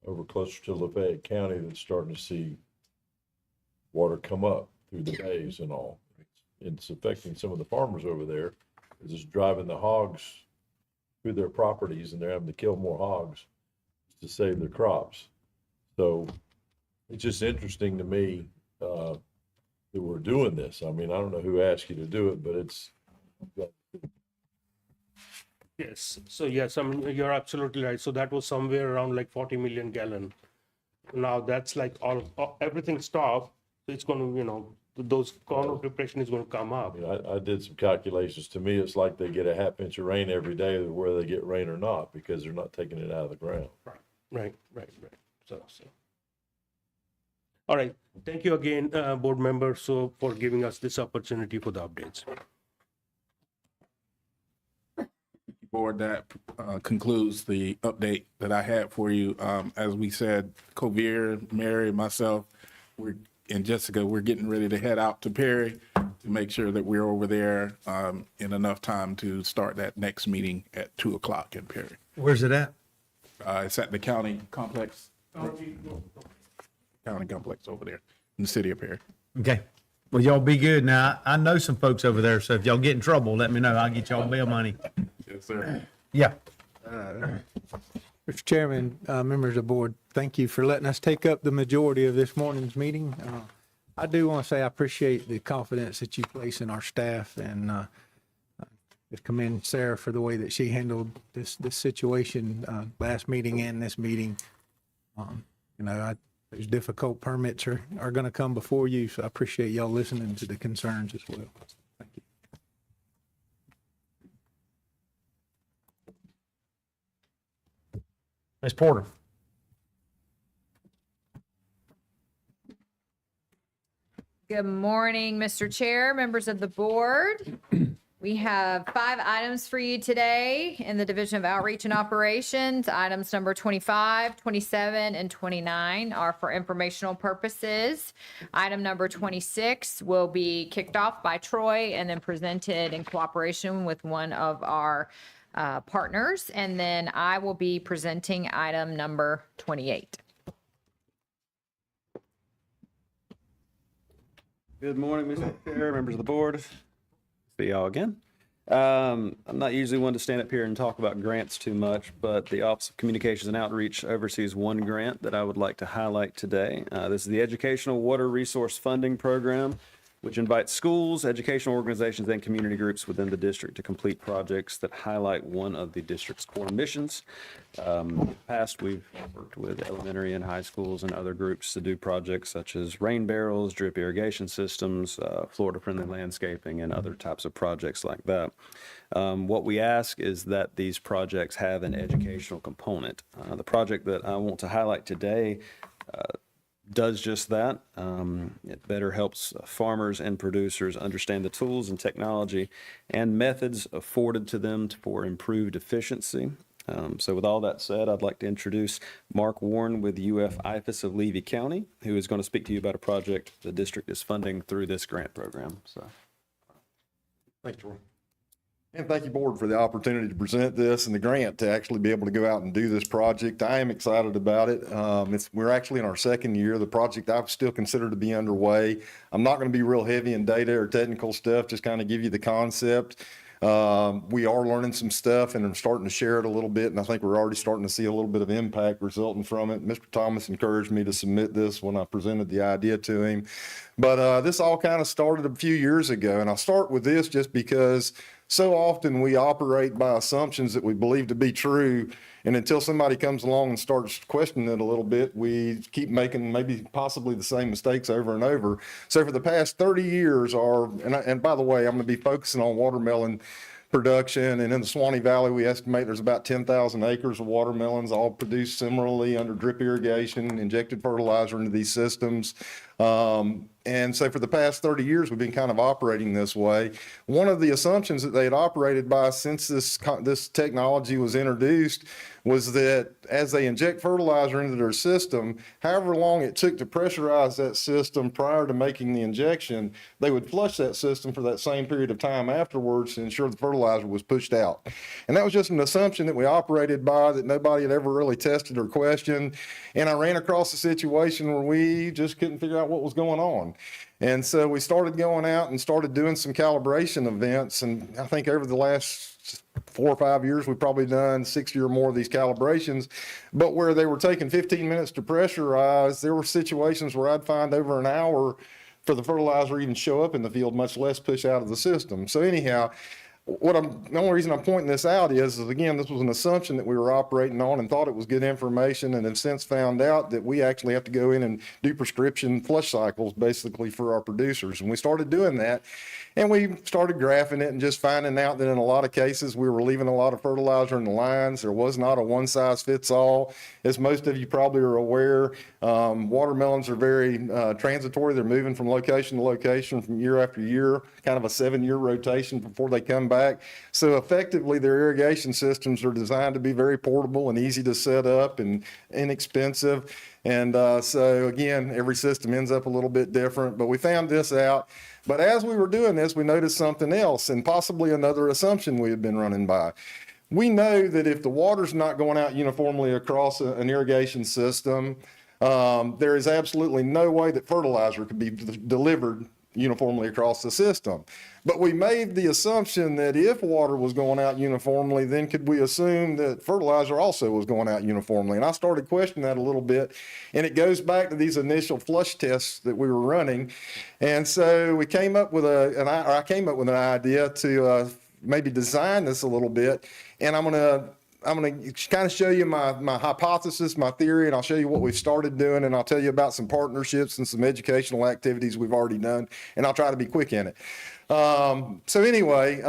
Speaker 5: over closer to Lafayette County that's starting to see water come up through the bays and all. It's affecting some of the farmers over there. It's just driving the hogs through their properties, and they're having to kill more hogs to save their crops. So it's just interesting to me that we're doing this. I mean, I don't know who asked you to do it, but it's.
Speaker 1: Yes. So yes, I mean, you're absolutely right. So that was somewhere around like 40 million gallon. Now that's like everything stopped. So it's going to, those corner preparation is going to come up.
Speaker 5: I did some calculations. To me, it's like they get a half inch of rain every day, whether they get rain or not, because they're not taking it out of the ground.
Speaker 1: Right. So. All right. Thank you again, board members, for giving us this opportunity for the updates.
Speaker 21: Board, that concludes the update that I had for you. As we said, Kovir, Mary, myself, and Jessica, we're getting ready to head out to Perry to make sure that we're over there in enough time to start that next meeting at 2:00 in Perry.
Speaker 3: Where's it at?
Speaker 21: It's at the county complex. County complex over there in the city of Perry.
Speaker 3: Okay. Well, y'all be good. Now, I know some folks over there, so if y'all get in trouble, let me know. I'll get y'all bail money.
Speaker 21: Yes, sir.
Speaker 3: Yeah.
Speaker 9: Mr. Chairman, members of the board, thank you for letting us take up the majority of this morning's meeting. I do want to say I appreciate the confidence that you place in our staff, and just commend Sarah for the way that she handled this situation last meeting and this meeting. Those difficult permits are going to come before you, so I appreciate y'all listening to the concerns as well. Thank you.
Speaker 3: Ms. Porter.
Speaker 4: Good morning, Mr. Chair, members of the board. We have 5 items for you today in the Division of Outreach and Operations. Items number 25, 27, and 29 are for informational purposes. Item number 26 will be kicked off by Troy and then presented in cooperation with one of our partners. And then I will be presenting item number 28.
Speaker 22: Good morning, Mr. Chair, members of the board. See y'all again. I'm not usually one to stand up here and talk about grants too much, but the Office of Communications and Outreach oversees one grant that I would like to highlight today. This is the Educational Water Resource Funding Program, which invites schools, educational organizations, and community groups within the district to complete projects that highlight one of the district's core missions. In the past, we've worked with elementary and high schools and other groups to do projects such as rain barrels, drip irrigation systems, Florida-friendly landscaping, and other types of projects like that. What we ask is that these projects have an educational component. The project that I want to highlight today does just that. It better helps farmers and producers understand the tools and technology and methods afforded to them for improved efficiency. So with all that said, I'd like to introduce Mark Warren with UF-IFAS of Levy County, who is going to speak to you about a project the district is funding through this grant program. So,
Speaker 23: thanks, Troy. And thank you, board, for the opportunity to present this and the grant to actually be able to go out and do this project. I am excited about it. We're actually in our second year. The project I still consider to be underway. I'm not going to be real heavy in data or technical stuff, just kind of give you the concept. We are learning some stuff and I'm starting to share it a little bit, and I think we're already starting to see a little bit of impact resulting from it. Mr. Thomas encouraged me to submit this when I presented the idea to him. But this all kind of started a few years ago, and I'll start with this just because so often we operate by assumptions that we believe to be true, and until somebody comes along and starts questioning it a little bit, we keep making maybe possibly the same mistakes over and over. So for the past 30 years, and by the way, I'm going to be focusing on watermelon production, and in the Swanee Valley, we estimate there's about 10,000 acres of watermelons, all produced similarly under drip irrigation, injected fertilizer into these systems. And so for the past 30 years, we've been kind of operating this way. One of the assumptions that they had operated by since this technology was introduced was that as they inject fertilizer into their system, however long it took to pressurize that system prior to making the injection, they would flush that system for that same period of time afterwards to ensure the fertilizer was pushed out. And that was just an assumption that we operated by that nobody had ever really tested or questioned. And I ran across a situation where we just couldn't figure out what was going on. And so we started going out and started doing some calibration events. And I think over the last 4 or 5 years, we've probably done 60 or more of these calibrations. But where they were taking 15 minutes to pressurize, there were situations where I'd find over an hour for the fertilizer even show up in the field, much less push out of the system. So anyhow, the only reason I'm pointing this out is again, this was an assumption that we were operating on and thought it was good information, and have since found out that we actually have to go in and do prescription flush cycles basically for our producers. And we started doing that, and we started graphing it and just finding out that in a lot of cases we were leaving a lot of fertilizer in the lines. There was not a one size fits all. As most of you probably are aware, watermelons are very transitory. They're moving from location to location from year after year, kind of a 7-year rotation before they come back. So effectively their irrigation systems are designed to be very portable and easy to set up and inexpensive. And so again, every system ends up a little bit different, but we found this out. But as we were doing this, we noticed something else and possibly another assumption we had been running by. We know that if the water's not going out uniformly across an irrigation system, there is absolutely no way that fertilizer could be delivered uniformly across the system. But we made the assumption that if water was going out uniformly, then could we assume that fertilizer also was going out uniformly? And I started questioning that a little bit, and it goes back to these initial flush tests that we were running. And so we came up with I came up with an idea to maybe design this a little bit, and I'm gonna kind of show you my hypothesis, my theory, and I'll show you what we've started doing, and I'll tell you about some partnerships and some educational activities we've already done, and I'll try to be quick in it. So anyway,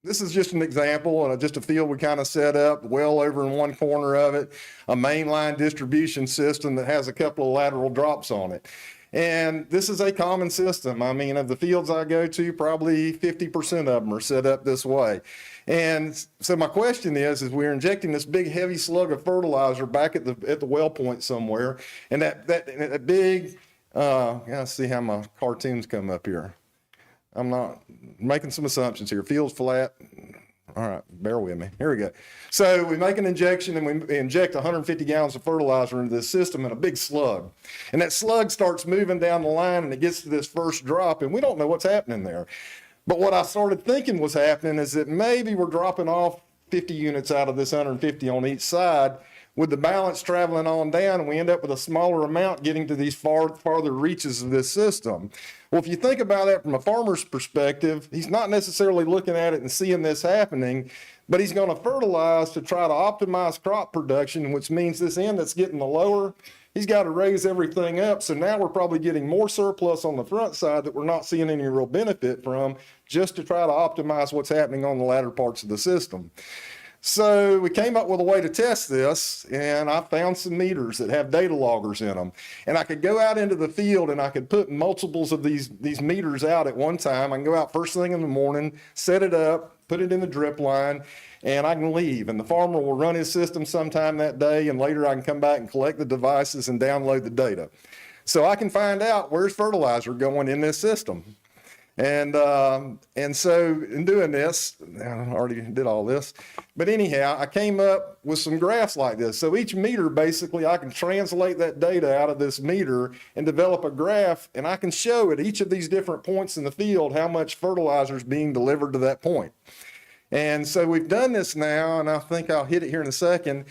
Speaker 23: this is just an example, and just a field we kind of set up, well over in one corner of it, a mainline distribution system that has a couple of lateral drops on it. And this is a common system. I mean, of the fields I go to, probably 50% of them are set up this way. And so my question is we're injecting this big heavy slug of fertilizer back at the well point somewhere, and that big, let's see how my cartoons come up here. I'm not making some assumptions here. Field's flat. All right, bear with me. Here we go. So we make an injection and we inject 150 gallons of fertilizer into this system in a big slug. And that slug starts moving down the line and it gets to this first drop, and we don't know what's happening there. But what I started thinking was happening is that maybe we're dropping off 50 units out of this 150 on each side, with the balance traveling on down, and we end up with a smaller amount getting to these farther reaches of this system. Well, if you think about that from a farmer's perspective, he's not necessarily looking at it and seeing this happening, but he's going to fertilize to try to optimize crop production, which means this end that's getting the lower, he's got to raise everything up. So now we're probably getting more surplus on the front side that we're not seeing any real benefit from, just to try to optimize what's happening on the latter parts of the system. So we came up with a way to test this, and I found some meters that have data loggers in them. And I could go out into the field and I could put multiples of these meters out at one time. I can go out first thing in the morning, set it up, put it in the drip line, and I can leave. And the farmer will run his system sometime that day, and later I can come back and collect the devices and download the data. So I can find out where's fertilizer going in this system. And so in doing this, I already did all this, but anyhow, I came up with some graphs like this. So each meter, basically, I can translate that data out of this meter and develop a graph, and I can show at each of these different points in the field how much fertilizer is being delivered to that point. And so we've done this now, and I think I'll hit it here in a second.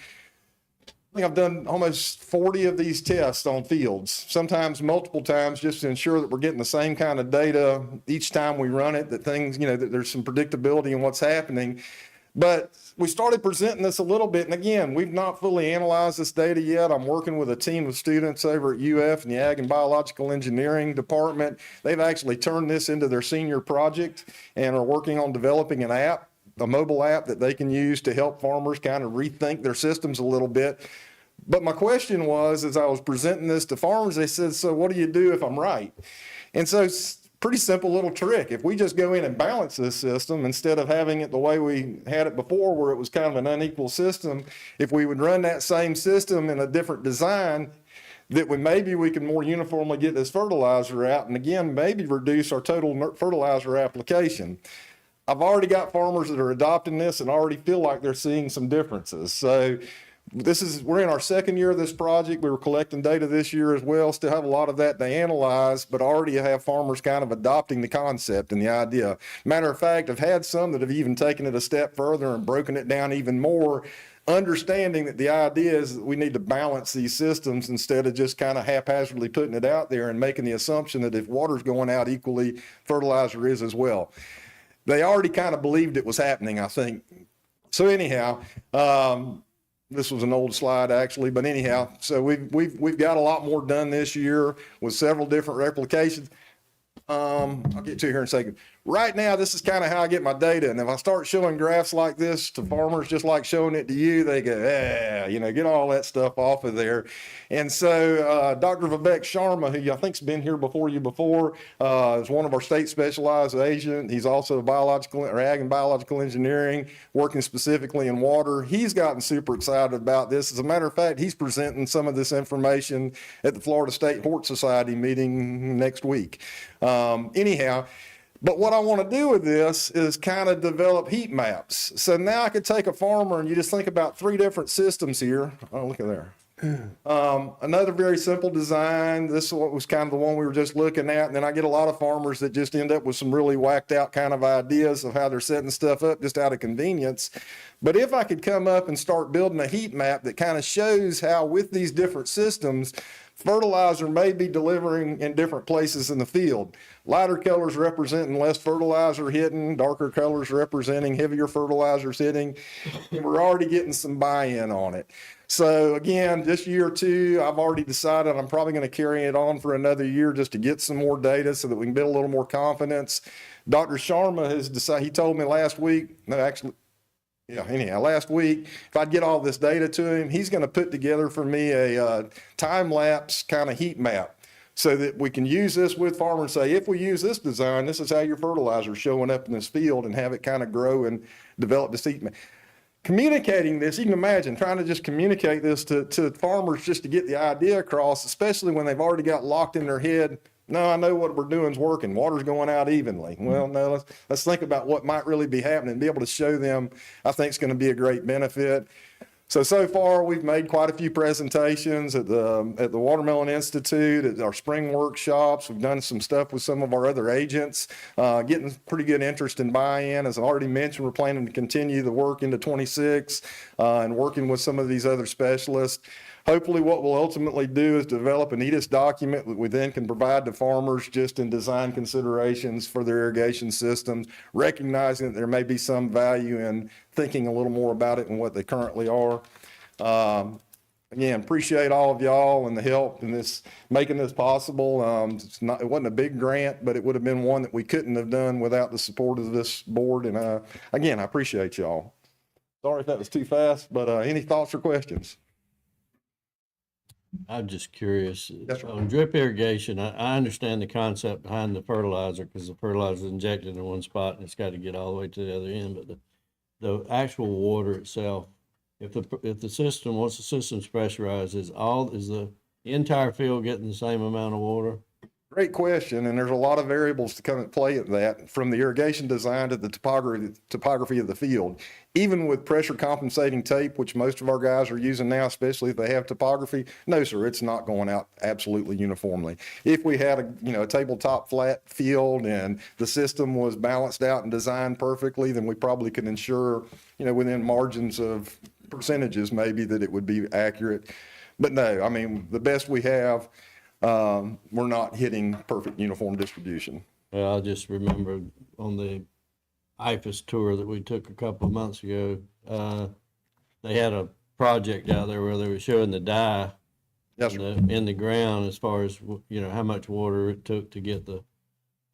Speaker 23: I think I've done almost 40 of these tests on fields, sometimes multiple times, just to ensure that we're getting the same kind of data each time we run it, that things, that there's some predictability in what's happening. But we started presenting this a little bit, and again, we've not fully analyzed this data yet. I'm working with a team of students over at UF in the Ag and Biological Engineering Department. They've actually turned this into their senior project and are working on developing an app, a mobile app that they can use to help farmers kind of rethink their systems a little bit. But my question was, as I was presenting this to farmers, they said, so what do you do if I'm right? And so it's a pretty simple little trick. If we just go in and balance this system, instead of having it the way we had it before, where it was kind of an unequal system, if we would run that same system in a different design, that maybe we can more uniformly get this fertilizer out, and again, maybe reduce our total fertilizer application. I've already got farmers that are adopting this and already feel like they're seeing some differences. So we're in our second year of this project. We were collecting data this year as well. Still have a lot of that to analyze, but already have farmers kind of adopting the concept and the idea. Matter of fact, I've had some that have even taken it a step further and broken it down even more, understanding that the idea is that we need to balance these systems instead of just kind of haphazardly putting it out there and making the assumption that if water's going out equally, fertilizer is as well. They already kind of believed it was happening, I think. So anyhow, this was an old slide actually, but anyhow, so we've got a lot more done this year with several different replications. I'll get to it here in a second. Right now, this is kind of how I get my data. And if I start showing graphs like this to farmers, just like showing it to you, they go, get all that stuff off of there. And so Dr. Vivek Sharma, who I think's been here before you is one of our state specialized agents. He's also ag and biological engineering, working specifically in water. He's gotten super excited about this. As a matter of fact, he's presenting some of this information at the Florida State Hort Society meeting next week. But what I want to do with this is kind of develop heat maps. So now I could take a farmer and you just think about 3 different systems here. Oh, look at there. Another very simple design. This was kind of the one we were just looking at. And then I get a lot of farmers that just end up with some really whacked out kind of ideas of how they're setting stuff up just out of convenience. But if I could come up and start building a heat map that kind of shows how with these different systems, fertilizer may be delivering in different places in the field. Lighter colors representing less fertilizer hitting, darker colors representing heavier fertilizers hitting. And we're already getting some buy-in on it. So again, this year too, I've already decided I'm probably going to carry it on for another year just to get some more data so that we can build a little more confidence. Dr. Sharma has decided, he told me last week, no, actually, yeah, anyhow, last week, if I'd get all this data to him, he's going to put together for me a time-lapse kind of heat map so that we can use this with farmers and say, if we use this design, this is how your fertilizer is showing up in this field, and have it kind of grow and develop this heat map. Communicating this, you can imagine trying to just communicate this to farmers just to get the idea across, especially when they've already got locked in their head. No, I know what we're doing is working. Water's going out evenly. Well, no, let's think about what might really be happening and be able to show them. I think it's going to be a great benefit. So far we've made quite a few presentations at the Watermelon Institute, at our spring workshops. We've done some stuff with some of our other agents, getting pretty good interest and buy-in. As I already mentioned, we're planning to continue the work into 26 and working with some of these other specialists. Hopefully what we'll ultimately do is develop an EDIS document that we then can provide to farmers just in design considerations for their irrigation systems, recognizing that there may be some value in thinking a little more about it than what they currently are. Again, appreciate all of y'all and the help in this, making this possible. It wasn't a big grant, but it would have been one that we couldn't have done without the support of this board. And again, I appreciate y'all. Sorry if that was too fast, but any thoughts or questions?
Speaker 11: I'm just curious.
Speaker 23: That's right.
Speaker 11: On drip irrigation, I understand the concept behind the fertilizer because the fertilizer is injected in one spot and it's got to get all the way to the other end. But the actual water itself, if the system, once the system's pressurized, is the entire field getting the same amount of water?
Speaker 23: Great question, and there's a lot of variables to come and play at that, from the irrigation design to the topography of the field. Even with pressure compensating tape, which most of our guys are using now, especially if they have topography, no sir, it's not going out absolutely uniformly. If we had a tabletop flat field and the system was balanced out and designed perfectly, then we probably could ensure, within margins of percentages maybe, that it would be accurate. But no, I mean, the best we have, we're not hitting perfect uniform distribution.
Speaker 11: Well, I just remember on the IFAS tour that we took a couple of months ago, they had a project out there where they were showing the dye in the ground as far as, how much water it took to get the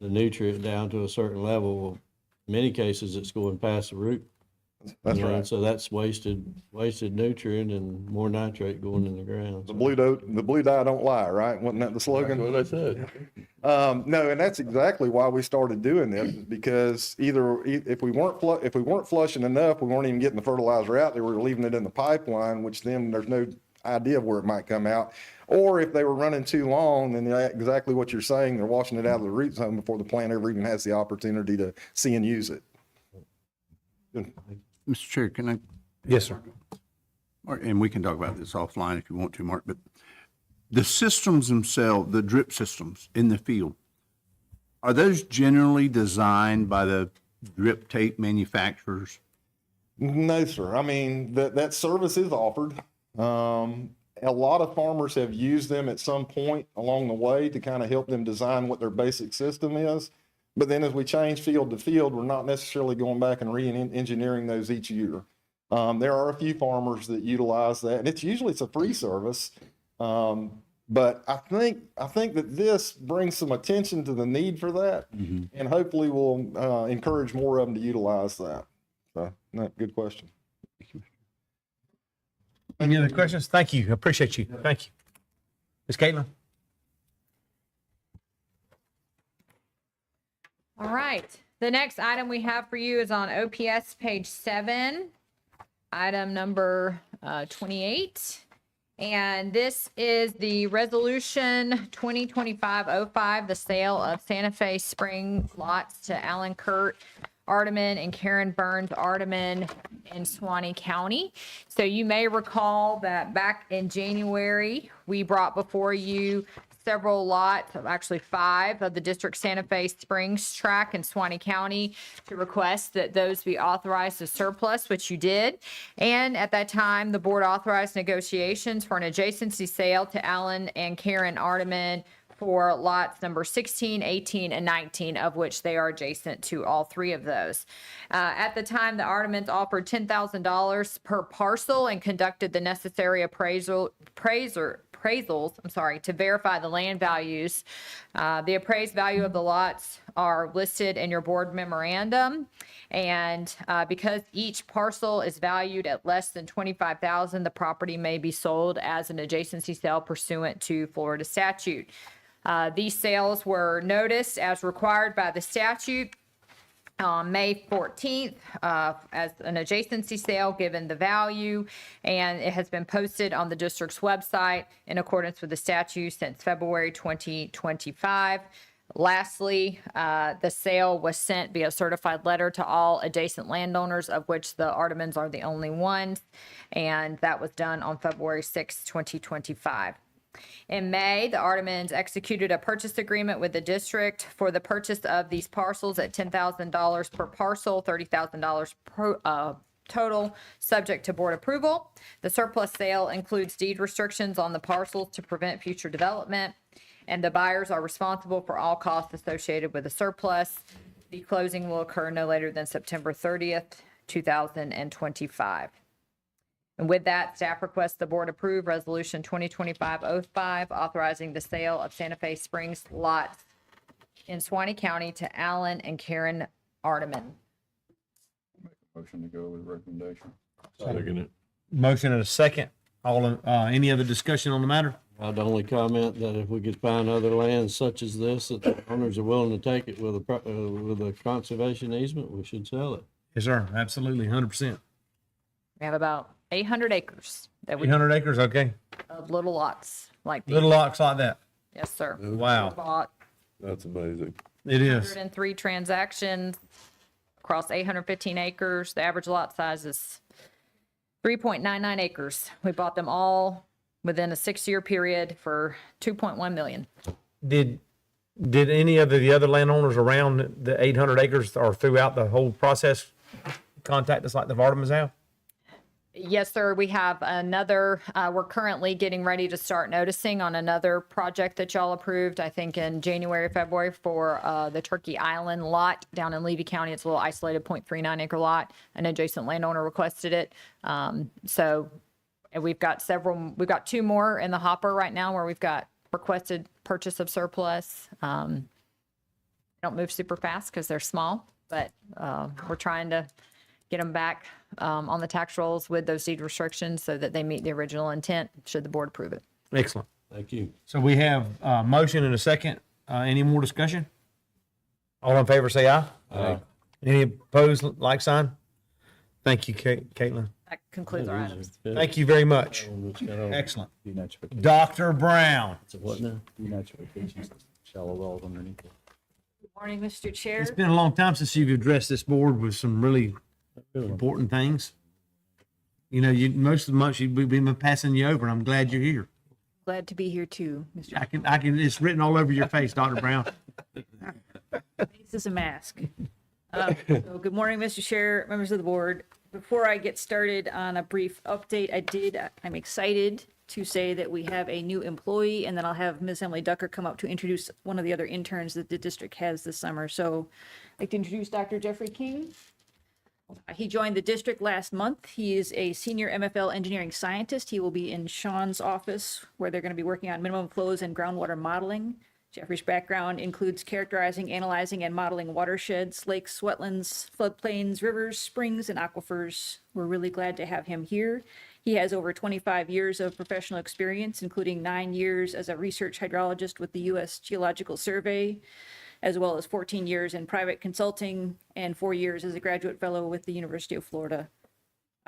Speaker 11: nutrient down to a certain level. Well, in many cases, it's going past the root.
Speaker 23: That's right.
Speaker 11: So that's wasted nutrient and more nitrate going in the ground.
Speaker 23: The blue dye don't lie, right? Wasn't that the slogan?
Speaker 5: That's what I said.
Speaker 23: No, and that's exactly why we started doing this, because if we weren't flushing enough, we weren't even getting the fertilizer out there. We were leaving it in the pipeline, which then there's no idea of where it might come out. Or if they were running too long, then exactly what you're saying, they're washing it out of the root zone before the plant ever even has the opportunity to see and use it. Good.
Speaker 6: Mr. Chair, can I?
Speaker 3: Yes, sir.
Speaker 6: And we can talk about this offline if you want to, Mark, but the systems themselves, the drip systems in the field, are those generally designed by the drip tape manufacturers?
Speaker 23: No, sir. I mean, that service is offered. A lot of farmers have used them at some point along the way to kind of help them design what their basic system is. But then as we change field to field, we're not necessarily going back and re-engineering those each year. There are a few farmers that utilize that, and it's a free service. But I think that this brings some attention to the need for that, and hopefully will encourage more of them to utilize that. So, no, good question.
Speaker 3: Any other questions? Thank you. I appreciate you. Thank you. Ms. Caitlin?
Speaker 4: All right. The next item we have for you is on OPS page 7, item number 28. And this is the resolution 2025-05, the sale of Santa Fe Spring lots to Alan Kurt Ardeman and Karen Burns Ardeman in Suwannee County. So you may recall that back in January, we brought before you several lots, actually 5 of the District Santa Fe Springs tract in Suwannee County to request that those be authorized as surplus, which you did. And at that time, the board authorized negotiations for an adjacency sale to Alan and Karen Ardeman for lots number 16, 18, and 19, of which they are adjacent to all 3 of those. At the time, the Ardemans offered $10,000 per parcel and conducted the necessary appraisals to verify the land values. The appraised value of the lots are listed in your board memorandum. And because each parcel is valued at less than $25,000, the property may be sold as an adjacency sale pursuant to Florida statute. These sales were noticed as required by the statute on May 14th as an adjacency sale given the value, and it has been posted on the district's website in accordance with the statute since February 2025. Lastly, the sale was sent via certified letter to all adjacent landowners, of which the Ardemans are the only ones, and that was done on February 6, 2025. In May, the Ardemans executed a purchase agreement with the district for the purchase of these parcels at $10,000 per parcel, $30,000 per total, subject to board approval. The surplus sale includes deed restrictions on the parcels to prevent future development, and the buyers are responsible for all costs associated with the surplus. The closing will occur no later than September 30th, 2025. And with that, staff requests the board approve Resolution 2025-05, authorizing the sale of Santa Fe Springs lots in Suwannee County to Alan and Karen Ardeman.
Speaker 20: Motion to go with recommendation.
Speaker 5: Second it.
Speaker 3: Motion and a second. Any other discussion on the matter?
Speaker 11: I'd only comment that if we could find other lands such as this, that the owners are willing to take it with a conservation easement, we should sell it.
Speaker 3: Yes, sir. Absolutely, 100%.
Speaker 4: We have about 800 acres that we
Speaker 3: 800 acres, okay.
Speaker 4: of little lots like these.
Speaker 3: Little lots like that.
Speaker 4: Yes, sir.
Speaker 3: Wow.
Speaker 4: Bought
Speaker 2: That's amazing.
Speaker 3: It is.
Speaker 4: 103 transactions across 815 acres. The average lot size is 3.99 acres. We bought them all within a 6-year period for $2.1 million.
Speaker 3: Did any of the other landowners around the 800 acres or throughout the whole process contact us like the Ardemans have?
Speaker 4: Yes, sir. We have another, we're currently getting ready to start noticing on another project that y'all approved, I think in January, February, for the Turkey Island lot down in Levy County. It's a little isolated 0.39 acre lot. An adjacent landowner requested it. And we've got 2 more in the hopper right now where we've got requested purchase of surplus. Don't move super fast because they're small, but we're trying to get them back on the tax rolls with those deed restrictions so that they meet the original intent, should the board approve it.
Speaker 3: Excellent.
Speaker 11: Thank you.
Speaker 3: So we have a motion and a second. Any more discussion? All in favor, say aye.
Speaker 11: Aye.
Speaker 3: Any opposed, like sign? Thank you, Caitlin.
Speaker 4: That concludes our items.
Speaker 3: Thank you very much. Excellent. Dr. Brown.
Speaker 11: So what now?
Speaker 20: Shallow wells underneath it.
Speaker 7: Good morning, Mr. Chair.
Speaker 3: It's been a long time since you've addressed this board with some really important things. You know, most of the months we've been passing you over, and I'm glad you're here.
Speaker 7: Glad to be here too, Mr.
Speaker 3: I can, it's written all over your face, Dr. Brown.
Speaker 7: This is a mask. So good morning, Mr. Chair, members of the board. Before I get started on a brief update, I'm excited to say that we have a new employee, and then I'll have Ms. Emily Ducker come up to introduce one of the other interns that the district has this summer. So I'd like to introduce Dr. Jeffrey King. He joined the district last month. He is a senior MFL engineering scientist. He will be in Sean's office, where they're going to be working on minimum flows and groundwater modeling. Jeffrey's background includes characterizing, analyzing, and modeling watersheds, lakes, wetlands, floodplains, rivers, springs, and aquifers. We're really glad to have him here. He has over 25 years of professional experience, including 9 years as a research hydrologist with the U.S. Geological Survey, as well as 14 years in private consulting and 4 years as a graduate fellow with the University of Florida.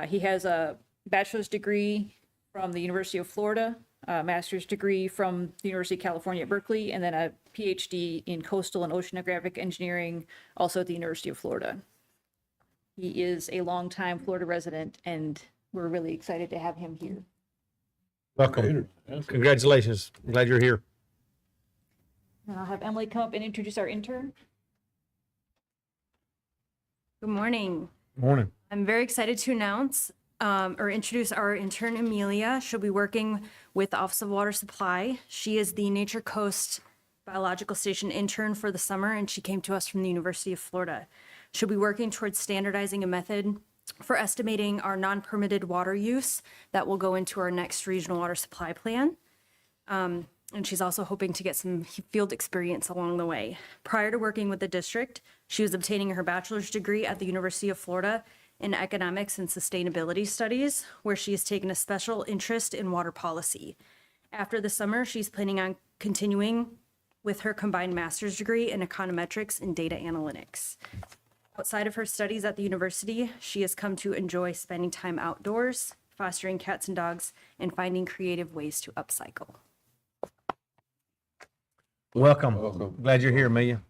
Speaker 7: He has a bachelor's degree from the University of Florida, a master's degree from the University of California at Berkeley, and then a PhD in coastal and oceanographic engineering, also at the University of Florida. He is a longtime Florida resident, and we're really excited to have him here.
Speaker 3: Welcome. Congratulations. Glad you're here.
Speaker 7: And I'll have Emily come up and introduce our intern.
Speaker 8: Good morning.
Speaker 3: Morning.
Speaker 8: I'm very excited to announce or introduce our intern, Amelia. She'll be working with the Office of Water Supply. She is the Nature Coast Biological Station intern for the summer, and she came to us from the University of Florida. She'll be working towards standardizing a method for estimating our non-permitted water use that will go into our next regional water supply plan. And she's also hoping to get some field experience along the way. Prior to working with the district, she was obtaining her bachelor's degree at the University of Florida in economics and sustainability studies, where she has taken a special interest in water policy. After the summer, she's planning on continuing with her combined master's degree in econometrics and data analytics. Outside of her studies at the university, she has come to enjoy spending time outdoors, fostering cats and dogs, and finding creative ways to upcycle.
Speaker 3: Welcome. Glad you're here, Amelia.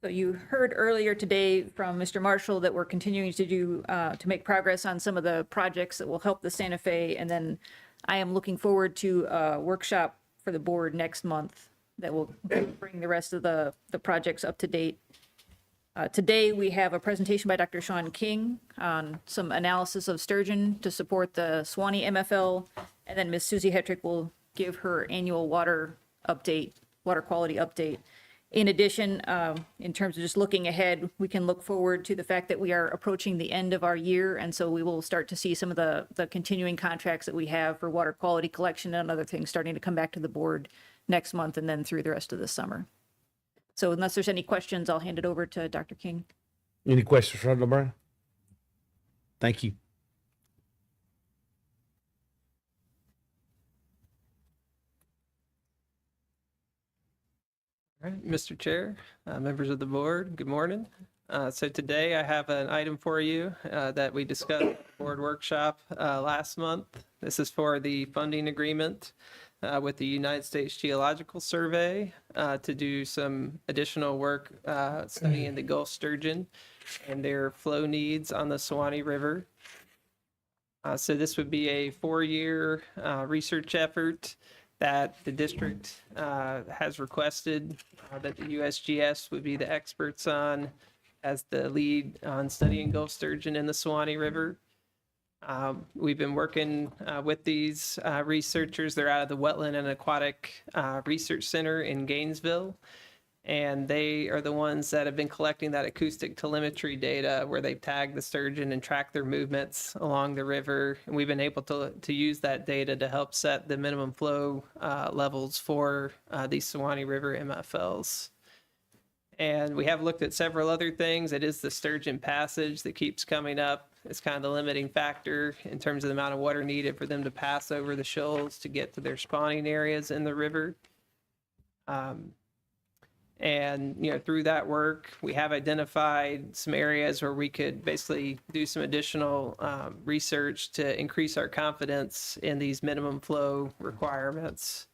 Speaker 7: So you heard earlier today from Mr. Marshall that we're continuing to do, to make progress on some of the projects that will help the Santa Fe. And then I am looking forward to a workshop for the board next month that will bring the rest of the projects up to date. Today, we have a presentation by Dr. Sean King on some analysis of sturgeon to support the Suwannee MFL. And then Ms. Susie Hetrick will give her annual water quality update. In addition, in terms of just looking ahead, we can look forward to the fact that we are approaching the end of our year. And so we will start to see some of the continuing contracts that we have for water quality collection and other things starting to come back to the board next month and then through the rest of the summer. So unless there's any questions, I'll hand it over to Dr. King.
Speaker 3: Any questions for LeBron? Thank you.
Speaker 10: All right, Mr. Chair, members of the board, good morning. So today I have an item for you that we discussed at the board workshop last month. This is for the funding agreement with the United States Geological Survey to do some additional work studying the Gulf sturgeon and their flow needs on the Suwannee River. So this would be a 4-year research effort that the district has requested that the USGS would be the experts on as the lead on studying Gulf sturgeon in the Suwannee River. We've been working with these researchers. They're out of the Wetland and Aquatic Research Center in Gainesville. And they are the ones that have been collecting that acoustic telemetry data where they've tagged the sturgeon and tracked their movements along the river. And we've been able to use that data to help set the minimum flow levels for these Suwannee River MFLs. And we have looked at several other things. It is the sturgeon passage that keeps coming up. It's kind of the limiting factor in terms of the amount of water needed for them to pass over the shoals to get to their spawning areas in the river. And, you know, through that work, we have identified some areas where we could basically do some additional research to increase our confidence in these minimum flow requirements.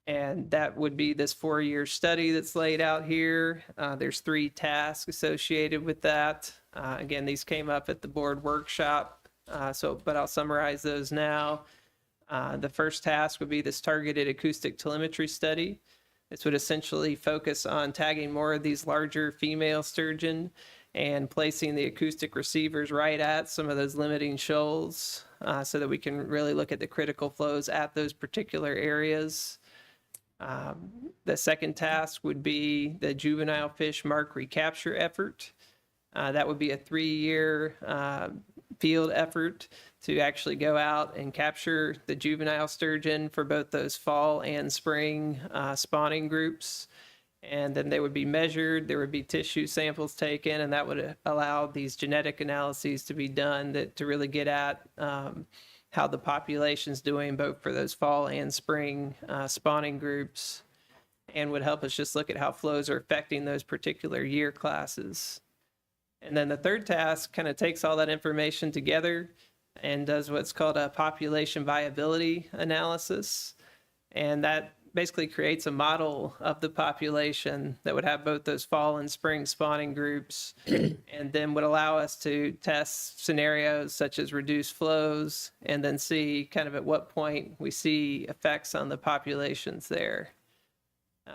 Speaker 10: And that would be this 4-year study that's laid out here. There's 3 tasks associated with that. Again, these came up at the board workshop, but I'll summarize those now. The first task would be this targeted acoustic telemetry study. This would essentially focus on tagging more of these larger female sturgeon and placing the acoustic receivers right at some of those limiting shoals so that we can really look at the critical flows at those particular areas. The second task would be the juvenile fish mark recapture effort. That would be a 3-year field effort to actually go out and capture the juvenile sturgeon for both those fall and spring spawning groups. And then they would be measured, there would be tissue samples taken, and that would allow these genetic analyses to be done to really get at how the population's doing both for those fall and spring spawning groups, and would help us just look at how flows are affecting those particular year classes. And then the third task kind of takes all that information together and does what's called a population viability analysis. And that basically creates a model of the population that would have both those fall and spring spawning groups, and then would allow us to test scenarios such as reduced flows, and then see kind of at what point we see effects on the populations there.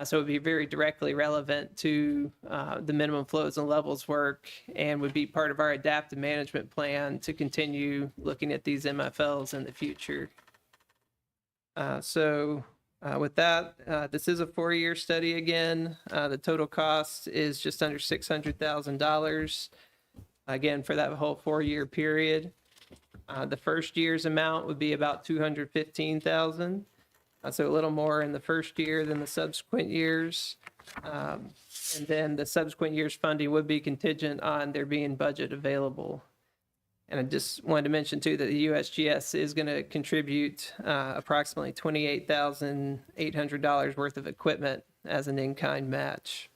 Speaker 10: So it would be very directly relevant to the minimum flows and levels work, and would be part of our adaptive management plan to continue looking at these MFLs in the future. With that, this is a 4-year study again. The total cost is just under $600,000, again, for that whole 4-year period. The first year's amount would be about $215,000. So a little more in the first year than the subsequent years. And then the subsequent year's funding would be contingent on there being budget available. And I just wanted to mention too that the USGS is going to contribute approximately $28,800 worth of equipment as an in-kind match.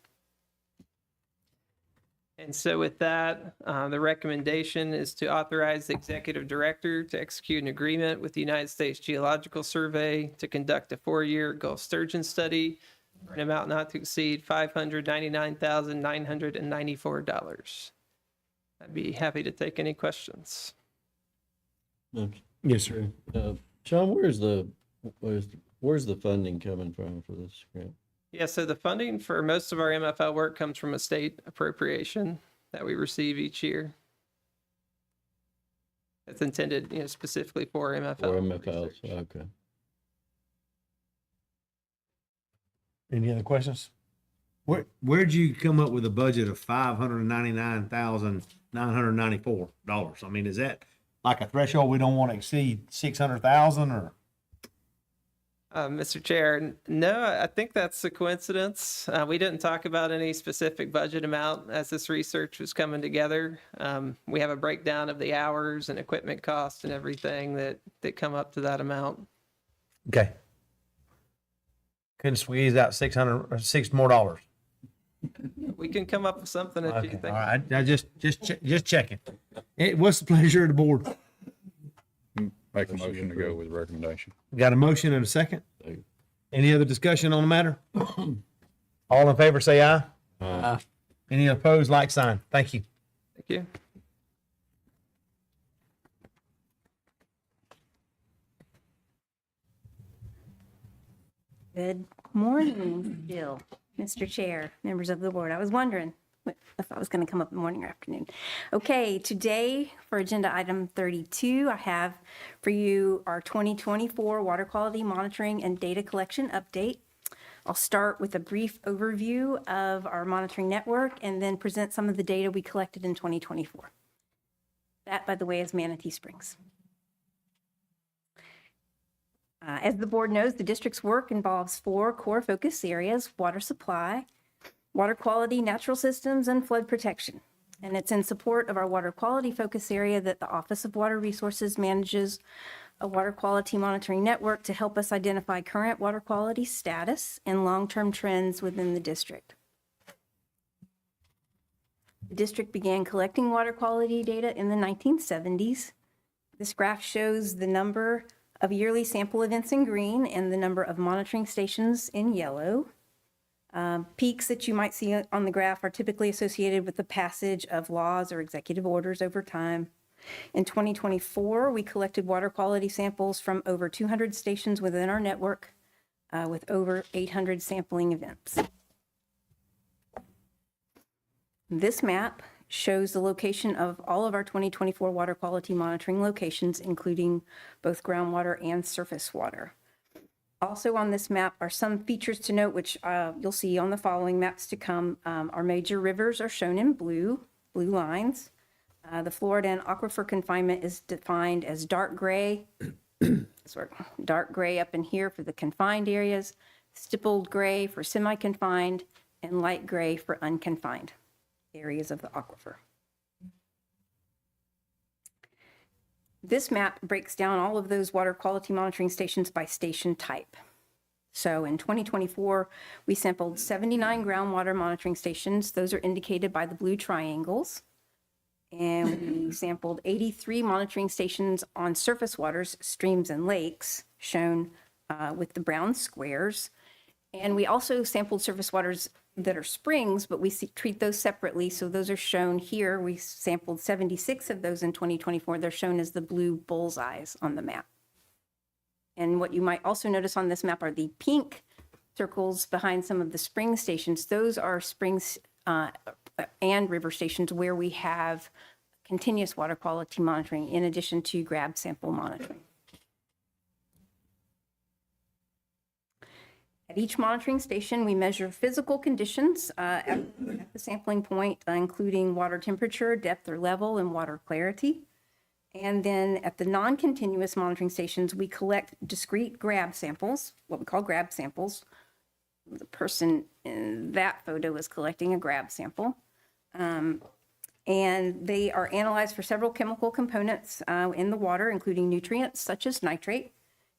Speaker 10: And so with that, the recommendation is to authorize the executive director to execute an agreement with the United States Geological Survey to conduct a 4-year Gulf sturgeon study for an amount not to exceed $599,994. I'd be happy to take any questions.
Speaker 3: Yes, sir.
Speaker 11: Sean, where's the funding coming from for this grant?
Speaker 10: Yeah, so the funding for most of our MFL work comes from a state appropriation that we receive each year. It's intended, specifically for MFL.
Speaker 11: For MFLs,
Speaker 10: research.
Speaker 11: okay.
Speaker 3: Any other questions? Where'd you come up with a budget of $599,994? I mean, is that like a threshold we don't want to exceed 600,000 or?
Speaker 10: Mr. Chair, no, I think that's a coincidence. We didn't talk about any specific budget amount as this research was coming together. We have a breakdown of the hours and equipment costs and everything that come up to that amount.
Speaker 3: Okay. Couldn't squeeze out $6 more.
Speaker 10: We can come up with something if you think.
Speaker 3: All right, I just checking. What's the pleasure of the board?
Speaker 20: Make a motion to go with recommendation.
Speaker 3: Got a motion and a second? Any other discussion on the matter? All in favor, say aye.
Speaker 11: Aye.
Speaker 3: Any opposed, like sign. Thank you.
Speaker 10: Thank you.
Speaker 8: Good morning, Jill, Mr. Chair, members of the board. I was wondering if I was going to come up in the morning or afternoon. Okay, today for agenda item 32, I have for you our 2024 water quality monitoring and data collection update. I'll start with a brief overview of our monitoring network and then present some of the data we collected in 2024. That, by the way, is Manatee Springs. As the board knows, the district's work involves 4 core focus areas: water supply, water quality, natural systems, and flood protection. And it's in support of our water quality focus area that the Office of Water Resources manages a water quality monitoring network to help us identify current water quality status and long-term trends within the district. The district began collecting water quality data in the 1970s. This graph shows the number of yearly sample events in green and the number of monitoring stations in yellow. Peaks that you might see on the graph are typically associated with the passage of laws or executive orders over time. In 2024, we collected water quality samples from over 200 stations within our network, with over 800 sampling events. This map shows the location of all of our 2024 water quality monitoring locations, including both groundwater and surface water. Also on this map are some features to note, which you'll see on the following maps to come. Our major rivers are shown in blue lines. The Florida and aquifer confinement is defined as dark gray, dark gray up in here for the confined areas, stippled gray for semi-confined, and light gray for unconfined areas of the aquifer. This map breaks down all of those water quality monitoring stations by station type. So in 2024, we sampled 79 groundwater monitoring stations. Those are indicated by the blue triangles.
Speaker 13: And we sampled 83 monitoring stations on surface waters, streams, and lakes, shown with the brown squares. And we also sampled surface waters that are springs, but we treat those separately. So those are shown here. We sampled 76 of those in 2024. They're shown as the blue bullseyes on the map. And what you might also notice on this map are the pink circles behind some of the spring stations. Those are springs and river stations where we have continuous water quality monitoring in addition to grab sample monitoring. At each monitoring station, we measure physical conditions at the sampling point, including water temperature, depth or level, and water clarity. And then at the non-continuous monitoring stations, we collect discrete grab samples, what we call grab samples. The person in that photo is collecting a grab sample. And they are analyzed for several chemical components in the water, including nutrients such as nitrate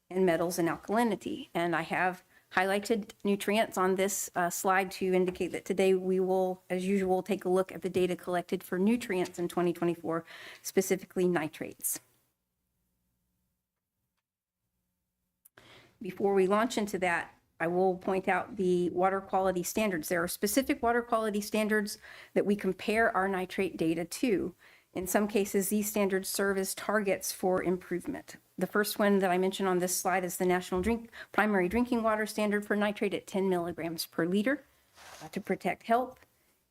Speaker 13: and metals and alkalinity. And I have highlighted nutrients on this slide to indicate that today we will, as usual, take a look at the data collected for nutrients in 2024, specifically nitrates. Before we launch into that, I will point out the water quality standards. There are specific water quality standards that we compare our nitrate data to. In some cases, these standards serve as targets for improvement. The first one that I mentioned on this slide is the National Primary Drinking Water Standard for nitrate at 10 milligrams per liter to protect health.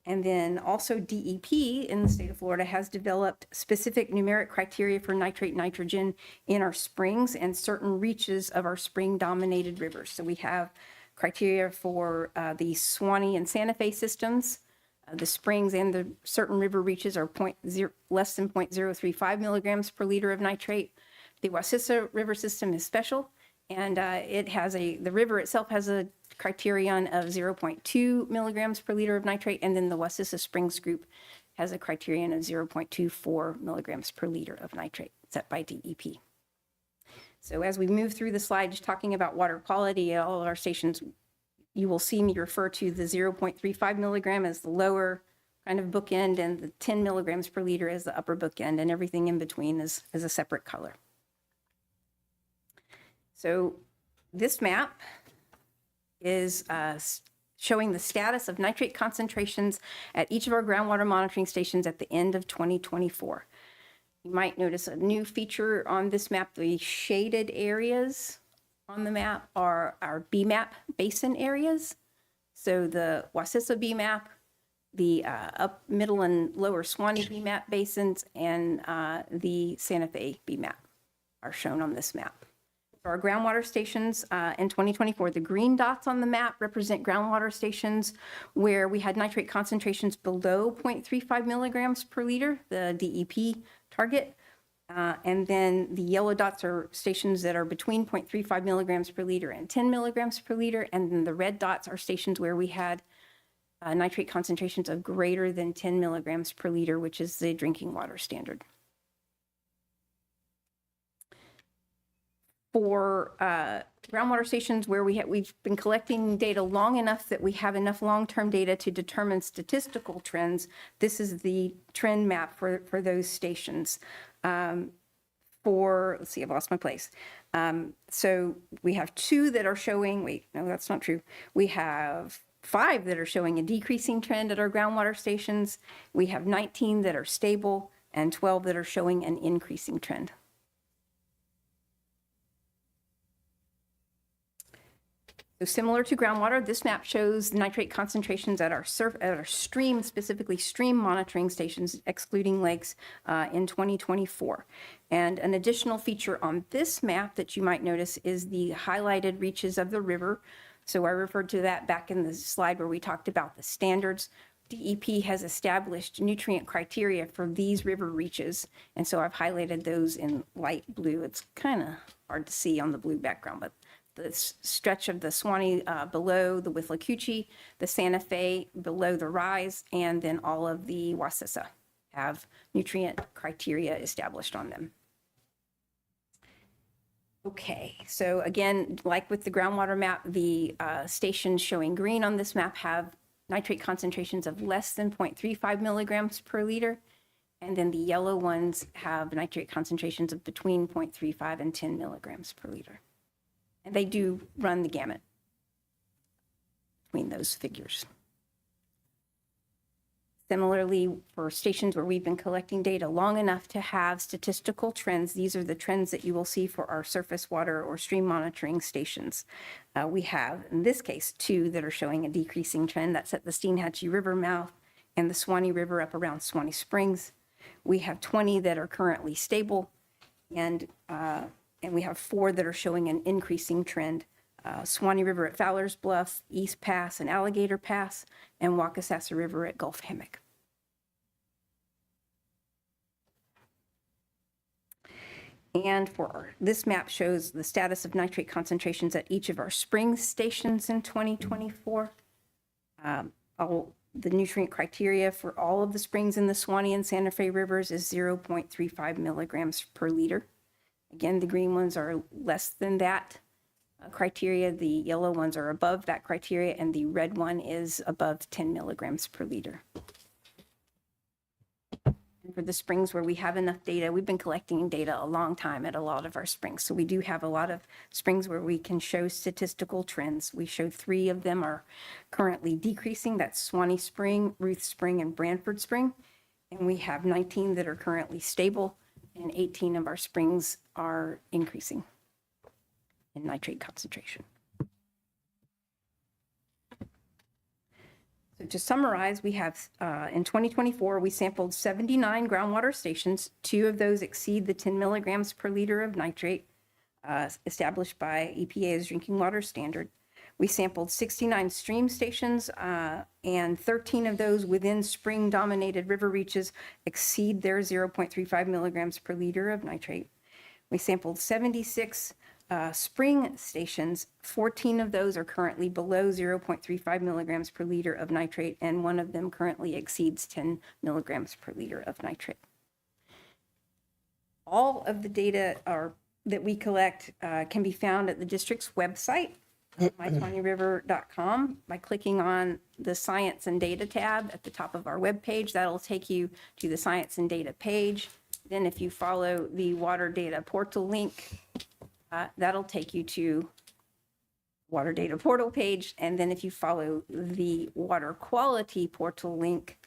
Speaker 13: And then also DEP in the state of Florida has developed specific numeric criteria for nitrate nitrogen in our springs and certain reaches of our spring-dominated rivers. So we have criteria for the Suwannee and Santa Fe systems. The springs and the certain river reaches are less than 0.035 milligrams per liter of nitrate. The Wassissa River system is special, and the river itself has a criterion of 0.2 milligrams per liter of nitrate, and then the Wassissa Springs group has a criterion of 0.24 milligrams per liter of nitrate set by DEP. So as we move through the slides talking about water quality at all of our stations, you will see me refer to the 0.35 milligram as the lower kind of bookend and the 10 milligrams per liter as the upper bookend, and everything in between is a separate color. So this map is showing the status of nitrate concentrations at each of our groundwater monitoring stations at the end of 2024. You might notice a new feature on this map. The shaded areas on the map are our BMAP basin areas. So the Wassissa BMAP, the up, middle, and lower Suwannee BMAP basins, and the Santa Fe BMAP are shown on this map. For our groundwater stations in 2024, the green dots on the map represent groundwater stations where we had nitrate concentrations below 0.35 milligrams per liter, the DEP target. And then the yellow dots are stations that are between 0.35 milligrams per liter and 10 milligrams per liter. And then the red dots are stations where we had nitrate concentrations of greater than 10 milligrams per liter, which is the drinking water standard. For groundwater stations where we've been collecting data long enough that we have enough long-term data to determine statistical trends, this is the trend map for those stations. Let's see, I've lost my place. So we have 2 that are showing, wait, no, that's not true. We have 5 that are showing a decreasing trend at our groundwater stations. We have 19 that are stable and 12 that are showing an increasing trend. So similar to groundwater, this map shows nitrate concentrations at our stream, specifically stream monitoring stations, excluding lakes, in 2024. And an additional feature on this map that you might notice is the highlighted reaches of the river. So I referred to that back in the slide where we talked about the standards. DEP has established nutrient criteria for these river reaches, and so I've highlighted those in light blue. It's kind of hard to see on the blue background, but the stretch of the Suwannee below the Withlacoochee, the Santa Fe below the Rise, and then all of the Wassissa have nutrient criteria established on them. Okay, so again, like with the groundwater map, the stations showing green on this map have nitrate concentrations of less than 0.35 milligrams per liter. And then the yellow ones have nitrate concentrations of between 0.35 and 10 milligrams per liter. And they do run the gamut between those figures. Similarly, for stations where we've been collecting data long enough to have statistical trends, these are the trends that you will see for our surface water or stream monitoring stations. We have, in this case, 2 that are showing a decreasing trend. That's at the Steinhatchee River mouth and the Swanee River up around Swanee Springs. We have 20 that are currently stable, and we have 4 that are showing an increasing trend. Swanee River at Fowler's Bluff, East Pass and Alligator Pass, and Waukesasa River at Gulf Hammock. And this map shows the status of nitrate concentrations at each of our spring stations in 2024. The nutrient criteria for all of the springs in the Swanee and Santa Fe rivers is 0.35 milligrams per liter. Again, the green ones are less than that criteria. The yellow ones are above that criteria, and the red one is above 10 milligrams per liter. And for the springs where we have enough data, we've been collecting data a long time at a lot of our springs. So we do have a lot of springs where we can show statistical trends. We showed 3 of them are currently decreasing. That's Swanee Spring, Ruth Spring, and Branford Spring. And we have 19 that are currently stable, and 18 of our springs are increasing in nitrate concentration. So to summarize, we have, in 2024, we sampled 79 groundwater stations. 2 of those exceed the 10 milligrams per liter of nitrate established by EPA's drinking water standard. We sampled 69 stream stations, and 13 of those within spring-dominated river reaches exceed their 0.35 milligrams per liter of nitrate. We sampled 76 spring stations. 14 of those are currently below 0.35 milligrams per liter of nitrate, and 1 of them currently exceeds 10 milligrams per liter of nitrate. All of the data that we collect can be found at the district's website, myswaneeriver.com, by clicking on the Science and Data tab at the top of our webpage. That'll take you to the Science and Data page. Then if you follow the Water Data Portal link, that'll take you to Water Data Portal page. And then if you follow the Water Quality Portal link,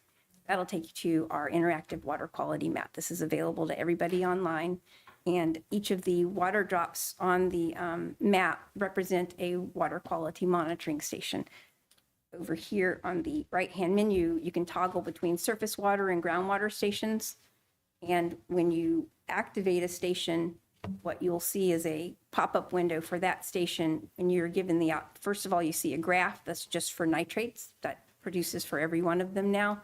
Speaker 13: that'll take you to our interactive water quality map. This is available to everybody online. And each of the water drops on the map represent a water quality monitoring station. Over here on the right-hand menu, you can toggle between surface water and groundwater stations. And when you activate a station, what you'll see is a pop-up window for that station. And you're given first of all, you see a graph that's just for nitrates that produces for every one of them now.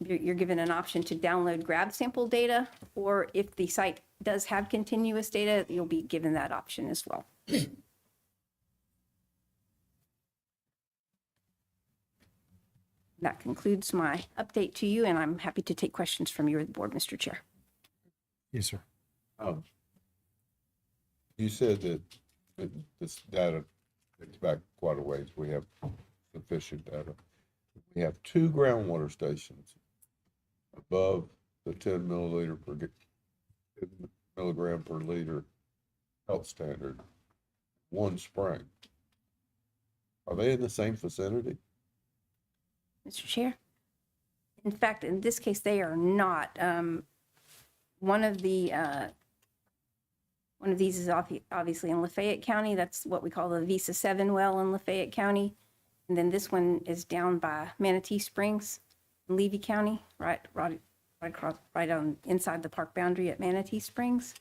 Speaker 13: You're given an option to download grab sample data, or if the site does have continuous data, you'll be given that option as well. That concludes my update to you, and I'm happy to take questions from you or the board, Mr. Chair.
Speaker 3: Yes, sir.
Speaker 2: You said that this data dates back quite a ways. We have sufficient data. We have 2 groundwater stations above the 10 milligram per liter health standard, 1 spring. Are they in the same vicinity?
Speaker 13: Mr. Chair? In fact, in this case, they are not. One of these is obviously in Lafayette County. That's what we call the Visa 7 well in Lafayette County. And then this one is down by Manatee Springs, in Levy County, right on inside the park boundary at Manatee Springs.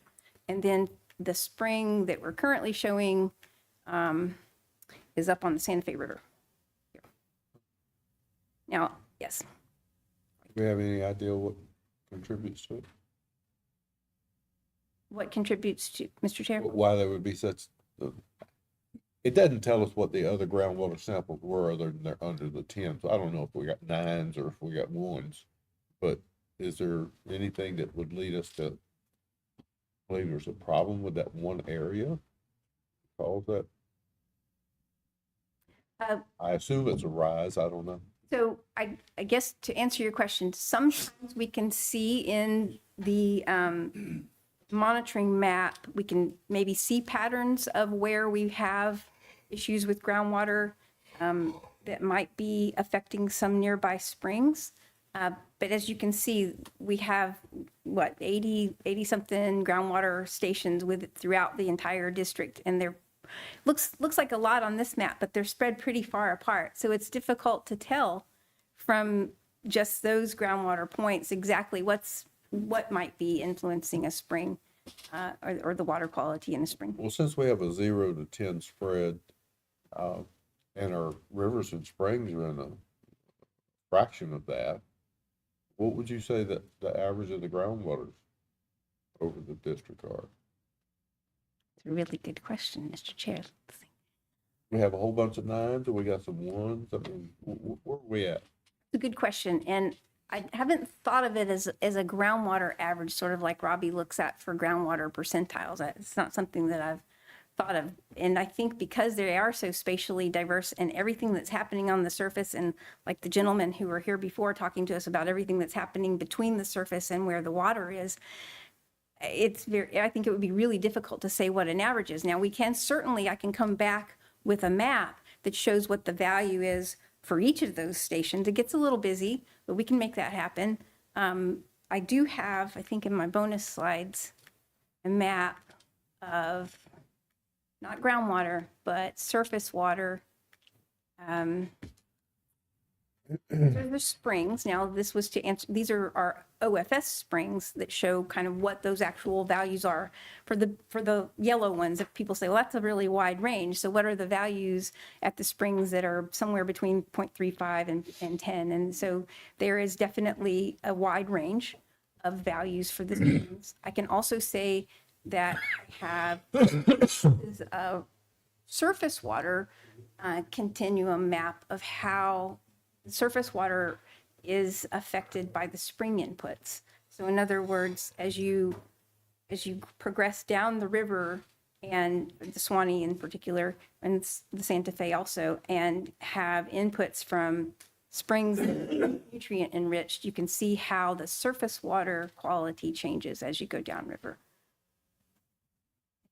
Speaker 13: And then the spring that we're currently showing is up on the Santa Fe River. Here. Now, yes.
Speaker 2: Do we have any idea what contributes to it?
Speaker 13: What contributes to, Mr. Chair?
Speaker 2: Why there would be such, it doesn't tell us what the other groundwater samples were other than they're under the 10. So I don't know if we got 9s or if we got 1s, but is there anything that would lead us to believe there's a problem with that one area? Cause that? I assume it's a rise. I don't know.
Speaker 13: So I guess to answer your question, sometimes we can see in the monitoring map, we can maybe see patterns of where we have issues with groundwater that might be affecting some nearby springs. But as you can see, we have, 80-something groundwater stations throughout the entire district. And they're, looks like a lot on this map, but they're spread pretty far apart. So it's difficult to tell from just those groundwater points exactly what might be influencing a spring or the water quality in a spring.
Speaker 2: Well, since we have a 0 to 10 spread, and our rivers and springs are in a fraction of that, what would you say that the average of the groundwaters over the district are?
Speaker 13: It's a really good question, Mr. Chair.
Speaker 2: We have a whole bunch of 9s, and we got some 1s. I mean, where are we at?
Speaker 13: It's a good question. And I haven't thought of it as a groundwater average, sort of like Robbie looks at for groundwater percentiles. It's not something that I've thought of. And I think because they are so spatially diverse and everything that's happening on the surface, and like the gentlemen who were here before talking to us about everything that's happening between the surface and where the water is, I think it would be really difficult to say what an average is. Now, I can come back with a map that shows what the value is for each of those stations. It gets a little busy, but we can make that happen. I do have, I think in my bonus slides, a map of not groundwater, but surface water. The springs. Now, this was to answer, these are our OFS springs that show kind of what those actual values are. For the yellow ones, if people say, well, that's a really wide range. So what are the values at the springs that are somewhere between 0.35 and 10? And so there is definitely a wide range of values for the springs. I can also say that I have a surface water continuum map of how surface water is affected by the spring inputs. So in other words, as you progress down the river, and the Suwannee in particular, and the Santa Fe also, and have inputs from springs that are nutrient enriched, you can see how the surface water quality changes as you go downriver.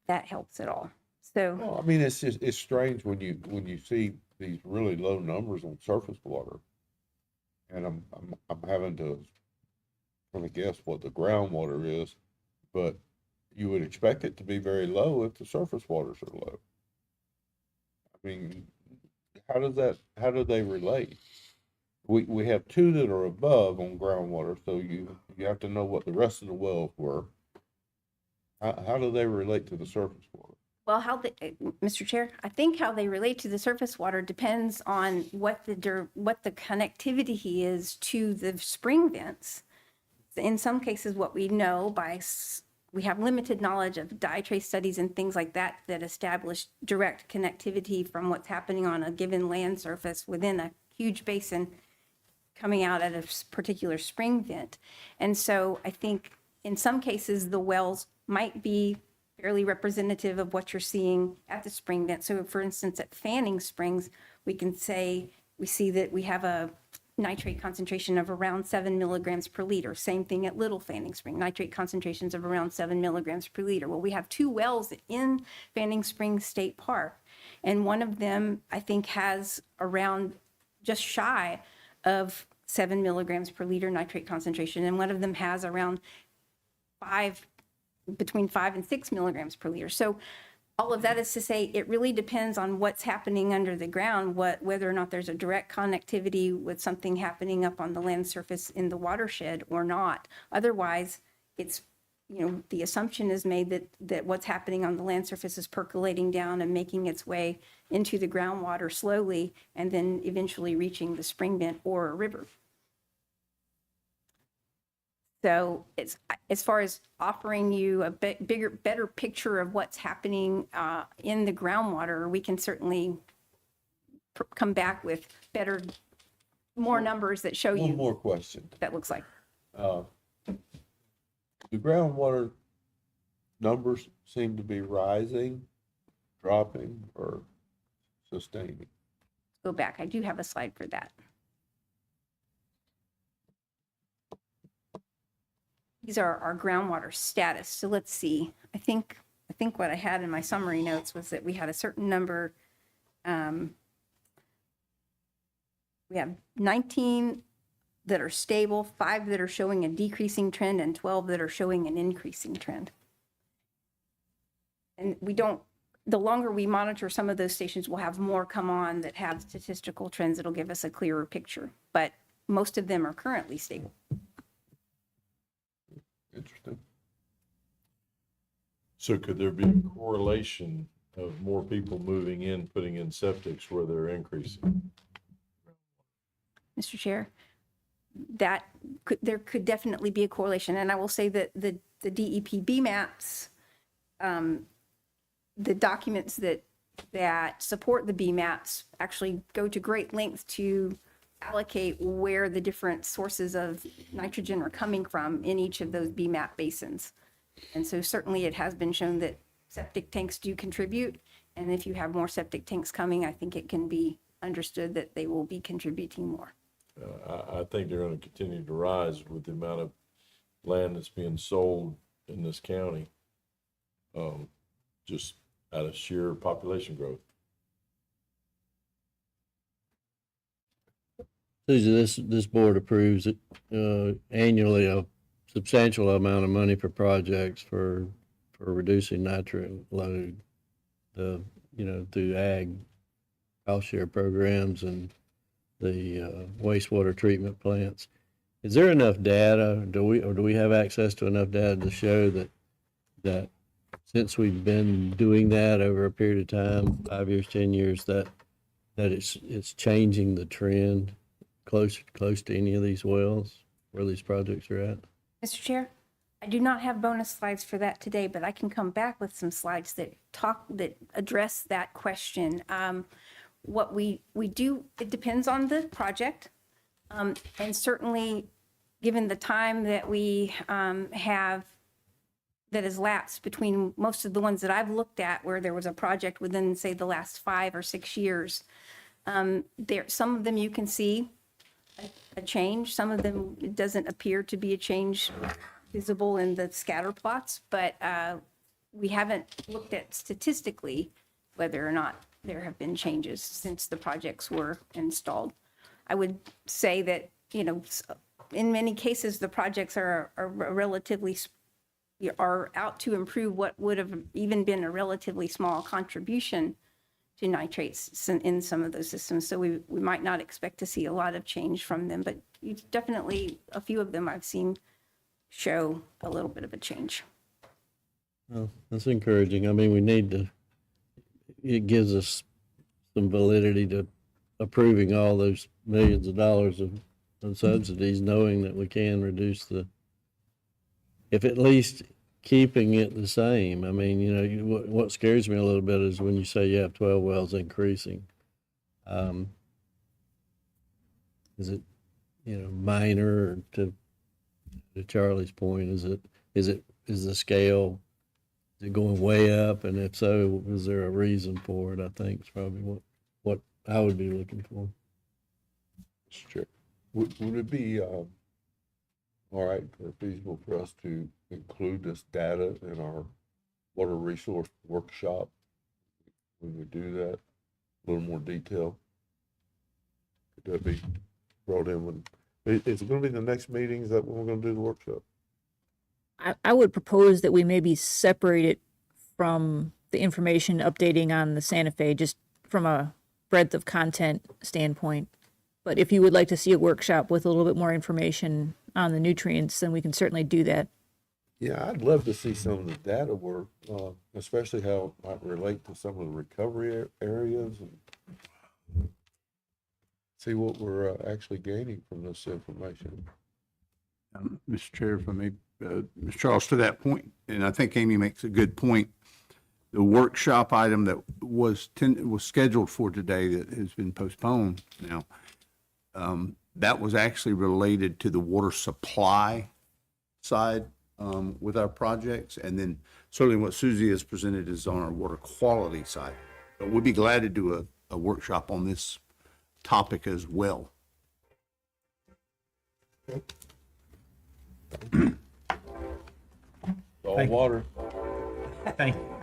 Speaker 13: That helps at all. So,
Speaker 2: Well, I mean, it's strange when you see these really low numbers on surface water. And I'm having to kind of guess what the groundwater is, but you would expect it to be very low if the surface waters are low. I mean, how do they relate? We have 2 that are above on groundwater, so you have to know what the rest of the wells were. How do they relate to the surface water?
Speaker 13: well, Mr. Chair, I think how they relate to the surface water depends on what the connectivity is to the spring vents. In some cases, what we know we have limited knowledge of dye trace studies and things like that establish direct connectivity from what's happening on a given land surface within a huge basin coming out at a particular spring vent. And so I think in some cases, the wells might be fairly representative of what you're seeing at the spring vent. So for instance, at Fanning Springs, we see that we have a nitrate concentration of around 7 milligrams per liter. Same thing at Little Fanning Spring, nitrate concentrations of around 7 milligrams per liter. Well, we have 2 wells in Fanning Springs State Park, and one of them, I think, has around just shy of 7 milligrams per liter nitrate concentration, and one of them has around between 5 and 6 milligrams per liter. So all of that is to say, it really depends on what's happening under the ground, whether or not there's a direct connectivity with something happening up on the land surface in the watershed or not. Otherwise, it's, the assumption is made that what's happening on the land surface is percolating down and making its way into the groundwater slowly, and then eventually reaching the spring vent or a river. So it's, as far as offering you a better picture of what's happening in the groundwater, we can certainly come back with more numbers that show you.
Speaker 2: One more question.
Speaker 13: That looks like.
Speaker 2: The groundwater numbers seem to be rising, dropping, or sustaining.
Speaker 13: Go back. I do have a slide for that. these are our groundwater status. So let's see. I think what I had in my summary notes was that we had a certain number. We have 19 that are stable, 5 that are showing a decreasing trend, and 12 that are showing an increasing trend. And the longer we monitor some of those stations, we'll have more come on that have statistical trends that'll give us a clearer picture. But most of them are currently stable.
Speaker 2: Interesting.
Speaker 5: So could there be a correlation of more people moving in, putting in septics where they're increasing?
Speaker 13: Mr. Chair, there could definitely be a correlation. And I will say that the DEP BMAPs, the documents that support the BMAPs actually go to great lengths to allocate where the different sources of nitrogen are coming from in each of those BMAP basins. And so certainly it has been shown that septic tanks do contribute. And if you have more septic tanks coming, I think it can be understood that they will be contributing more.
Speaker 5: I think they're going to continue to rise with the amount of land that's being sold in this county, just out of sheer population growth.
Speaker 11: Susie, this board approves annually a substantial amount of money for projects for reducing nitrate load, through ag cost share programs and the wastewater treatment plants. Is there enough data? Do we have access to enough data to show that since we've been doing that over a period of time, 5 years, 10 years, that it's changing the trend close to any of these wells where these projects are at?
Speaker 13: Mr. Chair, I do not have bonus slides for that today, but I can come back with some slides that address that question. What we do, it depends on the project. And certainly, given the time that we have that has lapsed between most of the ones that I've looked at where there was a project within, say, the last 5 or 6 years, some of them you can see a change. Some of them, it doesn't appear to be a change visible in the scatter plots, but we haven't looked at statistically whether or not there have been changes since the projects were installed. I would say that, in many cases, the projects are out to improve what would have even been a relatively small contribution to nitrates in some of those systems. So we might not expect to see a lot of change from them, but definitely a few of them I've seen show a little bit of a change.
Speaker 11: Well, that's encouraging. I mean, it gives us some validity to approving all those millions of dollars of subsidies, knowing that we can reduce if at least keeping it the same. I mean, what scares me a little bit is when you say you have 12 wells increasing. Is it, minor to Charlie's point? Is the scale, is it going way up? And if so, is there a reason for it? I think it's probably what I would be looking for.
Speaker 2: Sure. Would it be all right or feasible for us to include this data in our water resource workshop when we do that? A little more detail? Could that be brought in when, is it going to be the next meeting? Is that when we're going to do the workshop?
Speaker 7: I would propose that we maybe separate it from the information updating on the Santa Fe, just from a breadth of content standpoint. But if you would like to see a workshop with a little bit more information on the nutrients, then we can certainly do that.
Speaker 2: Yeah, I'd love to see some of the data work, especially how it might relate to some of the recovery areas and see what we're actually gaining from this information.
Speaker 6: Mr. Chair, if I may, Mr. Charles, to that point, and I think Amy makes a good point, the workshop item that was scheduled for today that has been postponed now, that was actually related to the water supply side with our projects. And then certainly what Susie has presented is on our water quality side. But we'd be glad to do a workshop on this topic as well.
Speaker 5: all
Speaker 3: Thank you.
Speaker 5: water.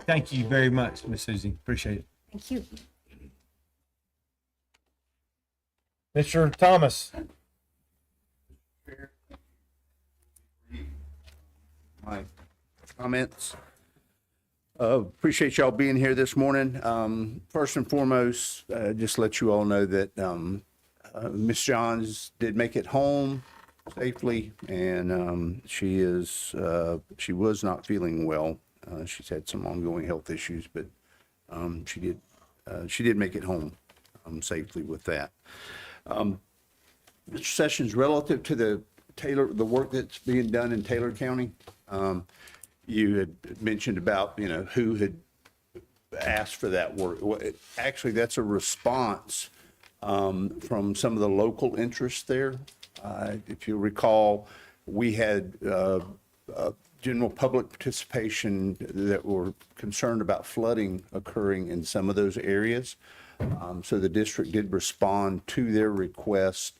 Speaker 3: Thank you very much, Miss Susie. Appreciate it.
Speaker 13: Thank you.
Speaker 3: Mr. Thomas.
Speaker 6: My comments. Appreciate y'all being here this morning. First and foremost, just let you all know that Miss Johns did make it home safely, and she was not feeling well. She's had some ongoing health issues, but she did make it home safely with that. Mr. Sessions, relative to the work that's being done in Taylor County, you had mentioned about, who had asked for that work. Well, actually, that's a response from some of the local interests there. If you recall, we had general public participation that were concerned about flooding occurring in some of those areas. So the district did respond to their request.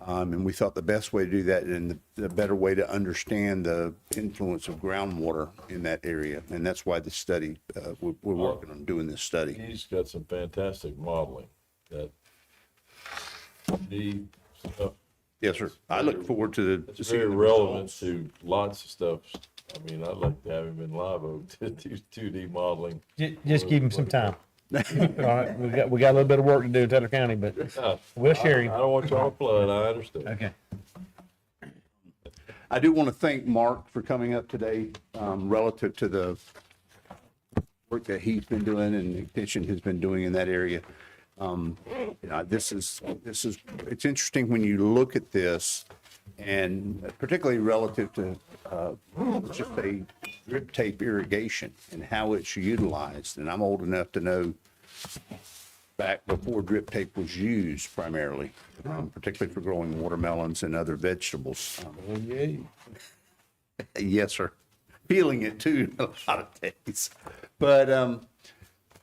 Speaker 6: And we thought the best way to do that and the better way to understand the influence of groundwater in that area. And that's why the study, we're working on doing this study.
Speaker 5: He's got some fantastic modeling that the stuff.
Speaker 6: Yes, sir. I look forward to
Speaker 5: It's very relevant to lots of stuff. I mean, I'd like to have him in Live Oak to do 2D modeling.
Speaker 3: Just give him some time. All right, we got a little bit of work to do in Taylor County, but we'll share you.
Speaker 5: I don't want y'all to flood, I understand.
Speaker 3: Okay.
Speaker 6: I do want to thank Mark for coming up today, relative to the work that he's been doing and the extension has been doing in that area. It's interesting when you look at this, and particularly relative to just a drip tape irrigation and how it's utilized. And I'm old enough to know back before drip tape was used primarily, particularly for growing watermelons and other vegetables. Yes, sir. Feeling it too a lot of days. But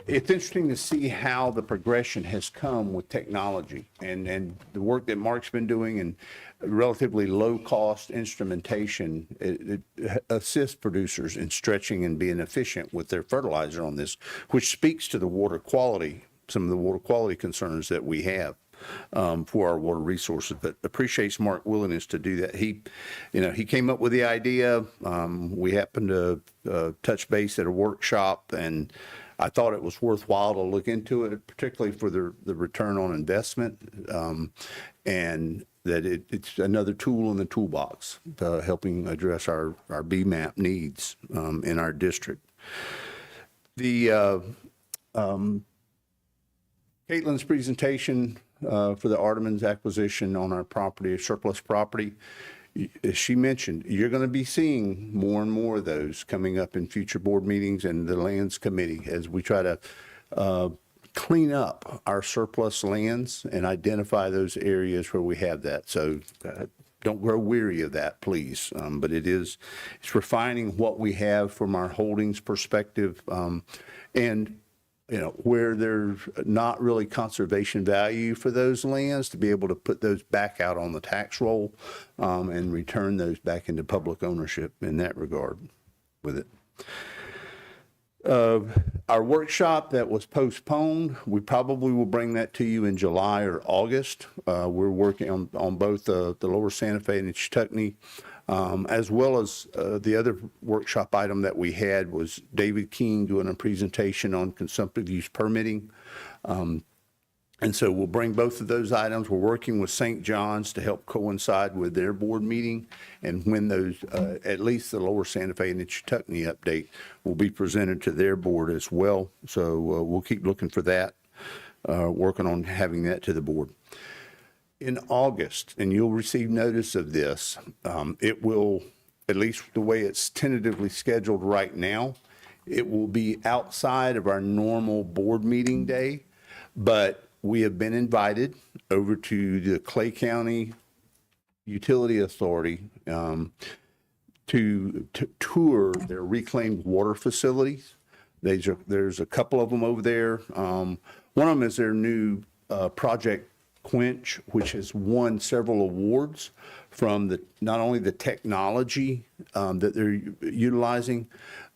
Speaker 6: it's interesting to see how the progression has come with technology and the work that Mark's been doing and relatively low-cost instrumentation. It assists producers in stretching and being efficient with their fertilizer on this, which speaks to the water quality, some of the water quality concerns that we have for our water resources. But appreciates Mark's willingness to do that. He came up with the idea. We happened to touch base at a workshop, and I thought it was worthwhile to look into it, particularly for the return on investment, and that it's another tool in the toolbox, helping address our BMAP needs in our district. Caitlin's presentation for the Ardemans acquisition on our property, surplus property, as she mentioned, you're going to be seeing more and more of those coming up in future board meetings and the Lands Committee as we try to clean up our surplus lands and identify those areas where we have that. So don't grow weary of that, please. But it's refining what we have from our holdings perspective, and where there's not really conservation value for those lands, to be able to put those back out on the tax roll and return those back into public ownership in that regard with it. Our workshop that was postponed, we probably will bring that to you in July or August. We're working on both the Lower Santa Fe and the Chetuckney, as well as the other workshop item that we had was David King doing a presentation on consumptive use permitting. And so we'll bring both of those items. We're working with St. John's to help coincide with their board meeting, and when those, at least the Lower Santa Fe and the Chetuckney update will be presented to their board as well. So we'll keep looking for that, working on having that to the board. In August, and you'll receive notice of this, it will, at least the way it's tentatively scheduled right now, it will be outside of our normal board meeting day, but we have been invited over to the Clay County Utility Authority to tour their reclaimed water facilities. There's a couple of them over there. One of them is their new project Quench, which has won several awards from not only the technology that they're utilizing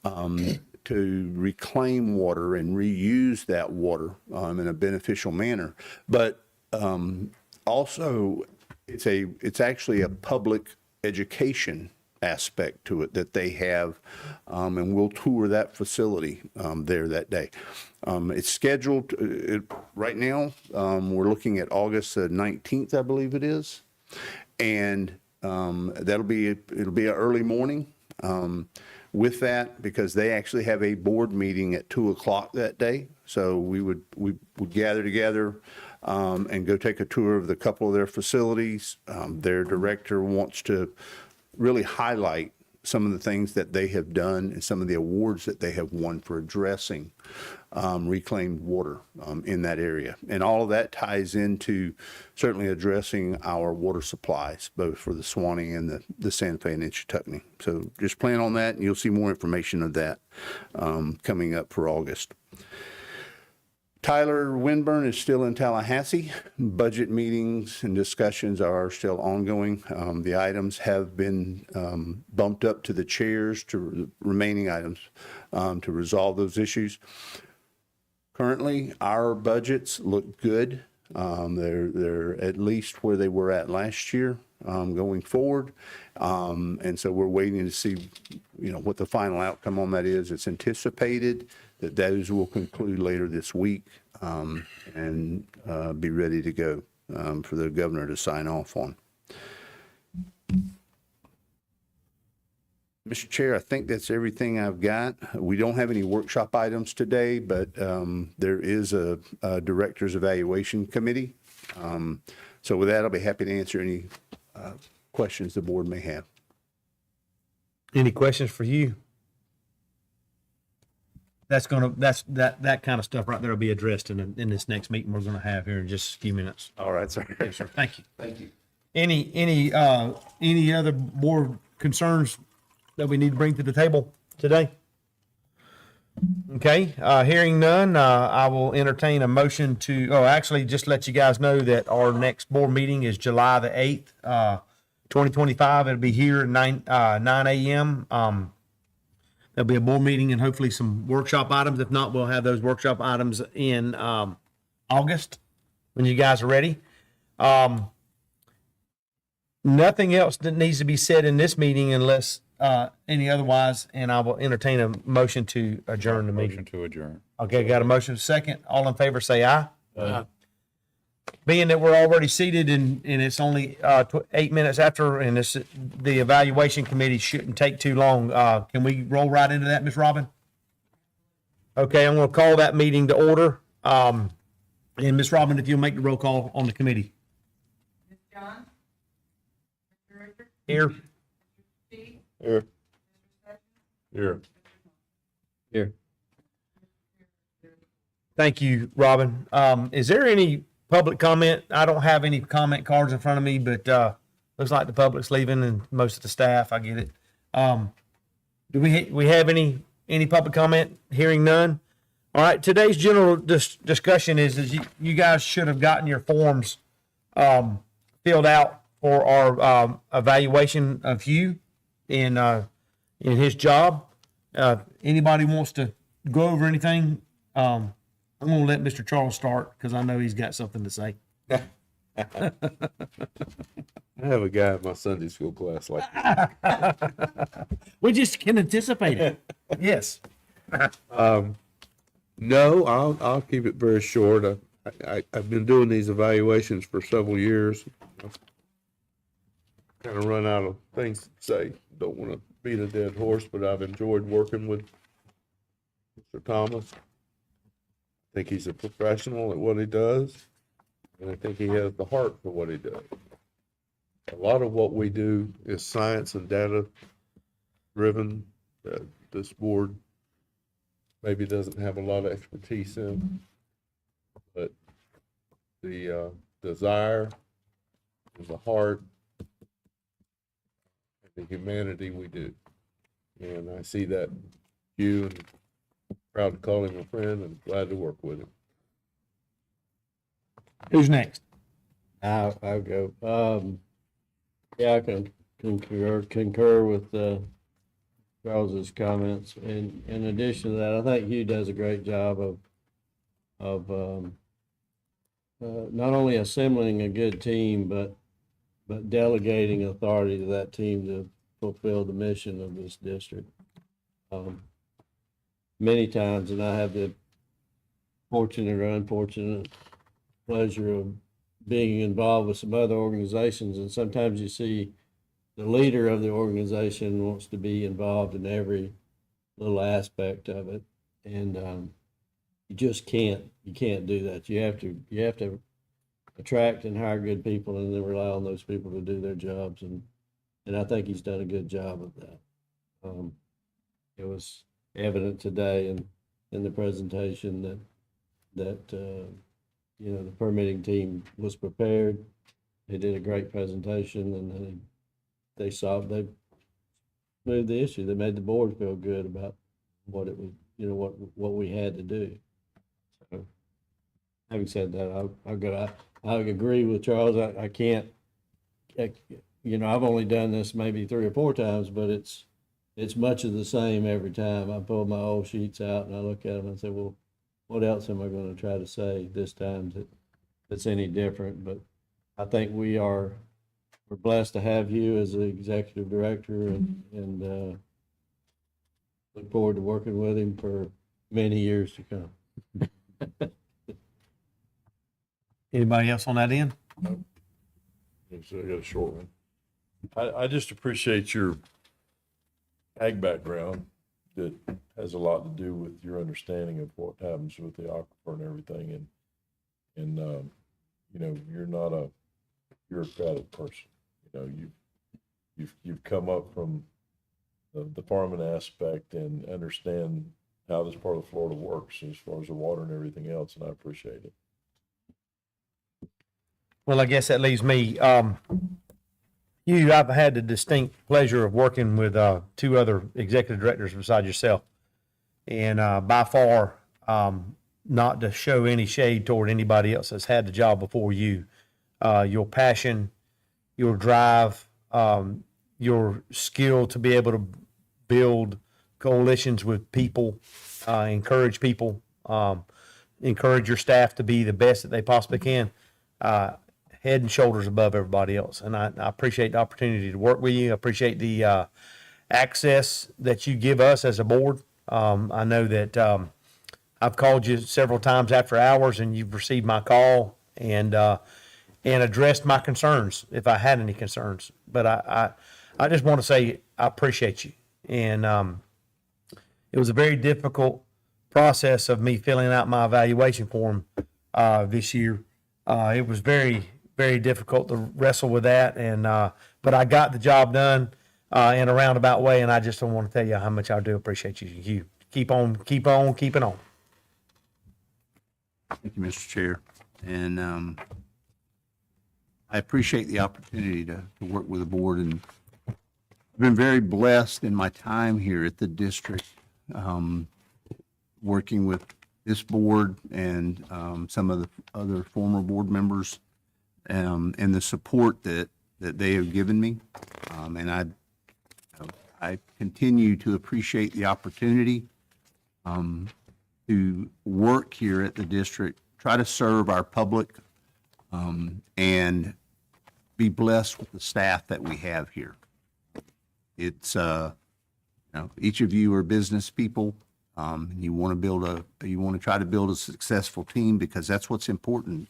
Speaker 6: to reclaim water and reuse that water in a beneficial manner, but also it's actually a public education aspect to it that they have, and we'll tour that facility there that day. It's scheduled right now. We're looking at August 19th, I believe it is, and it'll be an early morning. With that, because they actually have a board meeting at 2:00 that day, so we would gather together and go take a tour of the couple of their facilities. Their director wants to really highlight some of the things that they have done and some of the awards that they have won for addressing reclaimed water in that area. And all of that ties into certainly addressing our water supplies, both for the Suwannee and the Santa Fe and Ichetucknee. So just plan on that, and you'll see more information of that coming up for August. Tyler Winburn is still in Tallahassee. Budget meetings and discussions are still ongoing. The items have been bumped up to the chairs, to remaining items, to resolve those issues. Currently, our budgets look good. They're at least where they were at last year going forward. And so we're waiting to see, what the final outcome on that is. It's anticipated that those will conclude later this week and be ready to go for the governor to sign off on. Mr. Chair, I think that's everything I've got. We don't have any workshop items today, but there is a director's evaluation committee. So with that, I'll be happy to answer any questions the board may have.
Speaker 3: Any questions for you? That kind of stuff right there will be addressed in this next meeting we're going to have here in just a few minutes.
Speaker 2: All right, sir.
Speaker 3: Yes, sir. Thank you.
Speaker 2: Thank you.
Speaker 3: Any other board concerns that we need to bring to the table today? Okay, hearing none, I will entertain a motion actually just let you guys know that our next board meeting is July the 8th, 2025. It'll be here at 9 a.m. There'll be a board meeting and hopefully some workshop items. If not, we'll have those workshop items in August when you guys are ready. Nothing else that needs to be said in this meeting unless any otherwise, and I will entertain a motion to adjourn the meeting.
Speaker 14: Motion to adjourn.
Speaker 3: Okay, got a motion second. All in favor, say aye. Aye. Being that we're already seated and it's only 8 minutes after, and the evaluation committee shouldn't take too long, can we roll right into that, Ms. Robin? Okay, I'm going to call that meeting to order. And Ms. Robin, if you'll make the roll call on the committee.
Speaker 15: Ms. John? Mr. Richard?
Speaker 3: Here.
Speaker 15: Steve?
Speaker 2: Here.
Speaker 5: Here.
Speaker 3: Here. Thank you, Robin. Is there any public comment? I don't have any comment cards in front of me, but looks like the public's leaving and most of the staff. I get it. Do we have any public comment? Hearing none. All right. Today's general discussion is you guys should have gotten your forms filled out for our evaluation of Hugh in his job. Anybody wants to go over anything? I'm going to let Mr. Charles start because I know he's got something to say.
Speaker 2: I have a guy in my Sunday school class like that.
Speaker 3: We just can anticipate it. Yes.
Speaker 2: No, I'll keep it very short. I've been doing these evaluations for several years. Kind of run out of things to say. Don't want to beat a dead horse, but I've enjoyed working with Mr. Thomas. I think he's a professional at what he does, and I think he has the heart for what he does. A lot of what we do is science and data driven that this board maybe doesn't have a lot of expertise in, but the desire and the heart and the humanity we do. And I see that you and proud to call him a friend and glad to work with him.
Speaker 3: Who's next?
Speaker 11: I'll go. Yeah, I can concur with Charles's comments. And in addition to that, I think Hugh does a great job of not only assembling a good team, but delegating authority to that team to fulfill the mission of this district. Many times, and I have the fortunate or unfortunate pleasure of being involved with some other organizations, and sometimes you see the leader of the organization wants to be involved in every little aspect of it, and you just can't do that. You have to attract and hire good people, and then rely on those people to do their jobs, and I think he's done a good job of that. It was evident today in the presentation that the permitting team was prepared. They did a great presentation, and they moved the issue. They made the board feel good about what it was, what we had to do. So, having said that, I agree with Charles. I can't, I've only done this maybe 3 or 4 times, but it's much of the same every time. I pull my old sheets out and I look at them and say, well, what else am I going to try to say this time that's any different? But I think we're blessed to have you as the executive director, and look forward to working with him for many years to come.
Speaker 3: Anybody else on that end?
Speaker 5: So I got a short one. I just appreciate your ag background that has a lot to do with your understanding of what happens with the aquifer and everything. And you're not a bureaucratic person. You've come up from the farming aspect and understand how this part of Florida works as far as the water and everything else, and I appreciate it.
Speaker 3: Well, I guess that leaves me. I've had the distinct pleasure of working with 2 other executive directors besides yourself. And by far, not to show any shade toward anybody else that's had the job before you, your passion, your drive, your skill to be able to build coalitions with people, encourage people, encourage your staff to be the best that they possibly can. Head and shoulders above everybody else. And I appreciate the opportunity to work with you. I appreciate the access that you give us as a board. I know that I've called you several times after hours, and you've received my call and addressed my concerns if I had any concerns. But I just want to say I appreciate you. And it was a very difficult process of me filling out my evaluation form this year. It was very, very difficult to wrestle with that, and but I got the job done in a roundabout way, and I just don't want to tell you how much I do appreciate you. You keep on keeping on.
Speaker 6: Thank you, Mr. Chair. And I appreciate the opportunity to work with the board, and I've been very blessed in my time here at the district, working with this board and some of the other former board members, and the support that they have given me. And I continue to appreciate the opportunity to work here at the district, try to serve our public, and be blessed with the staff that we have here. It's, each of you are business people. You want to try to build a successful team, because that's what's important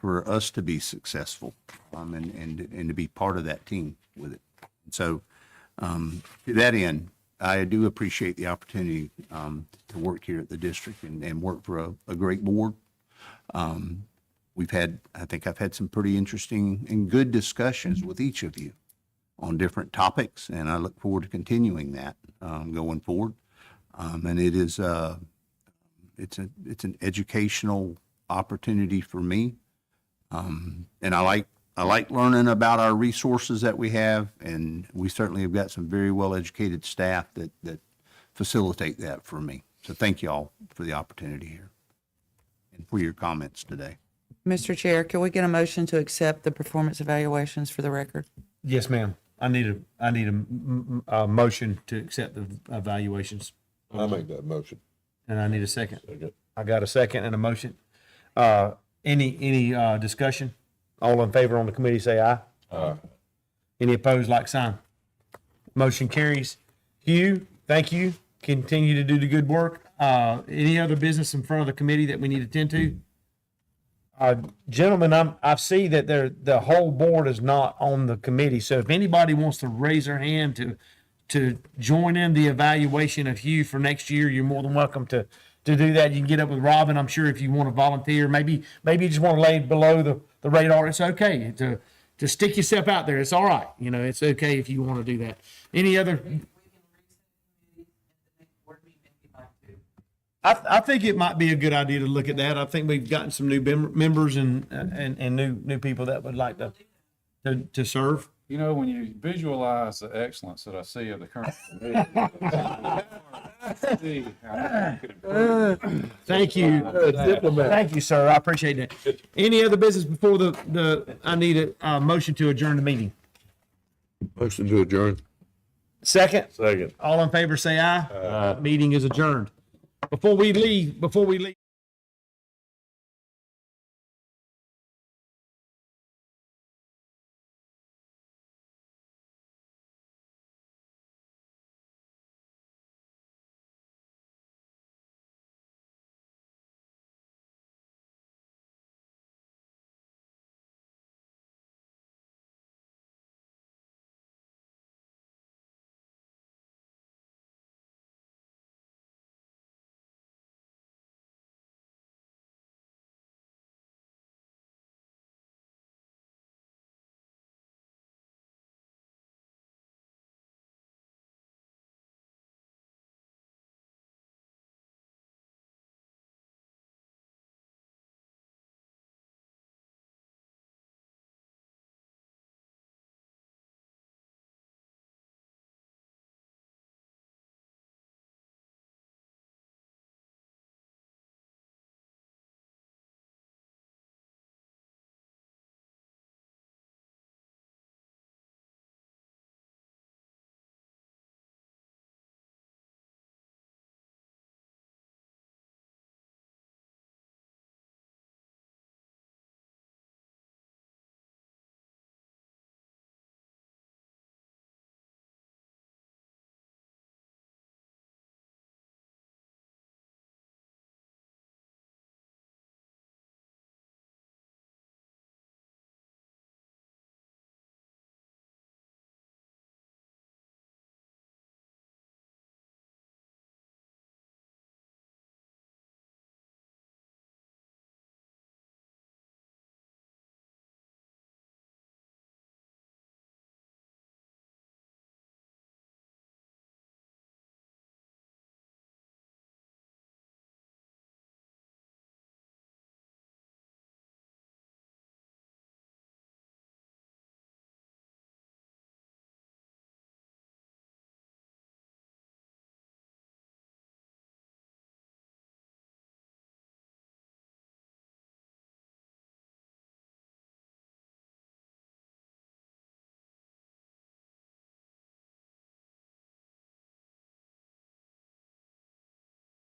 Speaker 6: for us to be successful, and to be part of that team with it. And so, to that end, I do appreciate the opportunity to work here at the district and work for a great board. I think I've had some pretty interesting and good discussions with each of you on different topics, and I look forward to continuing that going forward. And it is it's an educational opportunity for me, and I like learning about our resources that we have, and we certainly have got some very well educated staff that facilitate that for me. So thank you all for the opportunity here and for your comments today.
Speaker 15: Mr. Chair, can we get a motion to accept the performance evaluations for the record?
Speaker 3: Yes, ma'am. I need a motion to accept the evaluations,
Speaker 5: I make that motion.
Speaker 3: and I need a second.
Speaker 5: Second.
Speaker 3: I got a second and a motion. Any discussion? All in favor on the committee, say aye.
Speaker 5: Aye.
Speaker 3: Any opposed, like sign. Motion carries. Hugh, thank you. Continue to do the good work. Any other business in front of the committee that we need to attend to? Gentlemen, I see that the whole board is not on the committee, so if anybody wants to raise their hand to join in the evaluation of Hugh for next year, you're more than welcome to do that. You can get up with Robin, I'm sure, if you want to volunteer. Maybe you just want to lay below the radar. It's okay to stick yourself out there. It's all right. You know, it's okay if you want to do that. Any other? I think it might be a good idea to look at that. I think we've gotten some new members and new people that would like to serve.
Speaker 14: You know, when you visualize the excellence that I see of the current committee.
Speaker 3: Thank you. Thank you, sir. I appreciate that. Any other business before I need a motion to adjourn the meeting?
Speaker 2: Motion to adjourn.
Speaker 3: Second?
Speaker 5: Second.
Speaker 3: All in favor, say aye. Meeting is adjourned. Before we leave.